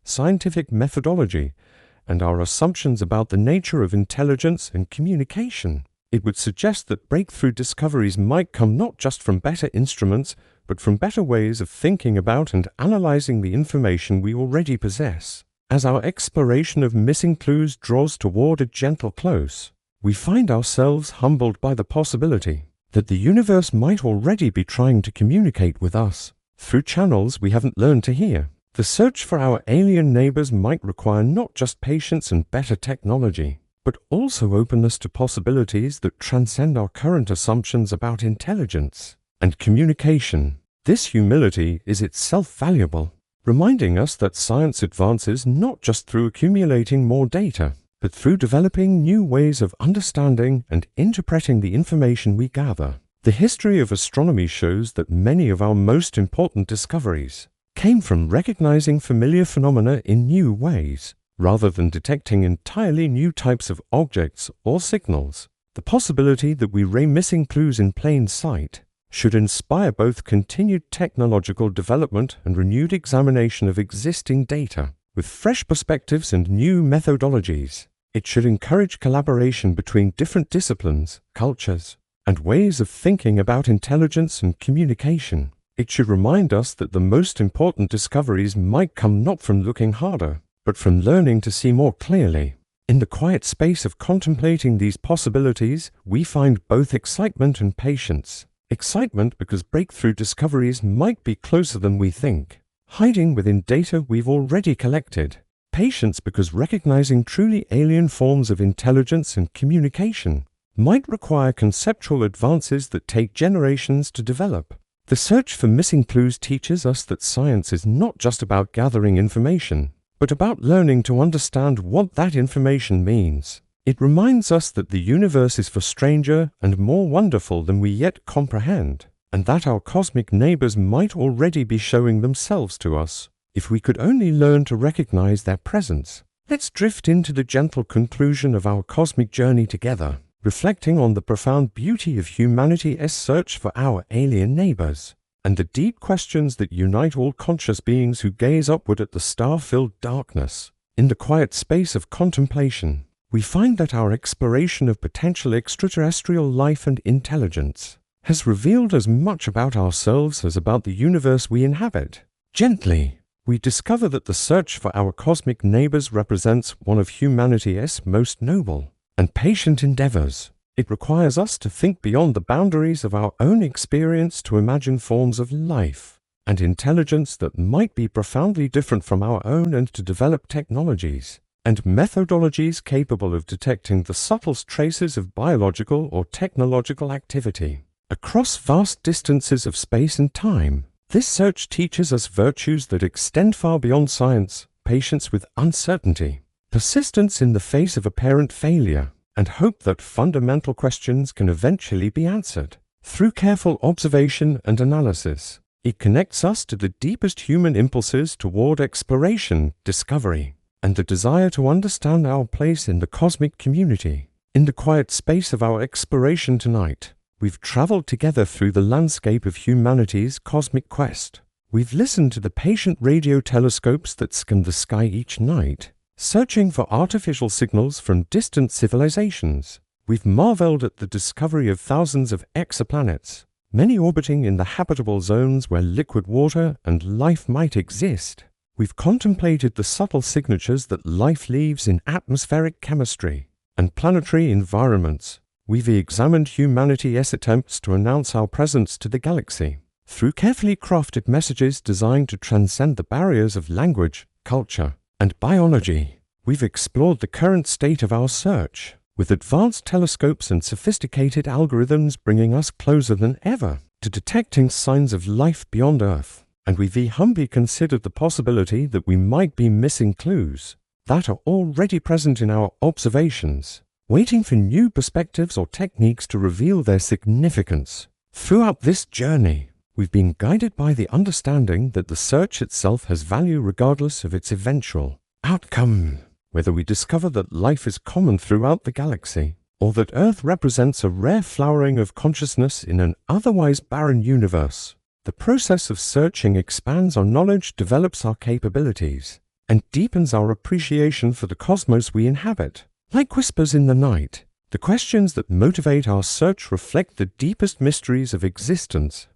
scientific methodology, and our assumptions about the nature of intelligence and communication. It would suggest that breakthrough discoveries might come not just from better instruments, but from better ways of thinking about and analyzing the information we already possess. As our exploration of missing clues draws toward a gentle close, we find ourselves humbled by the possibility that the universe might already be trying to communicate with us through channels we haven't learned to hear. The search for our alien neighbors might require not just patience and better technology, but also openness to possibilities that transcend our current assumptions about intelligence and communication. This humility is itself valuable, reminding us that science advances not just through accumulating more data, but through developing new ways of understanding and interpreting the information we gather. The history of astronomy shows that many of our most important discoveries came from recognizing familiar phenomena in new ways, rather than detecting entirely new types of objects or signals. The possibility that we may be missing clues in plain sight should inspire both continued technological development and renewed examination of existing data. With fresh perspectives and new methodologies, it should encourage collaboration between different disciplines, cultures, and ways of thinking about intelligence and communication. It should remind us that the most important discoveries might come not from looking harder, but from learning to see more clearly. In the quiet space of contemplating these possibilities, we find both excitement and patience. Excitement because breakthrough discoveries might be closer than we think, hiding within data we've already collected. Patience because recognizing truly alien forms of intelligence and communication might require conceptual advances that take generations to develop. The search for missing clues teaches us that science is not just about gathering information, but about learning to understand what that information means. It reminds us that the universe is far stranger and more wonderful than we yet comprehend, and that our cosmic neighbors might already be showing themselves to us, if we could only learn to recognize their presence. Let's drift into the gentle conclusion of our cosmic journey together, reflecting on the profound beauty of humanity's search for our alien neighbors, and the deep questions that unite all conscious beings who gaze upward at the star-filled darkness. In the quiet space of contemplation, we find that our exploration of potential extraterrestrial life and intelligence has revealed as much about ourselves as about the universe we inhabit. Gently, we discover that the search for our cosmic neighbors represents one of humanity's most noble and patient endeavors. It requires us to think beyond the boundaries of our own experience to imagine forms of life and intelligence that might be profoundly different from our own, and to develop technologies and methodologies capable of detecting the subtlest traces of biological or technological activity across vast distances of space and time. This search teaches us virtues that extend far beyond science: patience with uncertainty, persistence in the face of apparent failure, and hope that fundamental questions can eventually be answered. Through careful observation and analysis, it connects us to the deepest human impulses toward exploration, discovery, and the desire to understand our place in the cosmic community. In the quiet space of our exploration tonight, we've traveled together through the landscape of humanity's cosmic quest. We've listened to the patient radio telescopes that scan the sky each night, searching for artificial signals from distant civilizations. We've marveled at the discovery of thousands of exoplanets, many orbiting in the habitable zones where liquid water and life might exist. We've contemplated the subtle signatures that life leaves in atmospheric chemistry and planetary environments. We've examined humanity's attempts to announce our presence to the galaxy through carefully crafted messages designed to transcend the barriers of language, culture, and biology. We've explored the current state of our search, with advanced telescopes and sophisticated algorithms bringing us closer than ever to detecting signs of life beyond Earth. And we've humbly considered the possibility that we might be missing clues that are already present in our observations, waiting for new perspectives or techniques to reveal their significance. Throughout this journey, we've been guided by the understanding that the search itself has value regardless of its eventual outcome. Whether we discover that life is common throughout the galaxy, or that Earth represents a rare flowering of consciousness in an otherwise barren universe, the process of searching expands our knowledge, develops our capabilities, and deepens our appreciation for the cosmos we inhabit. Like whispers in the night, the questions that motivate our search reflect the deepest mysteries of existence.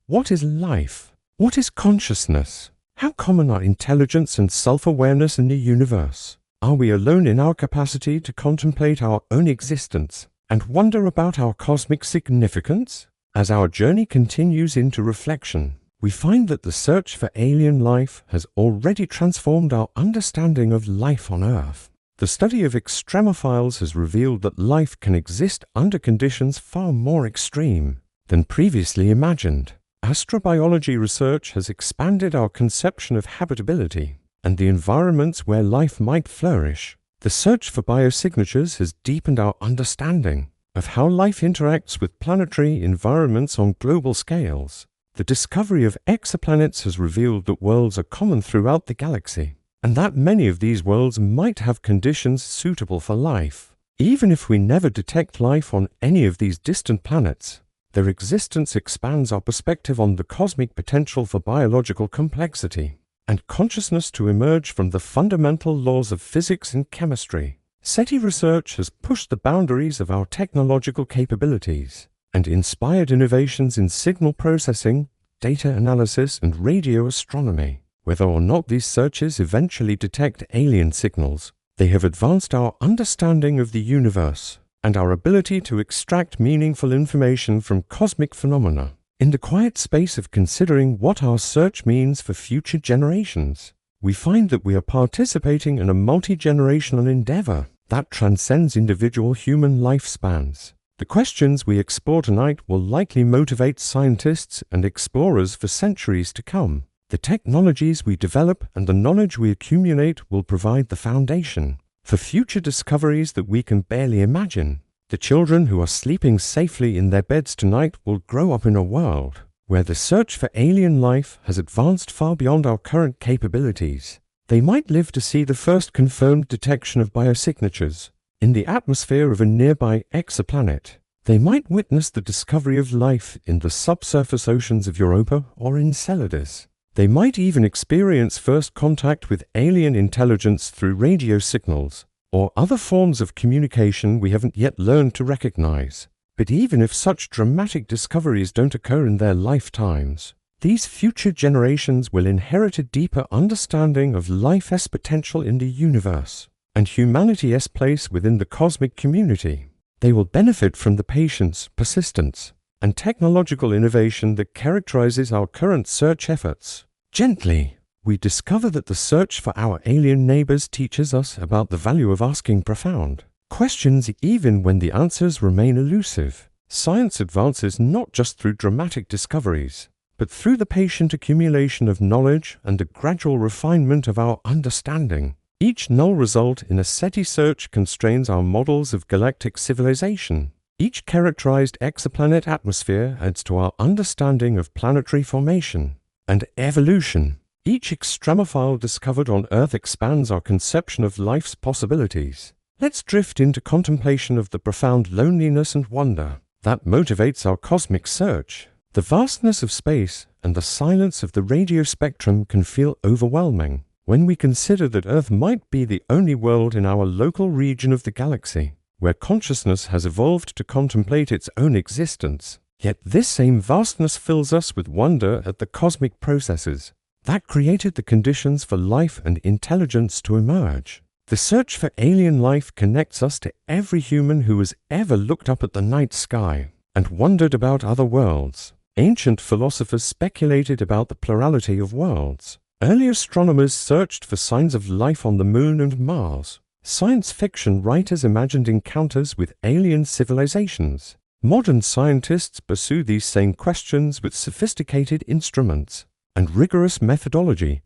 What is life? What is consciousness? How common are intelligence and self-awareness in the universe? Are we alone in our capacity to contemplate our own existence and wonder about our cosmic significance? As our journey continues into reflection, we find that the search for alien life has already transformed our understanding of life on Earth. The study of extremophiles has revealed that life can exist under conditions far more extreme than previously imagined. Astrobiology research has expanded our conception of habitability and the environments where life might flourish. The search for biosignatures has deepened our understanding of how life interacts with planetary environments on global scales. The discovery of exoplanets has revealed that worlds are common throughout the galaxy, and that many of these worlds might have conditions suitable for life. Even if we never detect life on any of these distant planets, their existence expands our perspective on the cosmic potential for biological complexity and consciousness to emerge from the fundamental laws of physics and chemistry. SETI research has pushed the boundaries of our technological capabilities and inspired innovations in signal processing, data analysis, and radio astronomy. Whether or not these searches eventually detect alien signals, they have advanced our understanding of the universe and our ability to extract meaningful information from cosmic phenomena. In the quiet space of considering what our search means for future generations, we find that we are participating in a multi-generational endeavor that transcends individual human lifespans. The questions we explore tonight will likely motivate scientists and explorers for centuries to come. The technologies we develop and the knowledge we accumulate will provide the foundation for future discoveries that we can barely imagine. The children who are sleeping safely in their beds tonight will grow up in a world where the search for alien life has advanced far beyond our current capabilities. They might live to see the first confirmed detection of biosignatures in the atmosphere of a nearby exoplanet. They might witness the discovery of life in the subsurface oceans of Europa or Enceladus. They might even experience first contact with alien intelligence through radio signals or other forms of communication we haven't yet learned to recognize. But even if such dramatic discoveries don't occur in their lifetimes, these future generations will inherit a deeper understanding of life's potential in the universe and humanity's place within the cosmic community. They will benefit from the patience, persistence, and technological innovation that characterizes our current search efforts. Gently, we discover that the search for our alien neighbors teaches us about the value of asking profound questions even when the answers remain elusive. Science advances not just through dramatic discoveries, but through the patient accumulation of knowledge and the gradual refinement of our understanding. Each null result in a SETI search constrains our models of galactic civilization. Each characterized exoplanet atmosphere adds to our understanding of planetary formation and evolution. Each extremophile discovered on Earth expands our conception of life's possibilities. Let's drift into contemplation of the profound loneliness and wonder that motivates our cosmic search. The vastness of space and the silence of the radio spectrum can feel overwhelming when we consider that Earth might be the only world in our local region of the galaxy where consciousness has evolved to contemplate its own existence. Yet this same vastness fills us with wonder at the cosmic processes that created the conditions for life and intelligence to emerge. The search for alien life connects us to every human who has ever looked up at the night sky and wondered about other worlds. Ancient philosophers speculated about the plurality of worlds. Early astronomers searched for signs of life on the Moon and Mars. Science fiction writers imagined encounters with alien civilizations. Modern scientists pursue these same questions with sophisticated instruments and rigorous methodology,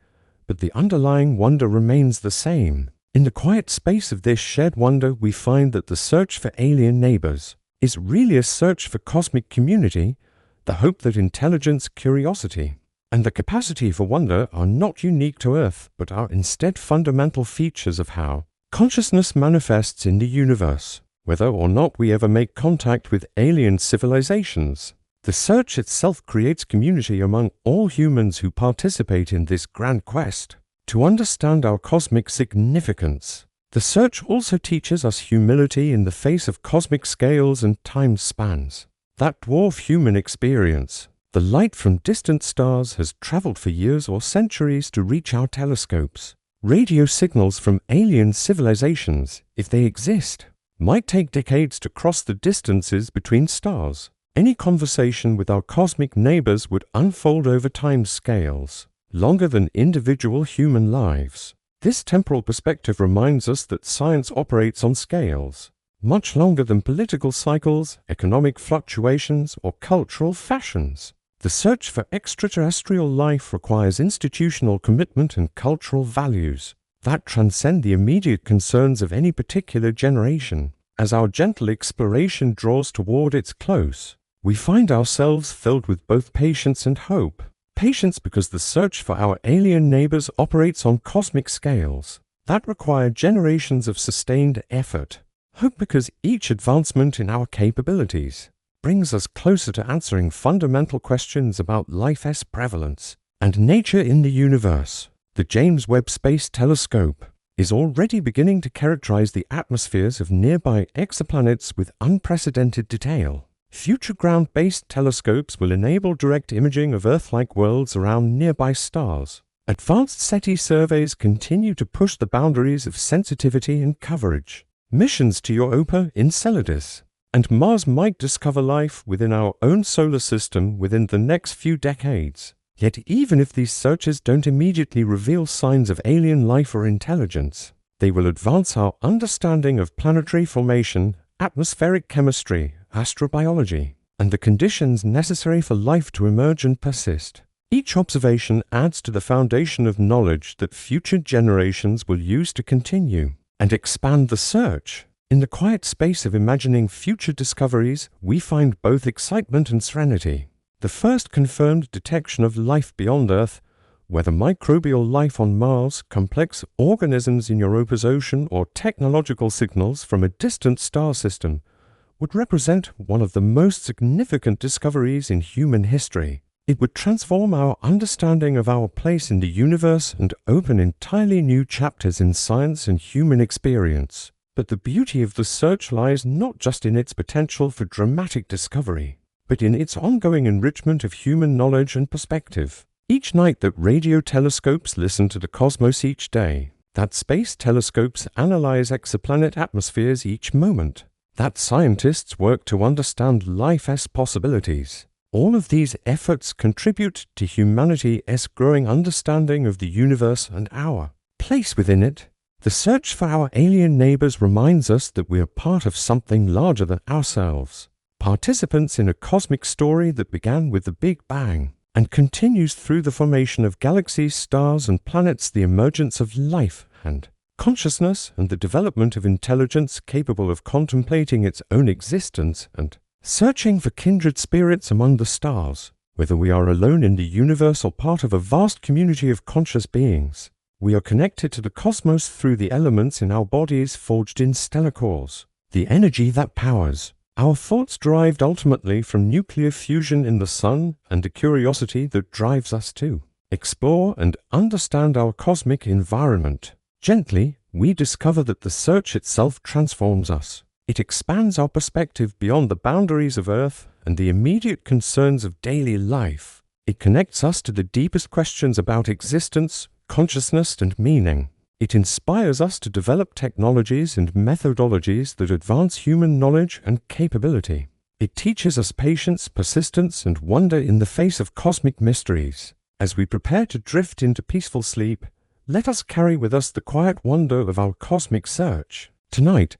but the underlying wonder remains the same. In the quiet space of this shared wonder, we find that the search for alien neighbors is really a search for cosmic community, the hope that intelligence, curiosity, and the capacity for wonder are not unique to Earth, but are instead fundamental features of how consciousness manifests in the universe. Whether or not we ever make contact with alien civilizations, the search itself creates community among all humans who participate in this grand quest to understand our cosmic significance. The search also teaches us humility in the face of cosmic scales and time spans that dwarf human experience. The light from distant stars has traveled for years or centuries to reach our telescopes. Radio signals from alien civilizations, if they exist, might take decades to cross the distances between stars. Any conversation with our cosmic neighbors would unfold over time scales longer than individual human lives. This temporal perspective reminds us that science operates on scales much longer than political cycles, economic fluctuations, or cultural fashions. The search for extraterrestrial life requires institutional commitment and cultural values that transcend the immediate concerns of any particular generation. As our gentle exploration draws toward its close, we find ourselves filled with both patience and hope. Patience because the search for our alien neighbors operates on cosmic scales that require generations of sustained effort. Hope because each advancement in our capabilities brings us closer to answering fundamental questions about life's prevalence and nature in the universe. The James Webb Space Telescope is already beginning to characterize the atmospheres of nearby exoplanets with unprecedented detail. Future ground-based telescopes will enable direct imaging of Earth-like worlds around nearby stars. Advanced SETI surveys continue to push the boundaries of sensitivity and coverage. Missions to Europa, Enceladus, and Mars might discover life within our own solar system within the next few decades. Yet even if these searches don't immediately reveal signs of alien life or intelligence, they will advance our understanding of planetary formation, atmospheric chemistry, astrobiology, and the conditions necessary for life to emerge and persist. Each observation adds to the foundation of knowledge that future generations will use to continue and expand the search. In the quiet space of imagining future discoveries, we find both excitement and serenity. The first confirmed detection of life beyond Earth, whether microbial life on Mars, complex organisms in Europa's ocean, or technological signals from a distant star system, would represent one of the most significant discoveries in human history. It would transform our understanding of our place in the universe and open entirely new chapters in science and human experience. But the beauty of the search lies not just in its potential for dramatic discovery, but in its ongoing enrichment of human knowledge and perspective. Each night that radio telescopes listen to the cosmos each day, that space telescopes analyze exoplanet atmospheres each moment, that scientists work to understand life's possibilities. All of these efforts contribute to humanity's growing understanding of the universe and our place within it. The search for our alien neighbors reminds us that we are part of something larger than ourselves, participants in a cosmic story that began with the Big Bang and continues through the formation of galaxies, stars, and planets, the emergence of life and consciousness, and the development of intelligence capable of contemplating its own existence and searching for kindred spirits among the stars. Whether we are alone in the universe or part of a vast community of conscious beings, we are connected to the cosmos through the elements in our bodies forged in stellar cores, the energy that powers. Our thoughts derived ultimately from nuclear fusion in the sun, and the curiosity that drives us to explore and understand our cosmic environment. Gently, we discover that the search itself transforms us. It expands our perspective beyond the boundaries of Earth and the immediate concerns of daily life. It connects us to the deepest questions about existence, consciousness, and meaning. It inspires us to develop technologies and methodologies that advance human knowledge and capability. It teaches us patience, persistence, and wonder in the face of cosmic mysteries. As we prepare to drift into peaceful sleep, let us carry with us the quiet wonder of our cosmic search. Tonight,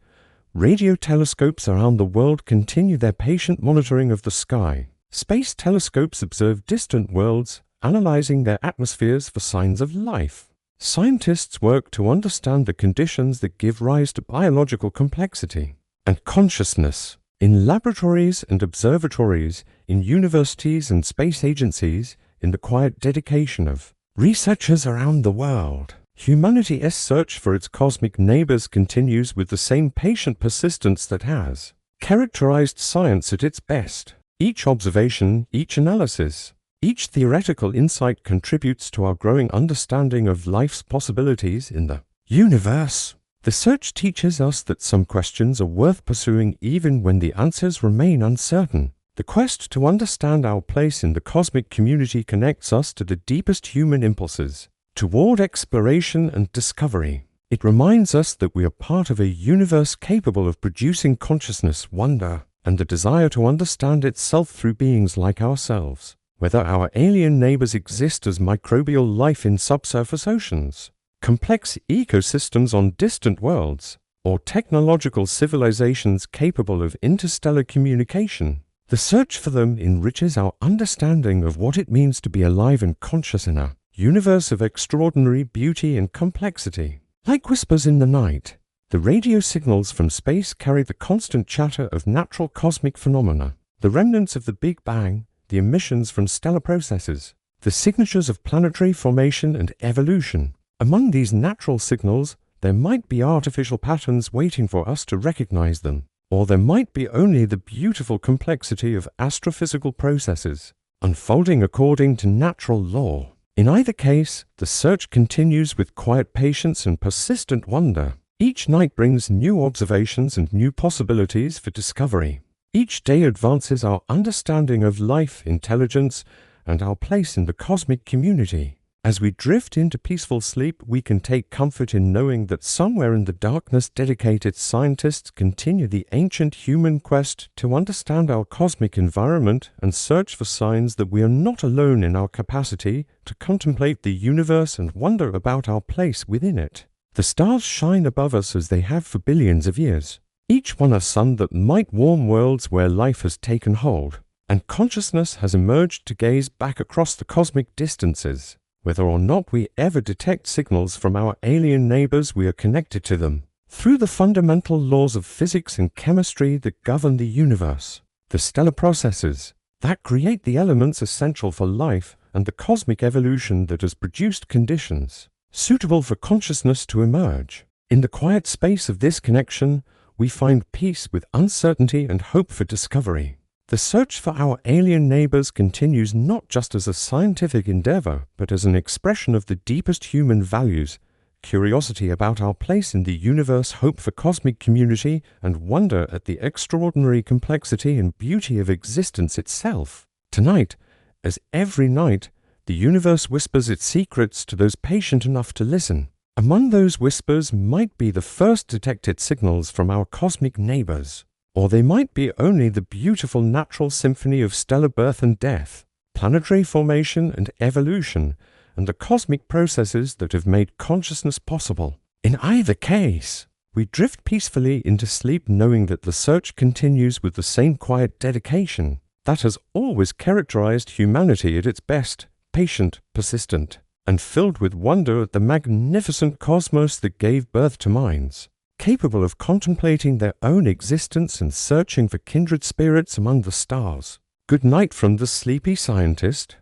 radio telescopes around the world continue their patient monitoring of the sky. Space telescopes observe distant worlds, analyzing their atmospheres for signs of life. Scientists work to understand the conditions that give rise to biological complexity and consciousness. In laboratories and observatories, in universities and space agencies, in the quiet dedication of researchers around the world, humanity's search for its cosmic neighbors continues with the same patient persistence that has characterized science at its best. Each observation, each analysis, each theoretical insight contributes to our growing understanding of life's possibilities in the universe. The search teaches us that some questions are worth pursuing even when the answers remain uncertain. The quest to understand our place in the cosmic community connects us to the deepest human impulses toward exploration and discovery. It reminds us that we are part of a universe capable of producing consciousness, wonder, and the desire to understand itself through beings like ourselves. Whether our alien neighbors exist as microbial life in subsurface oceans, complex ecosystems on distant worlds, or technological civilizations capable of interstellar communication, the search for them enriches our understanding of what it means to be alive and conscious in a universe of extraordinary beauty and complexity. Like whispers in the night, the radio signals from space carry the constant chatter of natural cosmic phenomena, the remnants of the Big Bang, the emissions from stellar processes, the signatures of planetary formation and evolution. Among these natural signals, there might be artificial patterns waiting for us to recognize them, or there might be only the beautiful complexity of astrophysical processes, unfolding according to natural law. In either case, the search continues with quiet patience and persistent wonder. Each night brings new observations and new possibilities for discovery. Each day advances our understanding of life, intelligence, and our place in the cosmic community. As we drift into peaceful sleep, we can take comfort in knowing that somewhere in the darkness, dedicated scientists continue the ancient human quest to understand our cosmic environment and search for signs that we are not alone in our capacity to contemplate the universe and wonder about our place within it. The stars shine above us as they have for billions of years, each one a sun that might warm worlds where life has taken hold, and consciousness has emerged to gaze back across the cosmic distances. Whether or not we ever detect signals from our alien neighbors, we are connected to them through the fundamental laws of physics and chemistry that govern the universe, the stellar processes that create the elements essential for life, and the cosmic evolution that has produced conditions suitable for consciousness to emerge. In the quiet space of this connection, we find peace with uncertainty and hope for discovery. The search for our alien neighbors continues not just as a scientific endeavor, but as an expression of the deepest human values: curiosity about our place in the universe, hope for cosmic community, and wonder at the extraordinary complexity and beauty of existence itself. Tonight, as every night, the universe whispers its secrets to those patient enough to listen. Among those whispers might be the first detected signals from our cosmic neighbors, or they might be only the beautiful natural symphony of stellar birth and death, planetary formation and evolution, and the cosmic processes that have made consciousness possible. In either case, we drift peacefully into sleep knowing that the search continues with the same quiet dedication that has always characterized humanity at its best: patient, persistent, and filled with wonder at the magnificent cosmos that gave birth to minds capable of contemplating their own existence and searching for kindred spirits among the stars. Good night from the sleepy scientist.